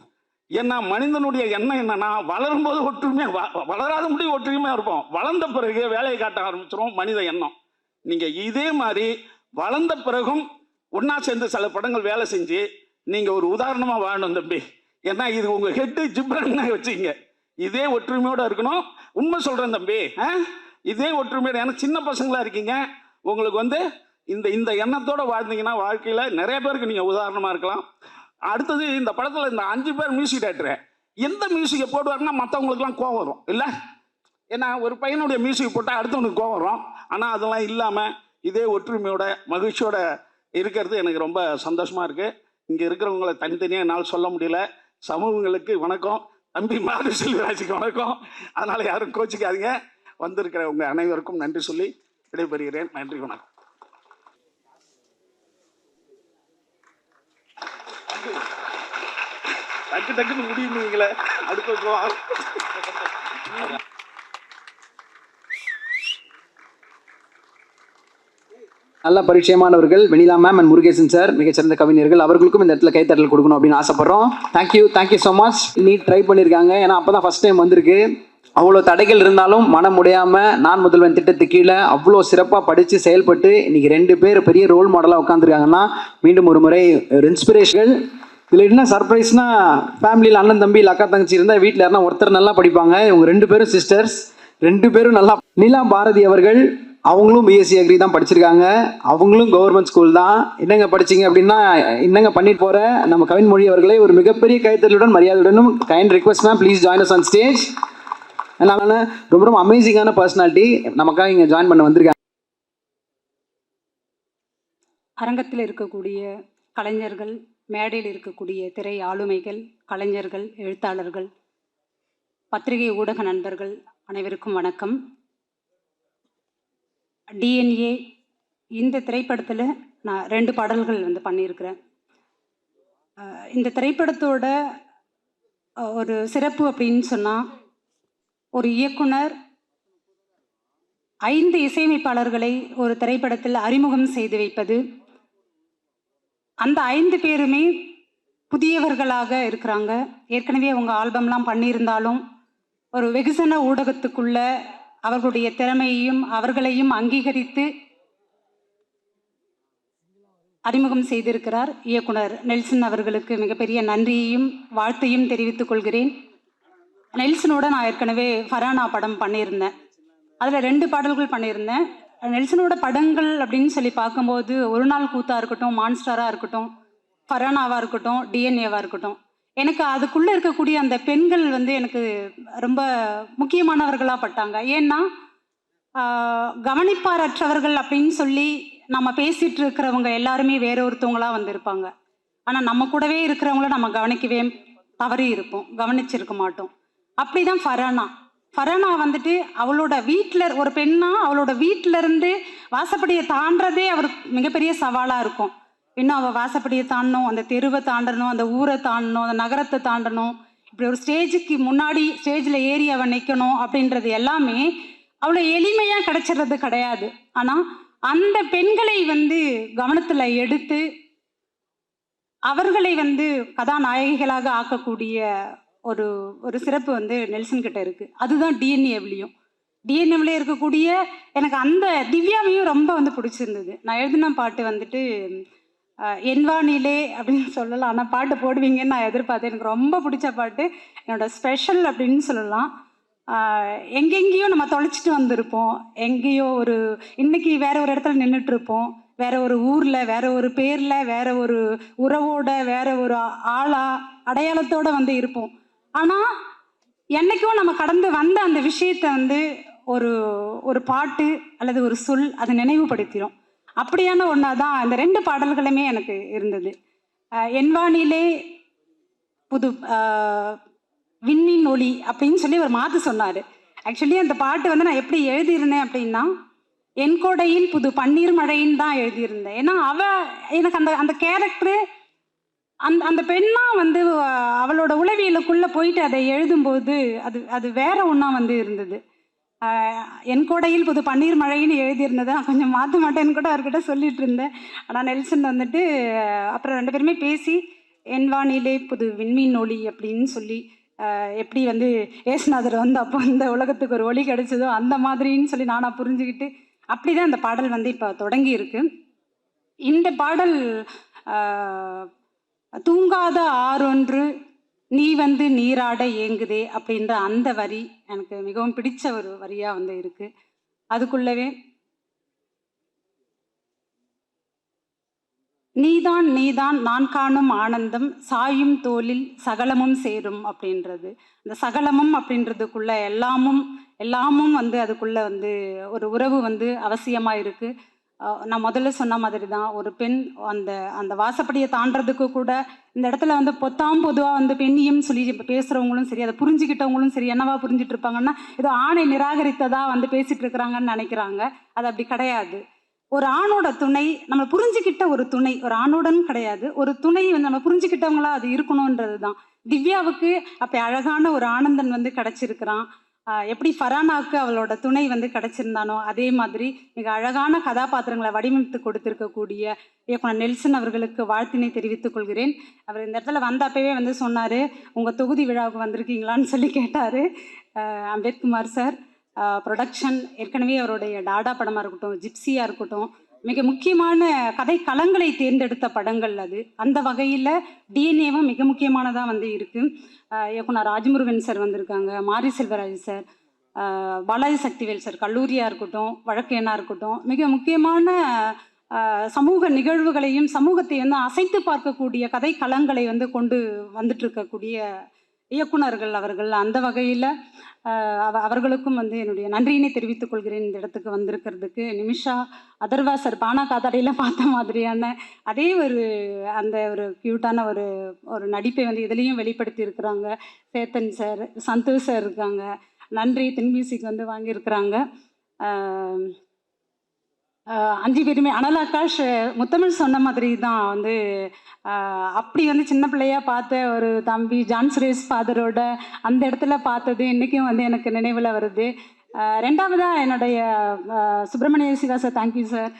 Speaker 15: ஏன்னா மனிதனுடைய எண்ணம் என்னன்னா, வளரும்போது ஒற்றுமையாக, வளராத முடியும் ஒற்றுமையாக இருப்போம், வளர்ந்த பிறகு வேலையை காட்ட ஆரம்பிச்சிடும் மனித எண்ணம். நீங்கள் இதே மாதிரி வளர்ந்த பிறகும் ஒன்றா சேர்ந்து சில படங்கள் வேலை செஞ்சு நீங்கள் ஒரு உதாரணமாக வாழணும் தம்பி. ஏன்னா இது உங்கள் ஹெட்டு ஜிப்ரன் வச்சுக்கிங்க. இதே ஒற்றுமையோடு இருக்கணும். உண்மை சொல்கிறேன் தம்பி, இதே ஒற்றுமையோட. ஏன்னா சின்ன பசங்களாக இருக்கீங்க, உங்களுக்கு வந்து இந்த எண்ணத்தோடு வாழ்ந்தீங்கன்னா வாழ்க்கையில் நிறைய பேருக்கு நீங்கள் உதாரணமாக இருக்கலாம். அடுத்தது இந்த படத்தில் இந்த 5 பேர் மியூசிக் டைரக்டரு எந்த மியூசிக்கை போடுவாருன்னா மற்றவங்களுக்குலாம் கோவம் வரும் இல்லை? ஏன்னா ஒரு பையனுடைய மியூசிக் போட்டால் அடுத்தவனுக்கு கோவம் வரும். ஆனால் அதெல்லாம் இல்லாமல் இதே ஒற்றுமையோட மகிழ்ச்சியோட இருக்கிறது எனக்கு ரொம்ப சந்தோஷமாக இருக்குது. இங்கே இருக்கிறவங்களை தனித்தனியாக என்னால் சொல்ல முடியல. சமூகங்களுக்கு வணக்கம், தம்பி மாரி செல்வராஜுக்கு வணக்கம். அதனால் யாரும் கோச்சிக்காதீங்க. வந்திருக்கிற உங்கள் அனைவருக்கும் நன்றி சொல்லி விடைபெறுகிறேன். நன்றி, வணக்கம். டக்குன்னு முடியுங்களே அடுத்த
Speaker 3: நல்ல பரிச்சயமானவர்கள் Vennila ma'am and Murugesan sir, மிகச்சிறந்த கவிஞர்கள். அவர்களுக்கும் இந்த இடத்துல கைத்தட்டல் கொடுக்கணும் அப்படின்னு ஆசைப்படுறோம். Thank you so much. Neat try பண்ணியிருக்காங்க, ஏன்னா அப்போ தான் ஃபஸ்ட் டைம் வந்திருக்கு. அவ்வளோ தடைகள் இருந்தாலும் மனம் முடியாமல் நான் முதல்வன் திட்டத்துக்கு கீழே அவ்வளோ சிறப்பாக படித்து செயல்பட்டு இன்றைக்கி 2 பேர் பெரிய ரோல் மாடலாக உட்காந்துருக்காங்கன்னா மீண்டும் ஒரு முறை ஒரு இன்ஸ்பிரேஷன். இதில் என்ன சர்ப்ரைஸ்னா, ஃபேமிலியில் அண்ணன் தம்பி இல்லை அக்கா தங்கச்சி இருந்தால் வீட்டில் யாருன்னா ஒருத்தர் நல்லா படிப்பாங்க. இவங்க 2 பேரும் சிஸ்டர்ஸ், 2 பேரும் நல்லா. நிலா பாரதி அவர்கள், அவங்களும் பிஎஸ்சி அக்ரி தான் படிச்சிருக்காங்க. அவங்களும் கவர்மெண்ட் ஸ்கூல் தான். என்னங்க படிச்சிங்க அப்படின்னா, என்னங்க பண்ணிட்டு போகிற நம்ம கவின்மொழி அவர்களை ஒரு மிகப்பெரிய கைத்தறலுடன் மரியாதையுடனும் kind request ma'am please join us on stage. அதனால ரொம்ப ரொம்ப அமேசிங்கான பர்சனாலிட்டி நமக்காக இங்கே ஜாயின் பண்ண வந்திருக்காங்க.
Speaker 16: அரங்கத்தில் இருக்கக்கூடிய கலைஞர்கள், மேடையில் இருக்கக்கூடிய திரை ஆளுமைகள், கலைஞர்கள், எழுத்தாளர்கள், பத்திரிகை ஊடக நண்பர்கள் அனைவருக்கும் வணக்கம். டிஎன்ஏ இந்த திரைப்படத்தில் நான் 2 பாடல்கள் வந்து பண்ணியிருக்கிறேன். இந்த திரைப்படத்தோட ஒரு சிறப்பு அப்படின்னு சொன்னால், ஒரு இயக்குனர் 5 இசையமைப்பாளர்களை ஒரு திரைப்படத்தில் அறிமுகம் செய்து வைப்பது. அந்த 5 பேருமே புதியவர்களாக இருக்கிறாங்க. ஏற்கனவே அவங்க ஆல்பம்லாம் பண்ணியிருந்தாலும் ஒரு வெகுஜன ஊடகத்துக்குள்ள அவர்களுடைய திறமையையும் அவர்களையும் அங்கீகரித்து அறிமுகம் செய்திருக்கிறார் இயக்குனர் நெல்சன் அவர்களுக்கு மிகப்பெரிய நன்றியையும் வாழ்த்தையும் தெரிவித்துக் கொள்கிறேன். நெல்சனோட நான் ஏற்கனவே ஃபரானா படம் பண்ணியிருந்தேன். அதில் 2 பாடல்கள் பண்ணியிருந்தேன். நெல்சனோட படங்கள் அப்படின்னு சொல்லி பார்க்கும்போது ஒரு நாள் கூத்தாக இருக்கட்டும், மான்ஸ்டராக இருக்கட்டும், ஃபரானாவாக இருக்கட்டும், டிஎன்ஏவாக இருக்கட்டும், எனக்கு அதுக்குள்ளே இருக்கக்கூடிய அந்த பெண்கள் வந்து எனக்கு ரொம்ப முக்கியமானவர்களாக பட்டாங்க. ஏன்னா கவனிப்பாரற்றவர்கள் அப்படின்னு சொல்லி நம்ம பேசிகிட்டு இருக்கிறவங்க எல்லாருமே வேற ஒருத்தவங்களாக வந்திருப்பாங்க. ஆனால் நம்ம கூடவே இருக்கிறவங்கள நம்ம கவனிக்கவே தவறி இருப்போம், கவனிச்சிருக்க மாட்டோம். அப்படி தான் ஃபரானா வந்துட்டு அவளோட வீட்டில் ஒரு பெண்ணா அவளோட வீட்டிலேருந்து வாசப்படியை தாண்டதே அவருக்கு மிகப்பெரிய சவாலாக இருக்கும். இன்னும் அவள் வாசப்படியை தாண்டணும், அந்த தெருவை தாண்டணும், அந்த ஊரை தாண்டணும், அந்த நகரத்தை தாண்டணும், இப்படி ஒரு ஸ்டேஜுக்கு முன்னாடி ஸ்டேஜில் ஏறி அவள் நிற்கணும் அப்படின்றது எல்லாமே அவ்வளோ எளிமையாக கிடைச்சிடுறது கிடையாது. ஆனால் அந்த பெண்களை வந்து கவனத்தில் எடுத்து அவர்களை வந்து கதாநாயகிகளாக ஆக்கக்கூடிய ஒரு ஒரு சிறப்பு வந்து நெல்சன் கிட்ட இருக்குது. அதுதான் டிஎன்ஏவிலையும் இருக்கக்கூடிய எனக்கு அந்த திவ்யாவையும் ரொம்ப வந்து பிடிச்சிருந்தது. நான் எழுதின பாட்டு வந்துட்டு என்வானிலே அப்படின்னு சொல்லலாம். ஆனால் பாட்டு போடுவீங்கன்னு நான் எதிர்பார்த்தேன். எனக்கு ரொம்ப பிடிச்ச பாட்டு, என்னோட ஸ்பெஷல் அப்படின்னு சொல்லலாம். எங்கெங்கேயோ நம்ம தொலைச்சிட்டு வந்திருப்போம், எங்கேயோ ஒரு இன்னைக்கு வேற ஒரு இடத்துல நின்றுட்டுருப்போம், வேற ஒரு ஊரில், வேற ஒரு பேரில், வேற ஒரு உறவோட, வேற ஒரு ஆளா அடையாளத்தோடு வந்து இருப்போம். ஆனால் என்னைக்கும் நம்ம கடந்து வந்த அந்த விஷயத்தை வந்து ஒரு ஒரு பாட்டு அல்லது ஒரு சொல் அதை நினைவுபடுத்திடும். அப்படியான ஒன்றா தான் இந்த 2 பாடல்களுமே எனக்கு இருந்தது. என்வானிலே புது விண்மீன் ஒளி அப்படின்னு சொல்லி ஒரு மாற்று சொன்னார். ஆக்சுவலி அந்த பாட்டு வந்து நான் எப்படி எழுதியிருந்தேன் அப்படின்னா, என் கோடையில் புது பன்னீர் மழைன்னு தான் எழுதியிருந்தேன். ஏன்னா எனக்கு அந்த கேரக்டரு அந்த பெண்ணா வந்து அவளோட உளவியலுக்குள்ளே போயிட்டு அதை எழுதும்போது அது வேற ஒன்றா வந்து இருந்தது. என் கோடையில் புது பன்னீர் மழைன்னு எழுதியிருந்ததை நான் கொஞ்சம் மாற்ற மாட்டேன்னு கூட அவர்கிட்ட சொல்லிட்டு இருந்தேன். ஆனால் நெல்சன் வந்துட்டு அப்புறம் 2 பேருமே பேசி என் வானிலே புது விண்மீன் ஒளி அப்படின்னு சொல்லி எப்படி வந்து ஏசுநாதர் வந்து அப்போ இந்த உலகத்துக்கு ஒரு ஒளி கிடைச்சதோ அந்த மாதிரின்னு சொல்லி நானாக புரிஞ்சுக்கிட்டு அப்படி தான் அந்த பாடல் வந்து இப்போ தொடங்கி இருக்கு. இந்த பாடல் தூங்காத ஆறொன்று நீ வந்து நீராட ஏங்குதே அப்படின்ற அந்த வரி எனக்கு மிகவும் பிடிச்ச ஒரு வரியாக வந்து இருக்கு. அதுக்குள்ளவே நீதான் நீதான் நான் காணும் ஆனந்தம் சாயும் தோளில் சகலமும் சேரும் அப்படின்றது. அந்த சகலமும் அப்படின்றதுக்குள்ள எல்லாமும் வந்து அதுக்குள்ள வந்து ஒரு உறவு வந்து அவசியமாக இருக்கு. நான் முதல்ல சொன்ன மாதிரி தான் ஒரு பெண் அந்த அந்த வாசப்படியை தாண்டறதுக்கு கூட இந்த இடத்துல வந்து பொதுவாக வந்து பெண்ணியம் சொல்லி பேசுகிறவங்களும் சரி, அதை புரிஞ்சுக்கிட்டவங்களும் சரி என்னவா புரிஞ்சுட்டு இருப்பாங்கன்னா ஏதோ ஆணை நிராகரித்ததா வந்து பேசிட்டு இருக்கிறாங்கன்னு நினைக்கிறாங்க. அது அப்படி கிடையாது. ஒரு ஆணோட துணை நம்ம புரிஞ்சுக்கிட்ட ஒரு துணை, ஒரு ஆணோடன்னு கிடையாது, ஒரு துணை வந்து நம்ம புரிஞ்சுக்கிட்டவங்களா அது இருக்கணுன்றது தான். திவ்யாவுக்கு அப்போ அழகான ஒரு ஆனந்தன் வந்து கிடைச்சிருக்கிறான். எப்படி ஃபரானாவுக்கு அவளோட துணை வந்து கிடைச்சிருந்தானோ அதே மாதிரி மிக அழகான கதாபாத்திரங்களை வடிவமைத்து கொடுத்திருக்கக்கூடிய இயக்குனர் நெல்சன் அவர்களுக்கு வாழ்த்தினை தெரிவித்துக் கொள்கிறேன். அவர் இந்த இடத்துல வந்தப்பவே வந்து சொன்னார், உங்கள் தொகுதி விழாவுக்கு வந்திருக்கீங்களான்னு சொல்லி கேட்டார். அம்பேத்குமார் சார் ப்ரொடக்ஷன், ஏற்கனவே அவருடைய டாடா படமாக இருக்கட்டும், ஜிப்சியாக இருக்கட்டும், மிக முக்கியமான கதை களங்களை தேர்ந்தெடுத்த படங்கள் அது. அந்த வகையில் டிஎன்ஏவும் மிக முக்கியமானதாக வந்து இருக்குது. இயக்குனர் ராஜமுருகன் சார் வந்திருக்காங்க, மாரி செல்வராஜ் சார், பாலாஜி சக்திவேல் சார், கல்லூரியாக இருக்கட்டும், வழக்கேனாக இருக்கட்டும், மிக முக்கியமான சமூக நிகழ்வுகளையும் சமூகத்தை வந்து அசைத்து பார்க்கக்கூடிய கதை களங்களை வந்து கொண்டு வந்துட்டு இருக்கக்கூடிய இயக்குனர்கள் அவர்கள். அந்த வகையில் அவர்களுக்கும் வந்து என்னுடைய நன்றியினை தெரிவித்துக் கொள்கிறேன் இந்த இடத்துக்கு வந்திருக்கிறதுக்கு. நிமிஷா, அதர்வா சார் பானா காத்தாடியில் பார்த்த மாதிரியான அதே அந்த ஒரு க்யூட்டான ஒரு நடிப்பை வந்து இதுலேயும் வெளிப்படுத்தி இருக்கிறாங்க. சேத்தன் சார், சந்தோஷ் சார் இருக்காங்க. நன்றி. தென் மியூசிக் வந்து வாங்கியிருக்கிறாங்க. 5 பேருமே அனல் ஆகாஷ் முத்தமிழ் சொன்ன மாதிரி தான் வந்து அப்படி வந்து சின்ன பிள்ளையா பார்த்த ஒரு தம்பி ஜான் சுரேஷ் ஃபாதரோட அந்த இடத்துல பார்த்தது இன்றைக்கும் வந்து எனக்கு நினைவில் வருது. 2வதாக என்னுடைய Subramaniya Siva sir, thank you sir.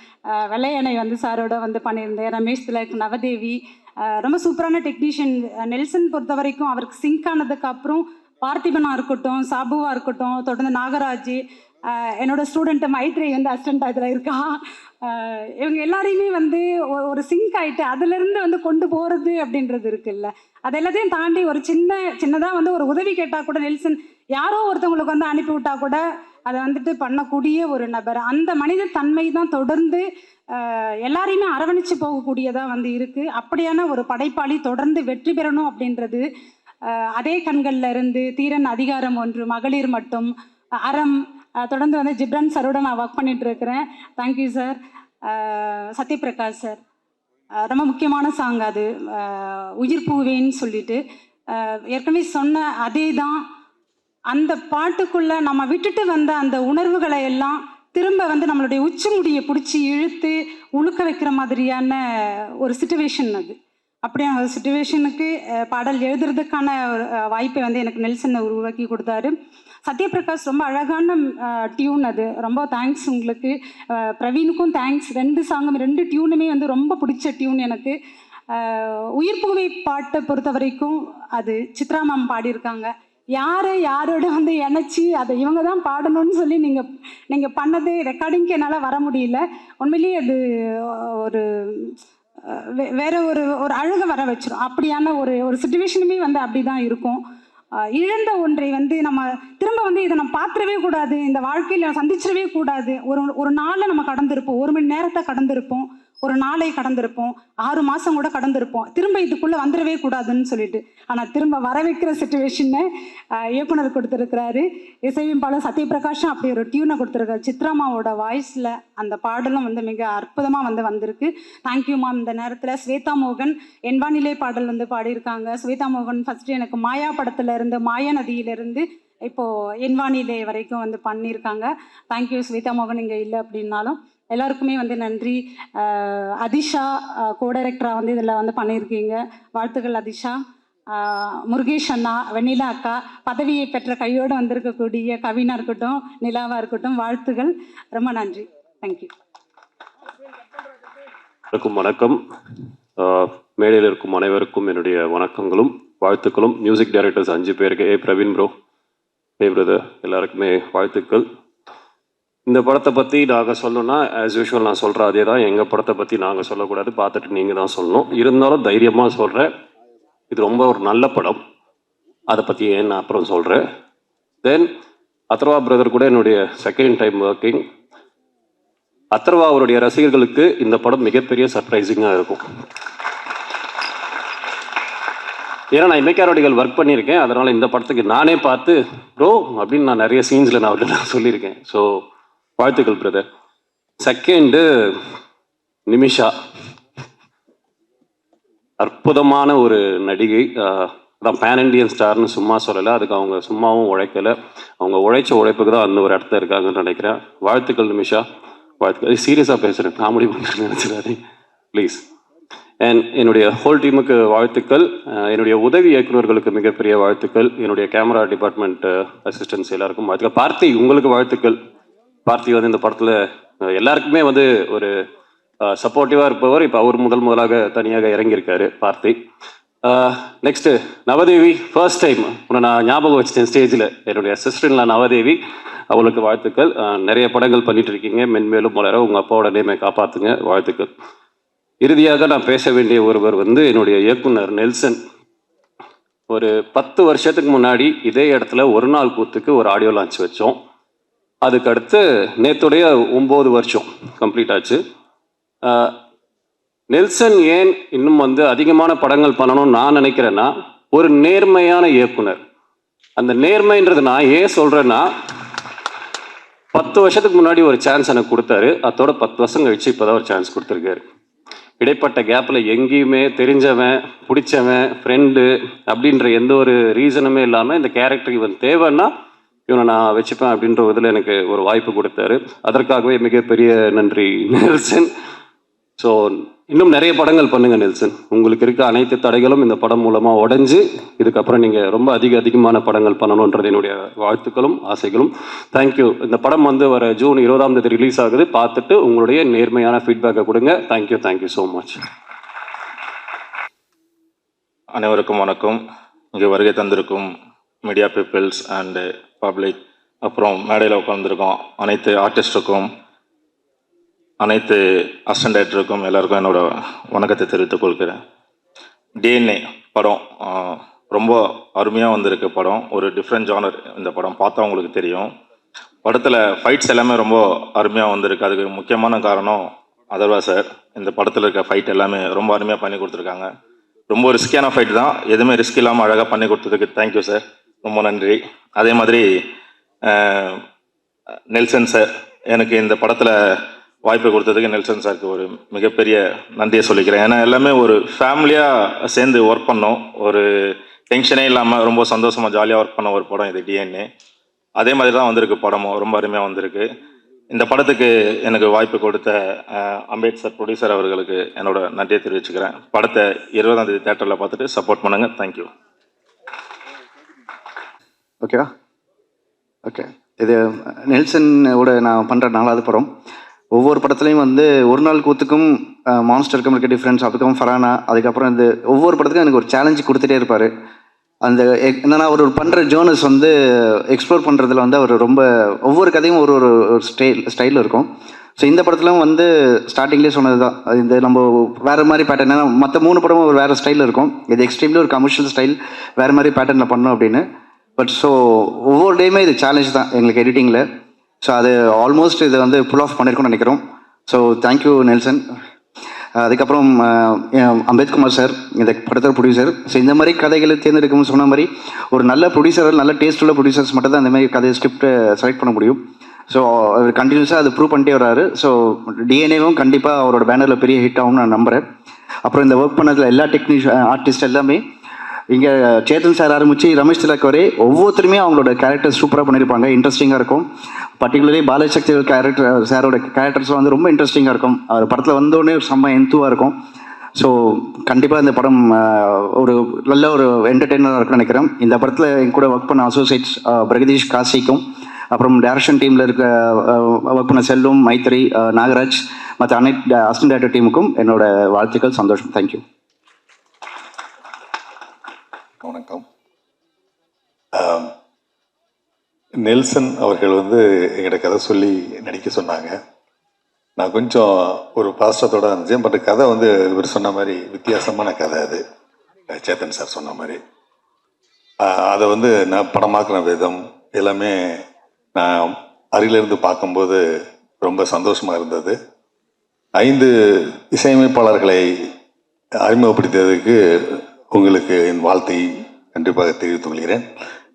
Speaker 16: வெள்ளையணை வந்து சாரோட வந்து பண்ணியிருந்தேன். ரமேஷ் திலக், நவதேவி, ரொம்ப சூப்பரான டெக்னீஷியன். நெல்சன் பொறுத்த வரைக்கும் அவருக்கு சிங்க் ஆனதுக்கு அப்புறம் பார்த்திபனாக இருக்கட்டும், சாபுவாக இருக்கட்டும், தொடர்ந்து நாகராஜ், என்னோட ஸ்டூடெண்ட்டு மைத்ரி வந்து அசிஸ்டண்ட் இதில் இருக்கா, இவங்க எல்லாரையுமே வந்து ஒரு சிங்க் ஆகிட்டு அதுலேருந்து வந்து கொண்டு போகிறது அப்படின்றது இருக்குல்ல, அது எல்லாத்தையும் தாண்டி ஒரு சின்னதாக வந்து ஒரு உதவி கேட்டால் கூட நெல்சன் யாரோ ஒருத்தவங்களுக்கு வந்து அனுப்பிவிட்டா கூட அதை வந்துட்டு பண்ணக்கூடிய ஒரு நபர். அந்த மனித தன்மை தான் தொடர்ந்து எல்லாரையுமே அரவணைச்சு போகக்கூடியதாக வந்து இருக்குது. அப்படியான ஒரு படைப்பாளி தொடர்ந்து வெற்றி பெறணும் அப்படின்றது அதே கண்களில் இருந்து தீரன், அதிகாரம் 1, மகளிர் மட்டும், அறம், தொடர்ந்து வந்து ஜிப்ரான் சாரோட நான் ஒர்க் பண்ணிட்டு இருக்கிறேன். Thank you sir. சத்யபிரகாஷ் சார், ரொம்ப முக்கியமான சாங் அது, உயிர் பூவேன்னு சொல்லிட்டு ஏற்கனவே சொன்ன அதே தான். அந்த பாட்டுக்குள்ளே நம்ம விட்டுட்டு வந்த அந்த உணர்வுகளை எல்லாம் திரும்ப வந்து நம்மளுடைய உச்சி முடியை பிடிச்சி இழுத்து உழுக்க வைக்கிற மாதிரியான ஒரு சிச்சுவேஷன் அது. அப்படியான ஒரு சிச்சுவேஷனுக்கு பாடல் எழுதுறதுக்கான ஒரு வாய்ப்பை வந்து எனக்கு நெல்சன் உருவாக்கி கொடுத்தாரு. சத்யபிரகாஷ் ரொம்ப அழகான டியூன் அது, ரொம்ப தேங்க்ஸ் உங்களுக்கு. பிரவீனுக்கும் தேங்க்ஸ். 2 சாங்கும் 2 டியூனுமே வந்து ரொம்ப பிடிச்ச டியூன் எனக்கு. உயிர் பூவை பாட்டை பொறுத்த வரைக்கும் அது சித்ரா மேம் பாடியிருக்காங்க. யாரோட வந்து இணைச்சி அதை இவங்க தான் பாடணும்னு சொல்லி நீங்கள் பண்ணது ரெக்கார்டிங்க்கு என்னால் வர முடியல. உண்மையிலேயே அது ஒரு வேற ஒரு அழகை வர வச்சிடும். அப்படியான ஒரு சிச்சுவேஷனுமே வந்து அப்படி தான் இருக்கும். இழந்த ஒன்றை வந்து நம்ம திரும்ப வந்து இதை நம்ம பார்த்துடவே கூடாது, இந்த வாழ்க்கையில் சந்திச்சிடவே கூடாது. ஒரு நாளை நம்ம கடந்திருப்போம், 1 மணி நேரத்தை கடந்திருப்போம், ஒரு நாளை கடந்திருப்போம், 6 மாதம் கூட கடந்திருப்போம். திரும்ப இதுக்குள்ளே வந்துடவே கூடாதுன்னு சொல்லிட்டு, ஆனால் திரும்ப வர வைக்கிற சிச்சுவேஷனை இயக்குனர் கொடுத்துருக்கிறாரு. இசையமைப்பாளர் சத்யபிரகாஷும் அப்படி ஒரு டியூனை கொடுத்துருக்காரு. சித்ராமாவோட வாய்ஸில் அந்த பாடலும் வந்து மிக அற்புதமாக வந்து வந்திருக்கு. Thank you ma'am. இந்த நேரத்தில் ஸ்வேதா மோகன் என் வானிலை பாடல் வந்து பாடியிருக்காங்க. ஸ்வேதா மோகன் ஃபஸ்ட்டு எனக்கு மாயா படத்தில் இருந்து, மாயா நதியிலிருந்து இப்போது என் வானிலை வரைக்கும் வந்து பண்ணியிருக்காங்க. தேங்க்யூ ஸ்வேதா மோகன் இங்கே இல்லை அப்படின்னாலும். எல்லாருக்குமே வந்து நன்றி. அதிஷா கோ டைரக்டராக வந்து இதில் வந்து பண்ணியிருக்கீங்க. வாழ்த்துக்கள் அதிஷா. முருகேஷ் அண்ணா, வெண்ணிலா அக்கா, பதவியை பெற்ற கையோடு வந்திருக்கக்கூடிய கவினா இருக்கட்டும், நிலாவாக இருக்கட்டும், வாழ்த்துகள். ரொம்ப நன்றி. தேங்க்யூ.
Speaker 17: வணக்கம். மேடையில் இருக்கும் அனைவருக்கும் என்னுடைய வணக்கங்களும் வாழ்த்துக்களும். மியூசிக் டைரக்டர்ஸ் 5 பேருக்கு, பிரவீன் ப்ரோ, பிரதர், எல்லாருக்குமே வாழ்த்துக்கள். இந்த படத்தை பற்றி நாங்கள் சொல்லணும்னா ஆஸ் யூஷுவல் நான் சொல்கிறேன் அதே தான். எங்கள் படத்தை பற்றி நாங்கள் சொல்லக்கூடாது, பார்த்துட்டு நீங்கள் தான் சொல்லணும். இருந்தாலும் தைரியமாக சொல்கிறேன், இது ரொம்ப ஒரு நல்ல படம். அதை பற்றி ஏன் நான் அப்புறம் சொல்கிறேன். தென் அதர்வா பிரதர் கூட என்னுடைய செகண்ட் டைம் ஒர்க்கிங். அதர்வா அவருடைய ரசிகர்களுக்கு இந்த படம் மிகப்பெரிய சர்ப்ரைசிங்காக இருக்கும். ஏன்னா நான் இமைக்காரோடிகள் ஒர்க் பண்ணியிருக்கேன், அதனால் இந்த படத்துக்கு நானே பார்த்து ப்ரோ அப்படின்னு நான் நிறைய சீன்ஸில் நான் அவர்கிட்ட சொல்லியிருக்கேன். ஸோ வாழ்த்துக்கள் பிரதர். செகண்டு நிமிஷா, அற்புதமான ஒரு நடிகை. அதான் பேன் இண்டியன் ஸ்டார்னு சும்மா சொல்லலை, அதுக்கு அவங்க சும்மாவும் உழைக்கலை, அவங்க உழைச்ச உழைப்புக்கு தான் அந்த ஒரு இடத்துல இருக்காங்கன்னு நினைக்கிறேன். வாழ்த்துக்கள் நிமிஷா, வாழ்த்துக்கள். சீரியஸாக பேசுகிறேன், காமெடி பண்ணுறேன்னு நினச்சிடாதே ப்ளீஸ். அண்ட் என்னுடைய ஹோல் டீமுக்கு வாழ்த்துக்கள். என்னுடைய உதவி இயக்குநர்களுக்கு மிகப்பெரிய வாழ்த்துக்கள். என்னுடைய கேமரா டிபார்ட்மெண்ட் அசிஸ்டன்ஸ் எல்லாருக்கும் வாழ்த்துக்கள். பார்த்தி, உங்களுக்கு வாழ்த்துக்கள். பார்த்தி வந்து இந்த படத்தில் எல்லாருக்குமே வந்து ஒரு சப்போர்ட்டிவாக இருப்பவர். இப்போ அவர் முதலாக தனியாக இறங்கியிருக்காரு பார்த்தி. நெக்ஸ்ட்டு நவதேவி, ஃபர்ஸ்ட் டைம் உன்னை நான் ஞாபகம் வச்சுட்டேன் ஸ்டேஜில். என்னுடைய சிஸ்டர்ல நவதேவி, அவளுக்கு வாழ்த்துக்கள். நிறைய படங்கள் பண்ணிட்டு இருக்கீங்க, மென்மேலும் வளர உங்கள் அப்பாவோட நேமை காப்பாற்றுங்க, வாழ்த்துக்கள். இறுதியாக நான் பேச வேண்டிய ஒருவர் வந்து என்னுடைய இயக்குனர் நெல்சன். ஒரு 10 வருஷத்துக்கு முன்னாடி இதே இடத்துல ஒரு நாள் கூத்துக்கு ஒரு ஆடியோ லான்ச் வச்சோம். அதுக்கு அடுத்து நேற்றுடைய 9 வருஷம் கம்ப்ளீட் ஆச்சு. நெல்சன் ஏன் இன்னும் வந்து அதிகமான படங்கள் பண்ணணும்னு நான் நினைக்கிறேன்னா, ஒரு நேர்மையான இயக்குனர். அந்த நேர்மைன்றது நான் ஏன் சொல்கிறேன்னா, 10 வருஷத்துக்கு முன்னாடி ஒரு சான்ஸ் எனக்கு கொடுத்தாரு, அதோட 10 வருஷம் கழிச்சு இப்போ தான் ஒரு சான்ஸ் கொடுத்துருக்காரு. இடைப்பட்ட கேப்பில் எங்கேயுமே தெரிஞ்சவன், பிடிச்சவன், ஃப்ரெண்டு அப்படின்ற எந்த ஒரு ரீசனுமே இல்லாமல் இந்த கேரக்டர் இவன் தேவைன்னா இவனை நான் வச்சுப்பேன் அப்படின்ற இதில் எனக்கு ஒரு வாய்ப்பு கொடுத்தாரு. அதற்காகவே மிகப்பெரிய நன்றி நெல்சன். ஸோ இன்னும் நிறைய படங்கள் பண்ணுங்கள் நெல்சன். உங்களுக்கு இருக்க அனைத்து தடைகளும் இந்த படம் மூலமாக உடஞ்சி இதுக்கப்புறம் நீங்கள் ரொம்ப அதிகமான படங்கள் பண்ணணுன்றது என்னுடைய வாழ்த்துக்களும் ஆசைகளும். தேங்க்யூ. இந்த படம் வந்து வர ஜூன் 20ஆம் தேதி ரிலீஸ் ஆகுது. பார்த்துட்டு உங்களுடைய நேர்மையான ஃபீட்பேக்கை கொடுங்க. Thank you so much.
Speaker 18: அனைவருக்கும் வணக்கம். இங்கே வருகை தந்திருக்கும் மீடியா பீப்புள்ஸ் அண்டு பப்ளிக், அப்புறம் மேடையில் உட்காந்துருக்கோம் அனைத்து ஆர்டிஸ்டுக்கும், அனைத்து அசிஸ்டன்ட் டைரக்டருக்கும் எல்லாருக்கும் என்னோட வணக்கத்தை தெரிவித்துக் கொள்கிறேன். டிஎன்ஏ படம் ரொம்ப அருமையாக வந்திருக்கு படம். ஒரு டிஃப்ரெண்ட் ஜானர் இந்த படம் பார்த்தா உங்களுக்கு தெரியும். படத்தில் ஃபைட்ஸ் எல்லாமே ரொம்ப அருமையாக வந்திருக்கு. அதுக்கு முக்கியமான காரணம் அதர்வா சார். இந்த படத்தில் இருக்க ஃபைட் எல்லாமே ரொம்ப அருமையாக பண்ணி கொடுத்துருக்காங்க. ரொம்ப ரிஸ்கியான ஃபைட் தான், எதுவுமே ரிஸ்க் இல்லாமல் அழகாக பண்ணி கொடுத்ததுக்கு தேங்க்யூ சார், ரொம்ப நன்றி. அதே மாதிரி நெல்சன் சார், எனக்கு இந்த படத்தில் வாய்ப்பு கொடுத்ததுக்கு நெல்சன் சாருக்கு ஒரு மிகப்பெரிய நன்றியை சொல்லிக்கிறேன். ஏன்னா எல்லாமே ஒரு ஃபேமிலியாக சேர்ந்து ஒர்க் பண்ணோம், ஒரு டென்ஷனே இல்லாமல் ரொம்ப சந்தோஷமாக ஜாலியாக ஒர்க் பண்ண ஒரு படம் இது டிஎன்ஏ. அதே மாதிரி தான் வந்திருக்கு படமும், ரொம்ப அருமையாக வந்திருக்கு. இந்த படத்துக்கு எனக்கு வாய்ப்பு கொடுத்த அம்பேத்கர் ப்ரொடியூசர் அவர்களுக்கு என்னோட நன்றியை தெரிவிச்சுக்கிறேன். படத்தை 20ஆம் தேதி தேட்டரில் பார்த்துட்டு சப்போர்ட் பண்ணுங்கள். தேங்க்யூ.
Speaker 19: ஓகேவா? ஓகே. இது நெல்சனோட நான் பண்ணுற 4வது படம். ஒவ்வொரு படத்துலையும் வந்து ஒரு நாள் கூத்துக்கும் மான்ஸ்டருக்கும் இருக்க டிஃப்ரென்ஸ், அதுக்கப்புறம் ஃபரானா, அதுக்கப்புறம் இந்த ஒவ்வொரு படத்துக்கும் எனக்கு ஒரு சேலஞ்சு கொடுத்துட்டே இருப்பார். அந்த என்னென்னா அவர் பண்ணுற ஜேர்னல்ஸ் வந்து எக்ஸ்ப்ளோர் பண்ணுறதுல வந்து அவர் ரொம்ப ஒவ்வொரு கதையும் ஒரு ஒரு ஸ்டைலில் இருக்கும். ஸோ இந்த படத்துலையும் வந்து ஸ்டார்டிங்லேயே சொன்னது தான், இந்த நம்ம வேறு மாதிரி பேட்டர்ன், ஏன்னா மற்ற 3 படமும் ஒரு வேறு ஸ்டைலில் இருக்கும். இது எக்ஸ்ட்ரீம்லி ஒரு கமர்ஷியல் ஸ்டைல், வேறு மாதிரி பேட்டர்னில் பண்ணோம் அப்படின்னு. பட் ஸோ ஒவ்வொரு டேயுமே இது சேலஞ்ச் தான் எங்களுக்கு எடிட்டிங்கில். ஸோ அது ஆல்மோஸ்ட் இதை வந்து புல் ஆஃப் பண்ணியிருக்கோம்னு நினைக்கிறோம். So thank you Nelson. அதுக்கப்புறம் அம்பேத்குமார் சார், இந்த படத்தோட ப்ரொடியூசர். ஸோ இந்த மாதிரி கதைகளை தேர்ந்தெடுக்கணும்னு சொன்ன மாதிரி ஒரு நல்ல ப்ரொடியூசர், நல்ல டேஸ்ட் உள்ள ப்ரொடியூசர்ஸ் மட்டும் தான் இந்த மாதிரி கதை ஸ்கிரிப்டை செலக்ட் பண்ண முடியும். ஸோ அவர் கண்டினியூஸாக அது ப்ரூவ் பண்ணிட்டே வர்றாரு. ஸோ டிஎன்ஏவும் கண்டிப்பாக அவரோட பேனரில் பெரிய ஹிட் ஆகும்னு நான் நம்புகிறேன். அப்புறம் இந்த ஒர்க் பண்ணதில் எல்லா ஆர்டிஸ்ட் எல்லாமே இங்கே சேத்தன் சார் ஆரம்பித்து ரமேஷ் திலக் வரை ஒவ்வொருத்தருமே அவங்களோட கேரக்டர் சூப்பராக பண்ணியிருப்பாங்க, இன்ட்ரெஸ்டிங்காக இருக்கும். பர்டிகுலர்லி பாலசக்தி கேரக்டர், சாரோட கேரக்டர்ஸ் வந்து ரொம்ப இன்ட்ரெஸ்டிங்காக இருக்கும். அவர் படத்தில் வந்தோடனே ஒரு செம்ம எந்துவாக இருக்கும். ஸோ கண்டிப்பாக இந்த படம் ஒரு நல்ல ஒரு என்டர்டெய்னராக இருக்குன்னு நினைக்கிறேன். இந்த படத்தில் என் கூட ஒர்க் பண்ண அசோசியேட்ஸ் பிரகதீஷ் காசிக்கும், அப்புறம் டைரக்ஷன் டீமில் இருக்க ஒர்க் பண்ண செல்லும், மைத்ரி, நாகராஜ், மற்ற அனைத்து அசிஸ்டன்ட் டைரக்டர் டீமுக்கும் என்னோட வாழ்த்துக்கள். சந்தோஷம். தேங்க்யூ.
Speaker 20: வணக்கம். நெல்சன் அவர்கள் வந்து எங்கிட்ட கதை சொல்லி நடிக்க சொன்னாங்க. நான் கொஞ்சம் ஒரு பாஸ்டத்தோடு இருந்துச்சேன். பட் கதை வந்து இவர் சொன்ன மாதிரி வித்தியாசமான கதை. அது சேத்தன் சார் சொன்ன மாதிரி அதை வந்து நான் படமாக்குற விதம் எல்லாமே நான் அருகிலிருந்து பார்க்கும்போது ரொம்ப சந்தோஷமாக இருந்தது. 5 இசையமைப்பாளர்களை அறிமுகப்படுத்தியதுக்கு உங்களுக்கு என் வாழ்த்தை கண்டிப்பாக தெரிவித்துக் கொள்கிறேன்.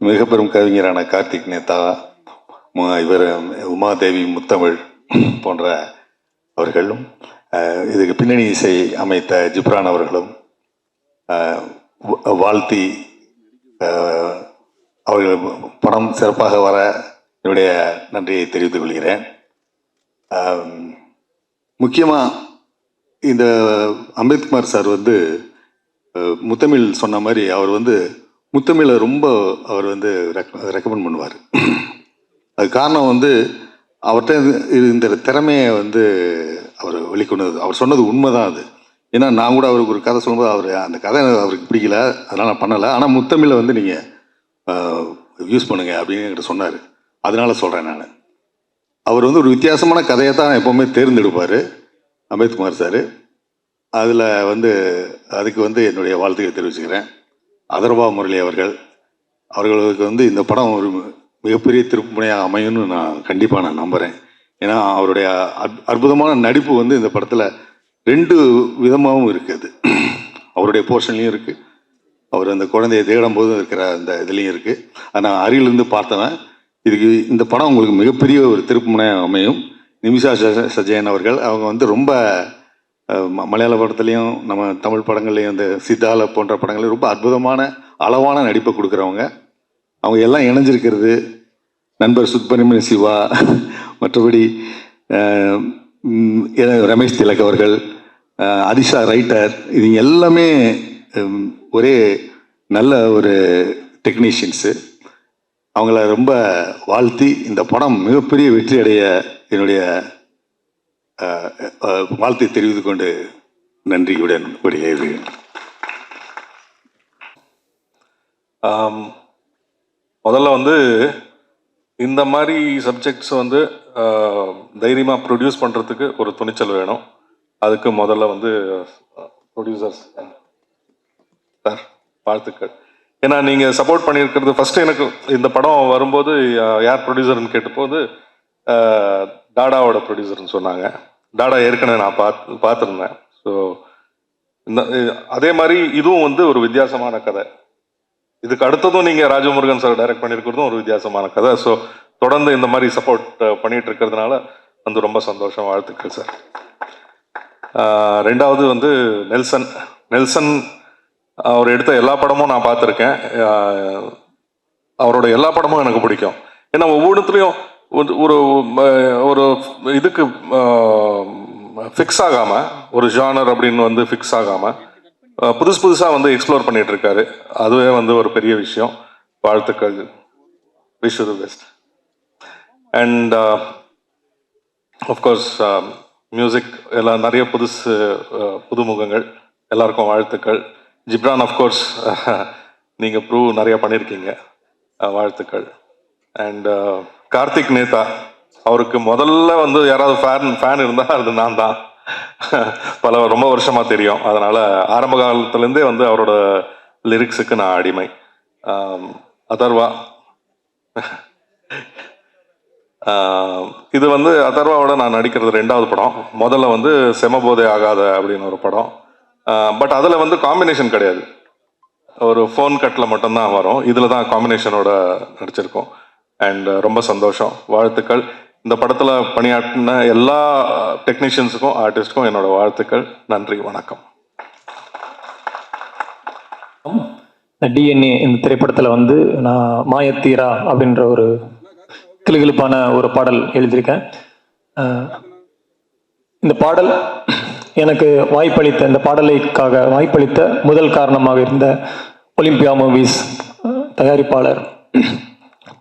Speaker 20: மிக பெரும் கவிஞரான கார்த்திக் நேதா, இவர் உமாதேவி முத்தமிழ் போன்ற அவர்களும், இதுக்கு பின்னணி இசை அமைத்த ஜிப்ரான் அவர்களும் வாழ்த்தி அவர்கள் படம் சிறப்பாக வர என்னுடைய நன்றியை தெரிவித்துக் கொள்கிறேன். முக்கியமாக இந்த அம்பேத்குமார் சார் வந்து முத்தமிழ் சொன்ன மாதிரி அவர் வந்து முத்தமிழை ரொம்ப அவர் வந்து ரெக்கமெண்ட் பண்ணுவார். அது காரணம் வந்து அவர்கிட்ட இந்த திறமையை வந்து அவர் வெளிக்கொண்டது. அவர் சொன்னது உண்மைதான் அது. ஏன்னா நான் கூட அவருக்கு ஒரு கதை சொல்லும்போது அவர் அந்த கதை அவருக்கு பிடிக்கல, அதனால் நான் பண்ணலை. ஆனால் முத்தமிழை வந்து நீங்கள் யூஸ் பண்ணுங்க அப்படின்னு என்கிட்ட சொன்னார். அதனால சொல்கிறேன் நான். அவர் வந்து ஒரு வித்தியாசமான கதையை தான் எப்போவுமே தேர்ந்தெடுப்பார் அம்பேத்குமார் சார். அதில் வந்து அதுக்கு வந்து என்னுடைய வாழ்த்துக்களை தெரிவிச்சுக்கிறேன். அதர்வா முரளி அவர்களுக்கு வந்து இந்த படம் ஒரு மிகப்பெரிய திருப்புமுனையாக அமையும்னு நான் கண்டிப்பாக நம்புகிறேன். ஏன்னா அவருடைய அற்புதமான நடிப்பு வந்து இந்த படத்தில் 2 விதமாகவும் இருக்குது. அவருடைய போர்ஷன்லேயும் இருக்குது, அவர் அந்த குழந்தையை தேடும் போது இருக்கிற அந்த இதுலேயும் இருக்குது. அதை நான் அருகிலிருந்து பார்த்தவன். இதுக்கு இந்த படம் உங்களுக்கு மிகப்பெரிய ஒரு திருப்புமுனையாக அமையும். நிமிஷா சஜயன் அவர்கள் அவங்க வந்து ரொம்ப மலையாள படத்துலேயும் நம்ம தமிழ் படங்கள்லேயும் இந்த சித்தால போன்ற படங்கள்லையும் ரொம்ப அற்புதமான அளவான நடிப்பை கொடுக்குறவங்க. அவங்க எல்லாம் இணைஞ்சிருக்கிறது நண்பர் சுப்பிரமணிய சிவா, மற்றபடி ரமேஷ் திலக் அவர்கள், அதிஷா ரைட்டர், இது எல்லாமே ஒரே நல்ல ஒரு டெக்னீஷியன்ஸு. அவங்கள ரொம்ப வாழ்த்தி இந்த படம் மிகப்பெரிய வெற்றி அடைய என்னுடைய வாழ்த்தை தெரிவித்து கொண்டு நன்றியுடன் வெளியேறுகிறேன்.
Speaker 18: முதல்ல வந்து இந்த மாதிரி சப்ஜெக்ட்ஸ் வந்து தைரியமாக ப்ரொடியூஸ் பண்ணுறதுக்கு ஒரு துணிச்சல் வேணும். அதுக்கு முதல்ல வந்து ப்ரொடியூசர்ஸ் சார் வாழ்த்துக்கள். ஏன்னா நீங்கள் சப்போர்ட் பண்ணியிருக்கிறது ஃபஸ்ட்டு எனக்கு இந்த படம் வரும்போது யார் ப்ரொடியூசர்னு கேட்டபோது டாடாவோட ப்ரொடியூசர்னு சொன்னாங்க. டாடா ஏற்கனவே நான் பார்த்துருந்தேன். ஸோ இந்த அதே மாதிரி இதுவும் வந்து ஒரு வித்தியாசமான கதை. இதுக்கு அடுத்ததும் நீங்கள் ராஜமுருகன் சார் டைரக்ட் பண்ணியிருக்கிறதும் ஒரு வித்தியாசமான கதை. ஸோ தொடர்ந்து இந்த மாதிரி சப்போர்ட் பண்ணிட்டு இருக்கிறதுனால வந்து ரொம்ப சந்தோஷம். வாழ்த்துக்கள் சார். ரெண்டாவது வந்து நெல்சன் அவர் எடுத்த எல்லா படமும் நான் பார்த்துருக்கேன். அவரோட எல்லா படமும் எனக்கு பிடிக்கும். ஏன்னா ஒவ்வொன்றுத்துலேயும் ஒரு ஒரு இதுக்கு ஃபிக்ஸ் ஆகாமல், ஒரு ஜானர் அப்படின்னு வந்து ஃபிக்ஸ் ஆகாமல் புதுசாக வந்து எக்ஸ்ப்ளோர் பண்ணிட்டு இருக்காரு. அதுவே வந்து ஒரு பெரிய விஷயம். வாழ்த்துக்கள். Wish you the best. And of course music எல்லாம் நிறைய புதுமுகங்கள் எல்லாருக்கும் வாழ்த்துக்கள். ஜிப்ரான் ஆஃப்கோர்ஸ் நீங்கள் ப்ரூவ் நிறைய பண்ணியிருக்கீங்க, வாழ்த்துக்கள். அண்ட் கார்த்திக் நேதா அவருக்கு முதல்ல வந்து யாராவது ஃபேன் இருந்தால் அது நான் தான். ரொம்ப வருஷமாக தெரியும். அதனால் ஆரம்ப காலத்துலேருந்தே வந்து அவரோட லிரிக்ஸுக்கு நான் அடிமை. அதர்வா இது வந்து அதர்வாவோட நான் நடிக்கிறது 2வது படம். முதல்ல வந்து செமபோதே ஆகாத அப்படின்னு ஒரு படம். பட் அதில் வந்து காம்பினேஷன் கிடையாது, ஒரு ஃபோன் கட்டில் மட்டும்தான் வரும். இதில் தான் காம்பினேஷனோட நடிச்சிருக்கோம். அண்ட் ரொம்ப சந்தோஷம், வாழ்த்துக்கள். இந்த படத்தில் பணியாற்றின எல்லா டெக்னீஷியன்ஸுக்கும் ஆர்டிஸ்டுக்கும் என்னோட வாழ்த்துக்கள். நன்றி, வணக்கம்.
Speaker 21: டிஎன்ஏ இந்த திரைப்படத்தில் வந்து நான் மாயத்தீரா அப்படின்ற ஒரு கிளுகிளுப்பான ஒரு பாடல் எழுதியிருக்கேன். இந்த பாடல் எனக்கு வாய்ப்பளித்த இந்த பாடலுக்காக வாய்ப்பளித்த முதல் காரணமாக இருந்த ஒலிம்பியா மூவிஸ் தயாரிப்பாளர்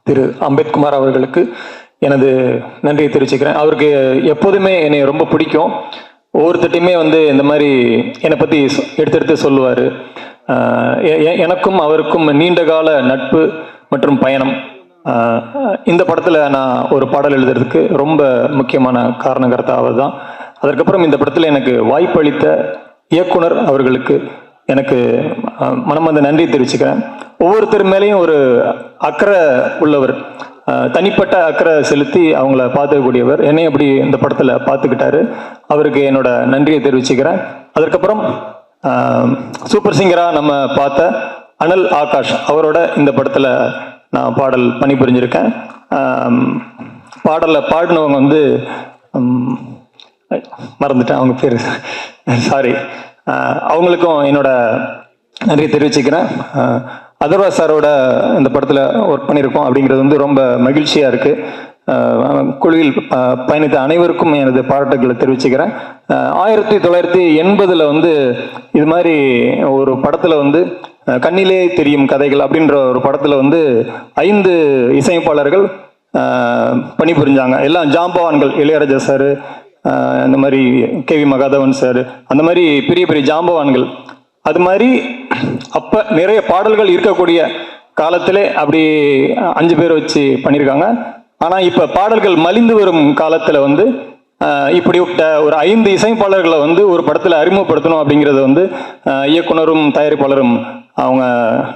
Speaker 21: திரு அம்பேத்குமார் அவர்களுக்கு எனது நன்றியை தெரிவிச்சுக்கிறேன். அவருக்கு எப்போதுமே என்னை ரொம்ப பிடிக்கும். ஒவ்வொருத்தட்டையுமே வந்து இந்த மாதிரி என்னை பற்றி எடுத்து சொல்லுவார். எனக்கும் அவருக்கும் நீண்ட கால நட்பு மற்றும் பயணம். இந்த படத்தில் நான் ஒரு பாடல் எழுதுறதுக்கு ரொம்ப முக்கியமான காரணகர்த்தா அவர் தான். அதற்கப்புறம் இந்த படத்தில் எனக்கு வாய்ப்பளித்த இயக்குனர் அவர்களுக்கு எனக்கு மனமார்ந்த நன்றி தெரிவிச்சுக்கிறேன். ஒவ்வொருத்தர் மேலேயும் ஒரு அக்கறை உள்ளவர், தனிப்பட்ட அக்கறை செலுத்தி அவங்கள பார்த்துக்கக்கூடியவர். என்னையும் அப்படி இந்த படத்தில் பார்த்துக்கிட்டாரு. அவருக்கு என்னோட நன்றியை தெரிவிச்சுக்கிறேன். அதற்கப்புறம் சூப்பர் சிங்கராக நம்ம பார்த்த அனல் ஆகாஷ் அவரோட இந்த படத்தில் நான் பாடல் பணிபுரிஞ்சிருக்கேன். பாடலில் பாடினவங்க வந்து மறந்துட்டேன் அவங்க பேர், சாரி. அவங்களுக்கும் என்னோட நன்றி தெரிவிச்சுக்கிறேன். அதர்வா சாரோட இந்த படத்தில் ஒர்க் பண்ணியிருக்கோம் அப்படிங்கிறது வந்து ரொம்ப மகிழ்ச்சியாக இருக்குது. குழுவில் பயணித்த அனைவருக்கும் எனது பாராட்டுகளை தெரிவிச்சுக்கிறேன். 1980 வந்து இது மாதிரி ஒரு படத்தில் வந்து கண்ணிலே தெரியும் கதைகள் அப்படின்ற ஒரு படத்தில் வந்து 5 இசையமைப்பாளர்கள் பணிபுரிஞ்சாங்க. எல்லாம் ஜாம்பவான்கள், இளையராஜா சார், இந்த மாதிரி கேவி மகாதவன் சார், அந்த மாதிரி பெரிய பெரிய ஜாம்பவான்கள். அது மாதிரி அப்போ நிறைய பாடல்கள் இருக்கக்கூடிய காலத்திலே அப்படி 5 பேர் வச்சு பண்ணியிருக்காங்க. ஆனால் இப்போ பாடல்கள் மலிந்து வரும் காலத்தில் வந்து இப்படி ஒரு 5 இசைப்பாளர்களை வந்து ஒரு படத்தில் அறிமுகப்படுத்தணும் அப்படிங்கிறத வந்து இயக்குனரும் தயாரிப்பாளரும் அவங்க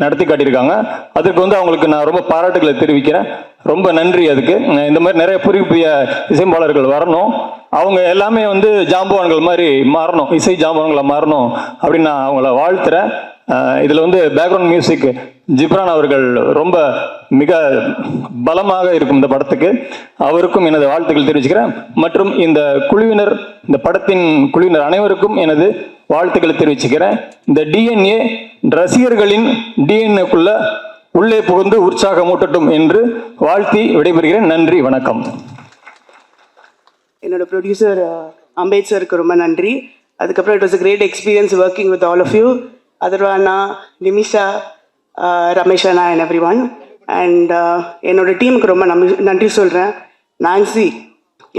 Speaker 21: நடத்தி காட்டியிருக்காங்க. அதற்கு வந்து அவங்களுக்கு நான் ரொம்ப பாராட்டுகளை தெரிவிக்கிறேன். ரொம்ப நன்றி. அதுக்கு இந்த மாதிரி நிறைய புதிய இசைப்பாளர்கள் வரணும். அவங்க எல்லாமே வந்து ஜாம்பவான்கள் மாதிரி மாறணும், இசை ஜாம்பவான்களை மாறணும் அப்படின்னு நான் அவங்கள வாழ்த்துறேன். இதில் வந்து பேக்ரவுண்ட் மியூசிக் ஜிப்ரான் அவர்கள் ரொம்ப மிக பலமாக இருக்கும் இந்த படத்துக்கு. அவருக்கும் எனது வாழ்த்துக்கள் தெரிவிச்சுக்கிறேன். மற்றும் இந்த குழுவினர், இந்த படத்தின் குழுவினர் அனைவருக்கும் எனது வாழ்த்துக்களை தெரிவிச்சுக்கிறேன். இந்த டிஎன்ஏ ரசிகர்களின் டிஎன்ஏக்குள்ள உள்ளே புகுந்து உற்சாகமூட்டட்டும் என்று வாழ்த்தி விடைபெறுகிறேன். நன்றி, வணக்கம்.
Speaker 1: என்னோட ப்ரொடியூசர் அம்பேத் சருக்கு ரொம்ப நன்றி. அதுக்கப்புறம் it was a great experience working with all of you, Atharva anna, Nimisha, Ramesh anna and everyone. And என்னோட டீமுக்கு ரொம்ப நன்றி சொல்கிறேன். நான்சி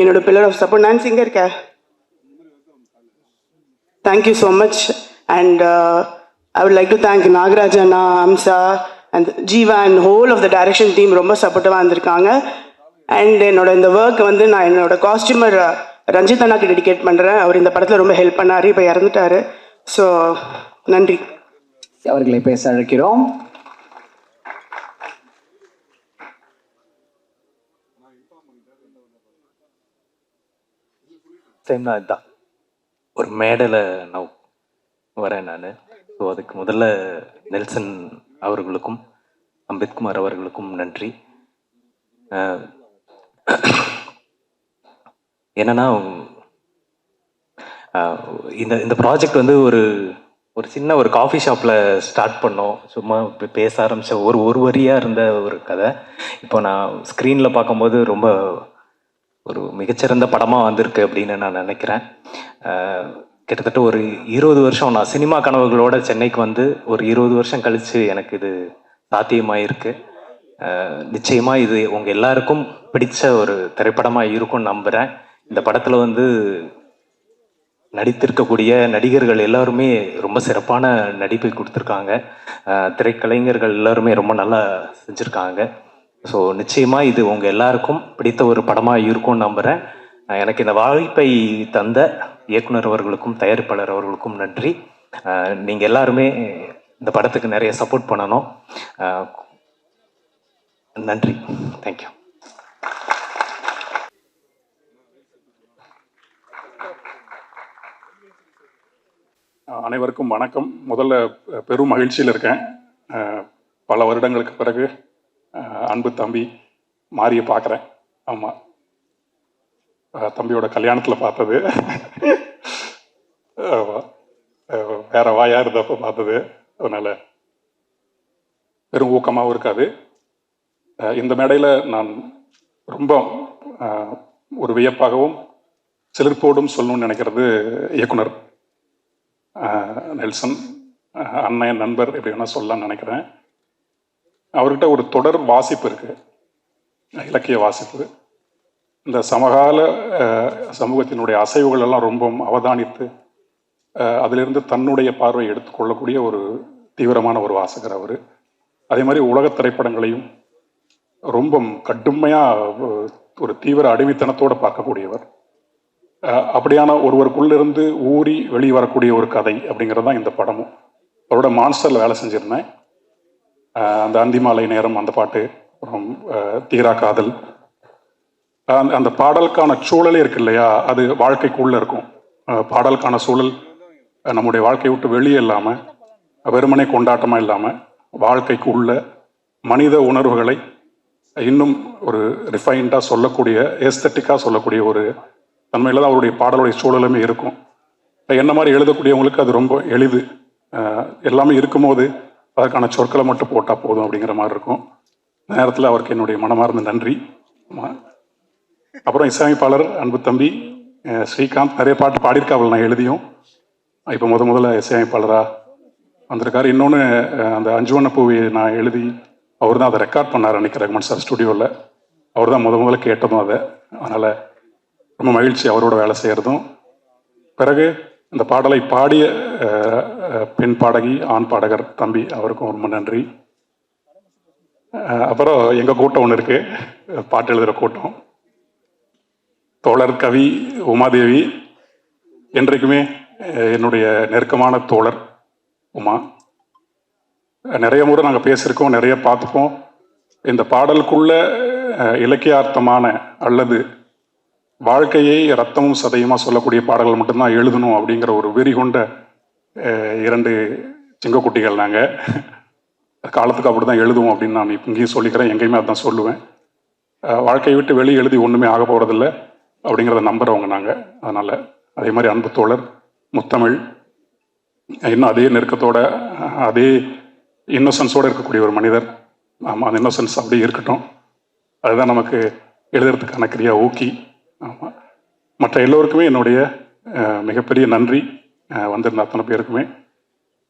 Speaker 1: என்னோட பில்லர் ஆஃப் சப்போர்ட். நான்சி இங்கே இருக்க, thank you so much. And I would like to thank Nagaraj அண்ணா, Amsa and Jeeva and whole of the direction team ரொம்ப சப்போர்ட்டிவாக இருந்திருக்காங்க. அண்ட் என்னோட இந்த ஒர்க் வந்து நான் என்னோட காஸ்டியூமர் ரஞ்சித் அண்ணாக்கு டெடிகேட் பண்ணுறேன். அவர் இந்த படத்தில் ரொம்ப ஹெல்ப் பண்ணார், இப்போ இறந்துட்டாரு. ஸோ நன்றி.
Speaker 3: அவர்களை பேச அழைக்கிறோம்.
Speaker 22: டைம் நான் இதுதான் ஒரு மேடையில் நான் வரேன் நான். ஸோ அதுக்கு முதல்ல நெல்சன் அவர்களுக்கும் அம்பேத்குமார் அவர்களுக்கும் நன்றி. என்னன்னா இந்த ப்ராஜெக்ட் வந்து ஒரு சின்ன ஒரு காஃபி ஷாப்பில் ஸ்டார்ட் பண்ணோம். சும்மா பேச ஆரம்பித்த ஒரு வரியாக இருந்த ஒரு கதை இப்போ நான் ஸ்க்ரீனில் பார்க்கும்போது ரொம்ப ஒரு மிகச்சிறந்த படமாக வந்திருக்கு அப்படின்னு நான் நினைக்கிறேன். கிட்டத்தட்ட ஒரு 20 வருஷம் நான் சினிமா கனவுகளோட சென்னைக்கு வந்து ஒரு 20 வருஷம் கழித்து எனக்கு இது சாத்தியமாயிருக்கு. நிச்சயமாக இது உங்கள் எல்லாருக்கும் பிடிச்ச ஒரு திரைப்படமாக இருக்கும்னு நம்புகிறேன். இந்த படத்தில் வந்து நடித்திருக்கக்கூடிய நடிகர்கள் எல்லாருமே ரொம்ப சிறப்பான நடிப்பை கொடுத்துருக்காங்க. திரைக்கலைஞர்கள் எல்லாருமே ரொம்ப நல்லா செஞ்சுருக்காங்க. ஸோ நிச்சயமாக இது உங்கள் எல்லாருக்கும் பிடித்த ஒரு படமாக இருக்கும்னு நம்புகிறேன். எனக்கு இந்த வாய்ப்பை தந்த இயக்குனர் அவர்களுக்கும் தயாரிப்பாளர் அவர்களுக்கும் நன்றி. நீங்கள் எல்லாருமே இந்த படத்துக்கு நிறைய சப்போர்ட் பண்ணணும். நன்றி, தேங்க்யூ.
Speaker 23: அனைவருக்கும் வணக்கம். முதல்ல பெரும் மகிழ்ச்சியில் இருக்கேன். பல வருடங்களுக்கு பிறகு அன்பு தம்பி மாரியை பார்க்குறேன். ஆமாம், தம்பியோட கல்யாணத்தில் பார்த்தது, வேற வாயாக இருந்தப்போ பார்த்தது. அதனால் பெரும் ஊக்கமாகவும் இருக்காது. இந்த மேடையில் நான் ரொம்ப ஒரு வியப்பாகவும் சிலிர்ப்போடும் சொல்லணும்னு நினைக்கிறது இயக்குனர் நெல்சன் அண்ணன் நண்பர் எப்படி வேணால் சொல்லலாம்னு நினைக்கிறேன். அவர்கிட்ட ஒரு தொடர் வாசிப்பு இருக்குது, இலக்கிய வாசிப்பு. இந்த சமகால சமூகத்தினுடைய அசைவுகள் எல்லாம் ரொம்ப அவதானித்து அதிலிருந்து தன்னுடைய பார்வையை எடுத்துக்கொள்ளக்கூடிய ஒரு தீவிரமான ஒரு வாசகர் அவர். அதே மாதிரி உலக திரைப்படங்களையும் ரொம்ப கடுமையாக ஒரு தீவிர அடிமைத்தனத்தோடு பார்க்கக்கூடியவர். அப்படியான ஒருவருக்குள்ளிருந்து ஊறி வெளியே வரக்கூடிய ஒரு கதை அப்படிங்கிறது தான் இந்த படமும். அவரோட மான்ஸ்டரில் வேலை செஞ்சுருந்தேன். அந்த அந்திமாலை நேரம் அந்த பாட்டு, அப்புறம் தீரா காதல், அந்த பாடலுக்கான சூழலே இருக்கு இல்லையா, அது வாழ்க்கைக்குள்ளே இருக்கும். பாடலுக்கான சூழல் நம்முடைய வாழ்க்கையை விட்டு வெளியே இல்லாமல், வெறுமனே கொண்டாட்டமாக இல்லாமல், வாழ்க்கைக்கு உள்ள மனித உணர்வுகளை இன்னும் ஒரு ரிஃபைன்டாக சொல்லக்கூடிய, ஏஸ்தட்டிக்காக சொல்லக்கூடிய ஒரு தன்மையில் தான் அவருடைய பாடலுடைய சூழலுமே இருக்கும். என்ன மாதிரி எழுதக்கூடியவங்களுக்கு அது ரொம்ப எளிது. எல்லாமே இருக்கும்போது அதற்கான சொற்களை மட்டும் போட்டால் போதும் அப்படிங்கிற மாதிரி இருக்கும். நேரத்தில் அவருக்கு என்னுடைய மனமார்ந்த நன்றி. அப்புறம் இசையமைப்பாளர் அன்பு தம்பி ஸ்ரீகாந்த் நிறைய பாட்டு பாடியிருக்காவில் நான் எழுதியும். இப்போ முதல்ல இசையமைப்பாளராக வந்திருக்காரு. இன்னொன்று அந்த அஞ்சுவண்ண பூவை நான் எழுதி அவர் தான் அதை ரெக்கார்ட் பண்ணார் அன்றைக்கி ரகுமான் சார் ஸ்டுடியோவில். அவர் தான் முதல்ல கேட்டதும் அதை. அதனால் ரொம்ப மகிழ்ச்சி அவரோட வேலை செய்கிறதும். பிறகு இந்த பாடலை பாடிய பெண் பாடகி, ஆண் பாடகர் தம்பி, அவருக்கும் ரொம்ப நன்றி. அப்புறம் எங்கள் கூட்டம் ஒன்று இருக்குது, பாட்டு எழுதுகிற கூட்டம். தோழர் கவி உமாதேவி என்றைக்குமே என்னுடைய நெருக்கமான தோழர் உமா. நிறைய முறை நாங்கள் பேசியிருக்கோம், நிறைய பார்த்துப்போம். இந்த பாடலுக்குள்ள இலக்கியார்த்தமான அல்லது வாழ்க்கையை ரத்தமும் சதையுமாக சொல்லக்கூடிய பாடல்கள் மட்டும்தான் எழுதணும் அப்படிங்கிற ஒரு வெறி கொண்ட 2 சிங்கக்குட்டிகள் நாங்கள். காலத்துக்கு அப்படி தான் எழுதுவோம் அப்படின்னு நான் இங்கேயும் சொல்லிக்கிறேன், எங்கேயுமே அதுதான் சொல்லுவேன். வாழ்க்கையை விட்டு வெளியே எழுதி ஒன்றுமே ஆக போகிறதில்ல அப்படிங்கிறத நம்புகிறவங்க நாங்கள். அதனால் அதே மாதிரி அன்பு தோழர் முத்தமிழ் இன்னும் அதே நெருக்கத்தோட, அதே இன்னோசன்ஸோடு இருக்கக்கூடிய ஒரு மனிதர். ஆமாம், அந்த இன்னோசன்ஸ் அப்படியே இருக்கட்டும். அதுதான் நமக்கு எழுதுறதுக்கான கிரியா ஊக்கி. ஆமாம், மற்ற எல்லோருக்குமே என்னுடைய மிகப்பெரிய நன்றி. வந்திருந்த அத்தனை பேருக்குமே.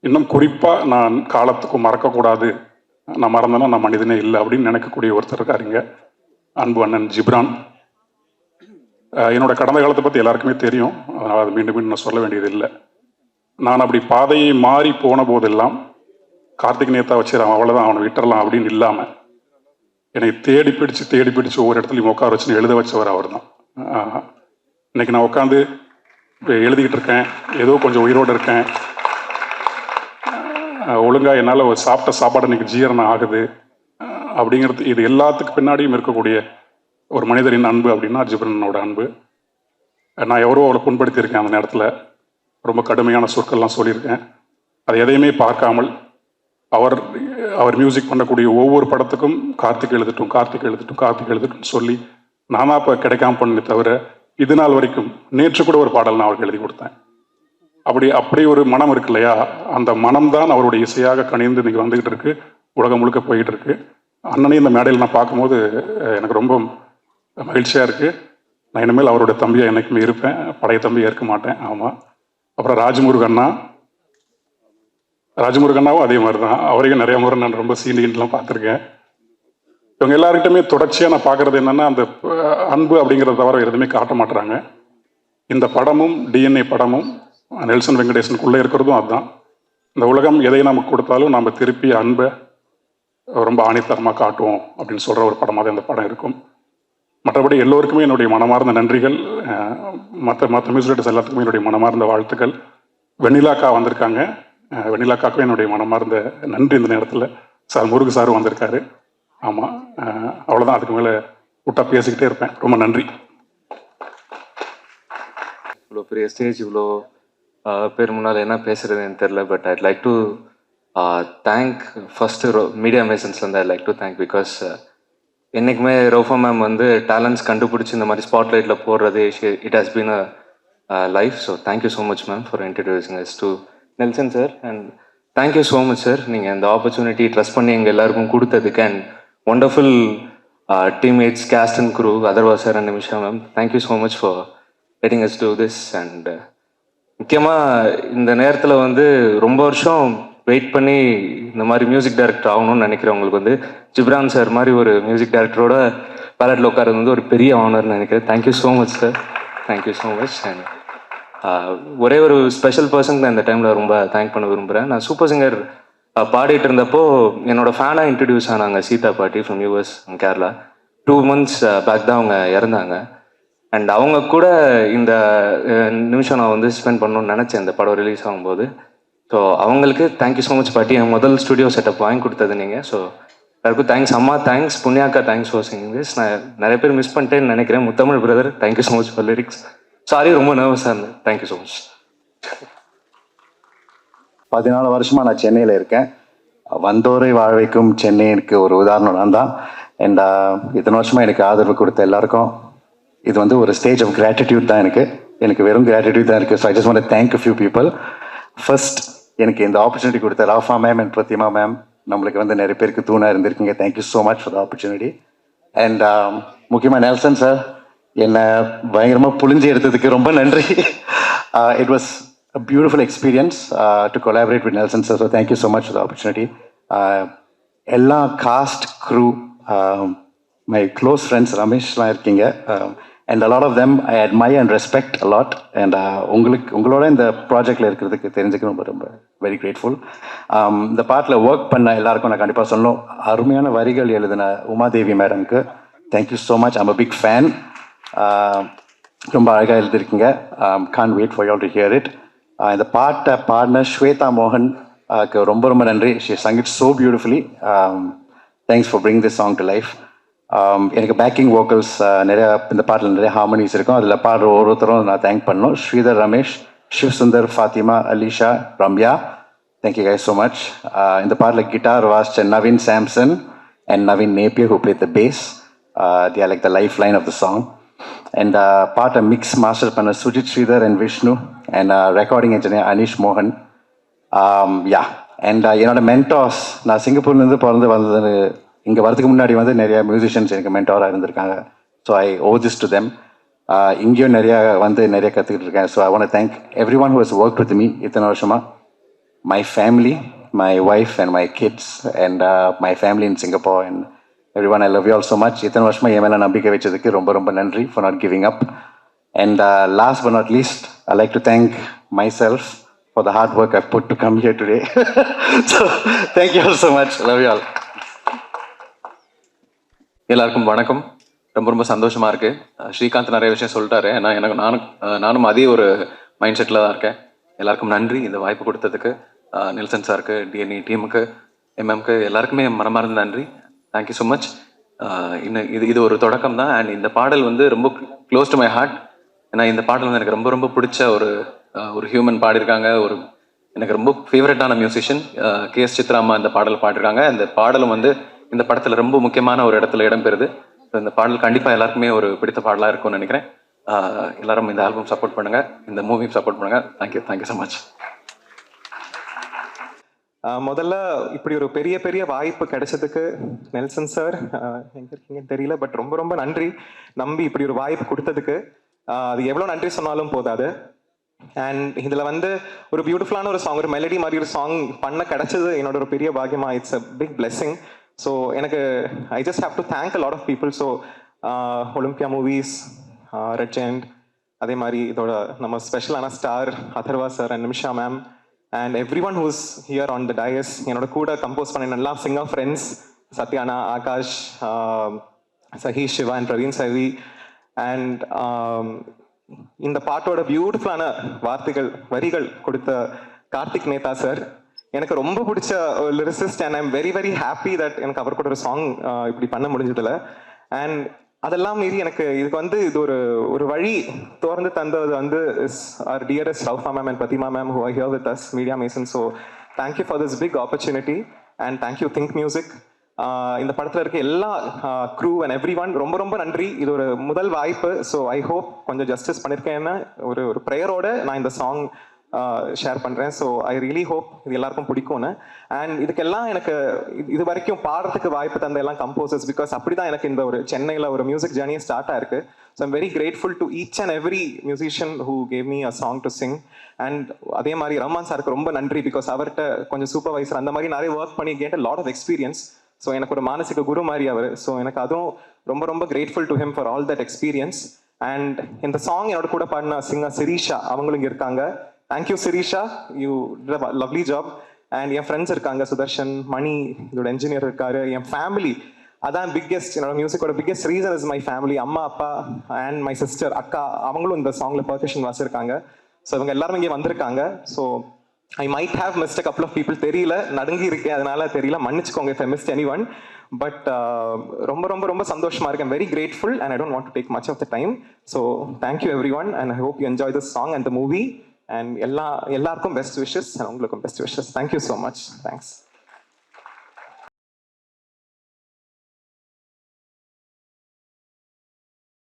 Speaker 23: இன்னும் குறிப்பாக நான் காலத்துக்கும் மறக்கக்கூடாது, நான் மறந்தேன்னா நான் மனிதனே இல்லை அப்படின்னு நினைக்கக்கூடிய ஒருத்தர் இருக்காருங்க, அன்பு அண்ணன் ஜிப்ரான். என்னோட கடந்த காலத்தை பற்றி எல்லாருக்குமே தெரியும், அதனால் அது மீண்டும் நான் சொல்ல வேண்டியது இல்லை. நான் அப்படி பாதையை மாறி போன போதெல்லாம் கார்த்திக் நேத்தா வச்சிடறான், அவ்வளோதான், அவனை விட்டுறலாம் அப்படின்னு இல்லாமல் என்னை தேடி பிடிச்சு ஒவ்வொரு இடத்துலையும் உட்கார வச்சுன்னு எழுத வச்சவர் அவர் தான். இன்னைக்கு நான் உட்காந்து எழுதிக்கிட்டு இருக்கேன், ஏதோ கொஞ்சம் உயிரோடு இருக்கேன், ஒழுங்காக என்னால் ஒரு சாப்பிட்ட சாப்பாடு இன்னைக்கு ஜீரணம் ஆகுது அப்படிங்கிறது, இது எல்லாத்துக்கு பின்னாடியும் இருக்கக்கூடிய ஒரு மனிதரின் அன்பு அப்படின்னா ஜிப்ரனோட அன்பு. நான் எவரோ அவளை புண்படுத்தியிருக்கேன், அந்த நேரத்தில் ரொம்ப கடுமையான சொற்கள்லாம் சொல்லியிருக்கேன். அது எதையுமே பார்க்காமல் அவர் மியூசிக் பண்ணக்கூடிய ஒவ்வொரு படத்துக்கும் கார்த்திக் எழுதட்டும் சொல்லி நானா இப்போ கிடைக்காம பண்ணே தவிர, இது நாள் வரைக்கும் நேற்று கூட ஒரு பாடல் நான் அவருக்கு எழுதி கொடுத்தேன். அப்படி ஒரு மனம் இருக்கு இல்லையா, அந்த மனம்தான் அவருடைய இசையாக கணிந்து இன்னைக்கு வந்துகிட்டு இருக்கு, உலகம் முழுக்க போயிட்டு இருக்கு. அண்ணனையும் இந்த மேடையில் நான் பார்க்கும்போது எனக்கு ரொம்ப மகிழ்ச்சியாக இருக்கு. நான் இனிமேல் அவருடைய தம்பியாக என்னைக்குமே இருப்பேன், பழைய தம்பியாக இருக்க மாட்டேன். ஆமாம். அப்புறம் ராஜமுருகண்ணாவும் அதே மாதிரி தான். அவரையும் நிறைய முறை நான் ரொம்ப சீனிகிட்டுலாம் பார்த்துருக்கேன். இவங்க எல்லார்கிட்டயுமே தொடர்ச்சியாக நான் பார்க்குறது என்னென்னா, அந்த அன்பு அப்படிங்கிறத தவிர எதுவுமே காட்ட மாட்டுறாங்க. இந்த படமும் டிஎன்ஏ படமும் நெல்சன் வெங்கடேசனுக்குள்ளே இருக்கிறதும் அதுதான். இந்த உலகம் எதை நமக்கு கொடுத்தாலும் நம்ம திருப்பி அன்பை ரொம்ப ஆணித்தரமாக காட்டுவோம் அப்படின்னு சொல்கிற ஒரு படமாக தான் இந்த படம் இருக்கும். மற்றபடி எல்லோருக்குமே என்னுடைய மனமார்ந்த நன்றிகள். மற்ற மியூசிக் டைரக்டர்ஸ் எல்லாத்துக்குமே என்னுடைய மனமார்ந்த வாழ்த்துக்கள். வெண்ணிலாக்கா வந்திருக்காங்க, வெண்ணிலாக்காவுக்கும் என்னுடைய மனமார்ந்த நன்றி. இந்த நேரத்தில் சார் முருகு சாரும் வந்திருக்காரு. ஆமாம், அவ்வளோதான், அதுக்கு மேலே விட்டா பேசிக்கிட்டே இருப்பேன். ரொம்ப நன்றி.
Speaker 4: இவ்வளோ பெரிய ஸ்டேஜ், இவ்வளோ பேர் முன்னால் என்ன பேசுகிறதுன்னு தெரில. But I'd like to thank first media மேசன்ஸ்லேருந்து I like to thank. Because என்றைக்குமே ரோஃபா மேம் வந்து டேலண்ட்ஸ் கண்டுபிடிச்சி இந்த மாதிரி ஸ்பாட்லைட்டில் போடுறது it has been a life. So thank you so much ma'am for introducing us to Nelson sir. And thank you so much sir, நீங்கள் இந்த opportunity trust பண்ணி எங்கள் எல்லாருக்கும் கொடுத்ததுக்கு. And wonderful teammates, cast and crew, Adarva sir and Nimisha ma'am, thank you so much for letting us do this. And முக்கியமாக இந்த நேரத்தில் வந்து ரொம்ப வருஷம் வெயிட் பண்ணி இந்த மாதிரி மியூசிக் டைரக்டர் ஆகணும்னு நினைக்கிறவங்களுக்கு வந்து ஜிப்ரான் சார் மாதிரி ஒரு மியூசிக் டைரக்டரோட பேலட்டில் உட்காரது வந்து ஒரு பெரிய ஆனர்னு நினைக்கிறேன். Thank you so much sir, thank you so much. And ஒரே ஒரு ஸ்பெஷல் பர்சனுக்கு நான் இந்த டைமில் ரொம்ப தேங்க் பண்ண விரும்புகிறேன். நான் சூப்பர் சிங்கர் பாடிட்டு இருந்தப்போ என்னோடய ஃபேனாக இன்ட்ரடியூஸ் ஆனாங்க சீதா பாட்டி from US Kerala. 2 months back தான் அவங்க இறந்தாங்க. அண்ட் அவங்க கூட இந்த நிமிஷம் நான் வந்து ஸ்பெண்ட் பண்ணணும்னு நினச்சேன் இந்த படம் ரிலீஸ் ஆகும்போது. ஸோ அவங்களுக்கு தேங்க்யூ ஸோ மச் பாட்டி, என் முதல் ஸ்டுடியோ செட்டப் வாங்கி கொடுத்தது நீங்கள். ஸோ எல்லாருக்கும் தேங்க்ஸ். அம்மா தேங்க்ஸ், புண்ணியாக்கா தேங்க்ஸ் ஃபார் சிங்கிங் திஸ். நான் நிறைய பேர் மிஸ் பண்ணிட்டேன்னு நினைக்கிறேன். Muthamizh brother thank you so much for lyrics. Sorry, ரொம்ப நர்வஸாக இருந்தேன். Thank you so much.
Speaker 5: 14 வருஷமாக நான் சென்னையில் இருக்கேன். வந்தோரை வாழ வைக்கும் சென்னைக்கு ஒரு உதாரணம் நான் தான். அண்ட் இத்தனை வருஷமாக எனக்கு ஆதரவு கொடுத்த எல்லாருக்கும் இது வந்து ஒரு ஸ்டேஜ் ஆஃப் கிராட்டிடியூட் தான். எனக்கு வெறும் கிராட்டிடியூட் தான் இருக்குது. So I just want to thank few people. First, எனக்கு இந்த ஆப்பர்ச்சுனிட்டி கொடுத்த Rafah ma'am and Prathima ma'am, நம்மளுக்கு வந்து நிறைய பேருக்கு தூணாக இருந்திருக்கீங்க. Thank you so much for the opportunity. And முக்கியமாக நெல்சன் சார் என்னை பயங்கரமாக புழிஞ்சு எடுத்ததுக்கு ரொம்ப நன்றி. It was a beautiful experience to collaborate with Nelson sir. So thank you so much for the opportunity. Ella cast crew, my close friends Ramesh la irkinga, and a lot of them I admire and respect a lot. And ungaloda in the project la irukradhukku therinjukku ரொம்ப very grateful. The part la work panna ellarkum na kandipa solnom. Arumiyana varigal eludana Uma Devi madam ku thank you so much. I'm a big fan. ரொம்ப அழகாக எழுதிருக்கீங்க. Can't wait for you all to hear it. இந்த பாட்டை பாடின ஸ்வேதா மோகன் ரொம்ப ரொம்ப நன்றி. She sung it so beautifully. Thanks for bring this song to life. எனக்கு பேக்கிங் வோக்கல்ஸ் நிறையா இந்த பாட்டில் நிறைய ஹார்மனிஸ் இருக்கும். அதில் பாடுற ஒருத்தரும் நான் தேங்க் பண்ணணும். Sridhar Ramesh, Shiv Sundar, Fathima, Alisha, Ramya, thank you guys so much. இந்த பாட்டில் கிட்டார் வாசிச்ச Naveen Samson and Naveen Napier who played the bass. they are like the lifeline of the song. And part of mix master panna Sujit Sridhar and Vishnu, and recording engineer Anish Mohan. Yeah, and என்னோட mentors, நான் சிங்கப்பூர்லேருந்து பிறந்து வந்தது இங்கே வரதுக்கு முன்னாடி வந்து நிறைய musicians எனக்கு மென்டாராக இருந்திருக்காங்க. So I owe this to them. இங்கேயும் நிறையா வந்து நிறைய கற்றுக்கிட்டு இருக்கேன். So I want to thank every one who has work with me இத்தனை வருஷமாக. My family, my wife and my kids and my family in Singapore and everyone, I love you all so much. இத்தனை வருஷமா என் மேலே நம்பிக்கை வச்சதுக்கு ரொம்ப ரொம்ப நன்றி for not giving up. And last but not least, I like to thank myself for the hard work I've put to come here today. So thank you all so much. Love you all.
Speaker 6: எல்லாருக்கும் வணக்கம். ரொம்ப ரொம்ப சந்தோஷமா இருக்கு. ஸ்ரீகாந்த் நிறைய விஷயம் சொல்லிட்டாரு. நானும் அதே ஒரு மைண்ட் செட்டில் தான் இருக்கேன். எல்லாருக்கும் நன்றி இந்த வாய்ப்பு கொடுத்ததுக்கு. நெல்சன் சாருக்கு, டிஎன்இ டீமுக்கு, எம்எம்க்கு எல்லாருக்குமே மனமார்ந்த நன்றி. Thank you so much. இன்னும் இது ஒரு தொடக்கம் தான். அண்ட் இந்த பாடல் வந்து ரொம்ப க்ளோஸ் டு மை ஹார்ட். ஏன்னா இந்த பாடல் வந்து எனக்கு ரொம்ப ரொம்ப பிடிச்ச ஒரு ஹியூமன் பாடியிருக்காங்க. எனக்கு ரொம்ப ஃபேவரட்டான மியூசிஷியன் கேஎஸ் சித்ரா அம்மா இந்த பாடல் பாடிருக்காங்க. இந்த பாடலும் வந்து இந்த படத்தில் ரொம்ப முக்கியமான ஒரு இடத்துல இடம்பெறுது. ஸோ இந்த பாடல் கண்டிப்பாக எல்லாருக்குமே ஒரு பிடித்த பாடலாக இருக்கும்னு நினைக்கிறேன். எல்லாரும் இந்த ஆல்பம் சப்போர்ட் பண்ணுங்கள், இந்த மூவியும் சப்போர்ட் பண்ணுங்கள். Thank you so much.
Speaker 7: முதல்ல இப்படி ஒரு பெரிய வாய்ப்பு கிடைச்சதுக்கு நெல்சன் சார் எங்க இருக்கீங்கன்னு தெரியல, பட் ரொம்ப ரொம்ப நன்றி. நம்பி இப்படி ஒரு வாய்ப்பு கொடுத்ததுக்கு அது எவ்வளோ நன்றி சொன்னாலும் போதாது. அண்ட் இதில் வந்து ஒரு பியூட்டிஃபுல்லான ஒரு சாங், ஒரு மெலடி மாதிரி ஒரு சாங் பண்ண கிடைச்சது என்னோட ஒரு பெரிய பாக்கியமா. It's a big blessing. So எனக்கு I just have to thank a lot of people. So Olympia Movies, Red Giant, அதே மாதிரி இதோட நம்ம ஸ்பெஷலான star Atharvaa sir and Nimisha ma'am, and everyone who's here on the dais, என்னோட கூட கம்போஸ் பண்ண நல்லா singer friends Sathyana, Akash, Saheesh, Siva and Praveen Savi. And இந்த பாட்டோட பியூட்டிஃபுல்லான வரிகள் கொடுத்த கார்த்திக் நேதா சார், எனக்கு ரொம்ப பிடிச்ச lyricist. And I'm very very happy that எனக்கு அவர் கூட ஒரு சாங் இப்படி பண்ண முடிஞ்சதில்ல. அண்ட் அதெல்லாம் மீறி எனக்கு இதுக்கு வந்து இது ஒரு வழி திறந்து தந்தது வந்து our dearest Raufa ma'am and Pratima ma'am who are here with us, Media Mason. So thank you for this big opportunity and thank you Think Music. இந்த படத்தில் இருக்க எல்லா க்ரூ அண்ட் எவ்ரி ஒன் ரொம்ப ரொம்ப நன்றி. இது ஒரு முதல் வாய்ப்பு. ஸோ ஐ ஹோப் கொஞ்சம் ஜஸ்டிஸ் பண்ணியிருக்கேன்னு ஒரு ப்ரேயரோட நான் இந்த சாங் ஷேர் பண்ணுறேன். ஸோ ஐ ரியலி ஹோப் இது எல்லாருக்கும் பிடிக்கும்னு. அண்ட் இதுக்கெல்லாம் எனக்கு இது வரைக்கும் பாடுறதுக்கு வாய்ப்பு தந்த எல்லாம் கம்போசர்ஸ், பிகாஸ் அப்படி தான் எனக்கு இந்த ஒரு சென்னையில் ஒரு மியூசிக் ஜேர்னியே ஸ்டார்ட் ஆயிருக்கு. So I'm very grateful to each and every musician who gave me a song to Singh. And அதே மாதிரி ரஹ்மான் சாருக்கு ரொம்ப நன்றி, பிகாஸ் அவர்கிட்ட கொஞ்சம் சூப்பர்வைசர் அந்த மாதிரி நிறைய ஒர்க் பண்ணி கேட்ட லாட் ஆஃப் எக்ஸ்பீரியன்ஸ். ஸோ எனக்கு ஒரு மானசிக குரு மாதிரி அவர். ஸோ எனக்கு அதுவும் ரொம்ப ரொம்ப grateful to him for all that experience. And இந்த சாங் என்னோட கூட பாடின சிங்கர் சிரீஷா, அவங்களும் இங்கே இருக்காங்க. Thank you Sirisha, you did a lovely job. And N friends இருக்காங்க, சுதர்ஷன், மணி இதோட என்ஜினியர் இருக்காரு, என் ஃபேமிலி. அதான் பிக்கெஸ்ட், என்னோட மியூசிக்கோட biggest reason is my family. அம்மா, அப்பா அண்ட் மை சிஸ்டர், அக்கா, அவங்களும் இந்த சாங்ல பெர்கஷன் வாசிருக்காங்க. ஸோ இவங்க எல்லாரும் இங்கே வந்திருக்காங்க. So I might have missed a couple of people, தெரியல, நடுங்கி இருக்கேன், அதனால தெரியல, மன்னிச்சுக்கோங்க if I missed anyone. But ரொம்ப ரொம்ப ரொம்ப சந்தோஷமா இருக்கேன், very grateful, and I don't want to take much of the time. So thank you everyone, and I hope you enjoy this song and the movie. And எல்லாருக்கும் best wishes, and உங்களுக்கும் best wishes. Thank you so much. Thanks.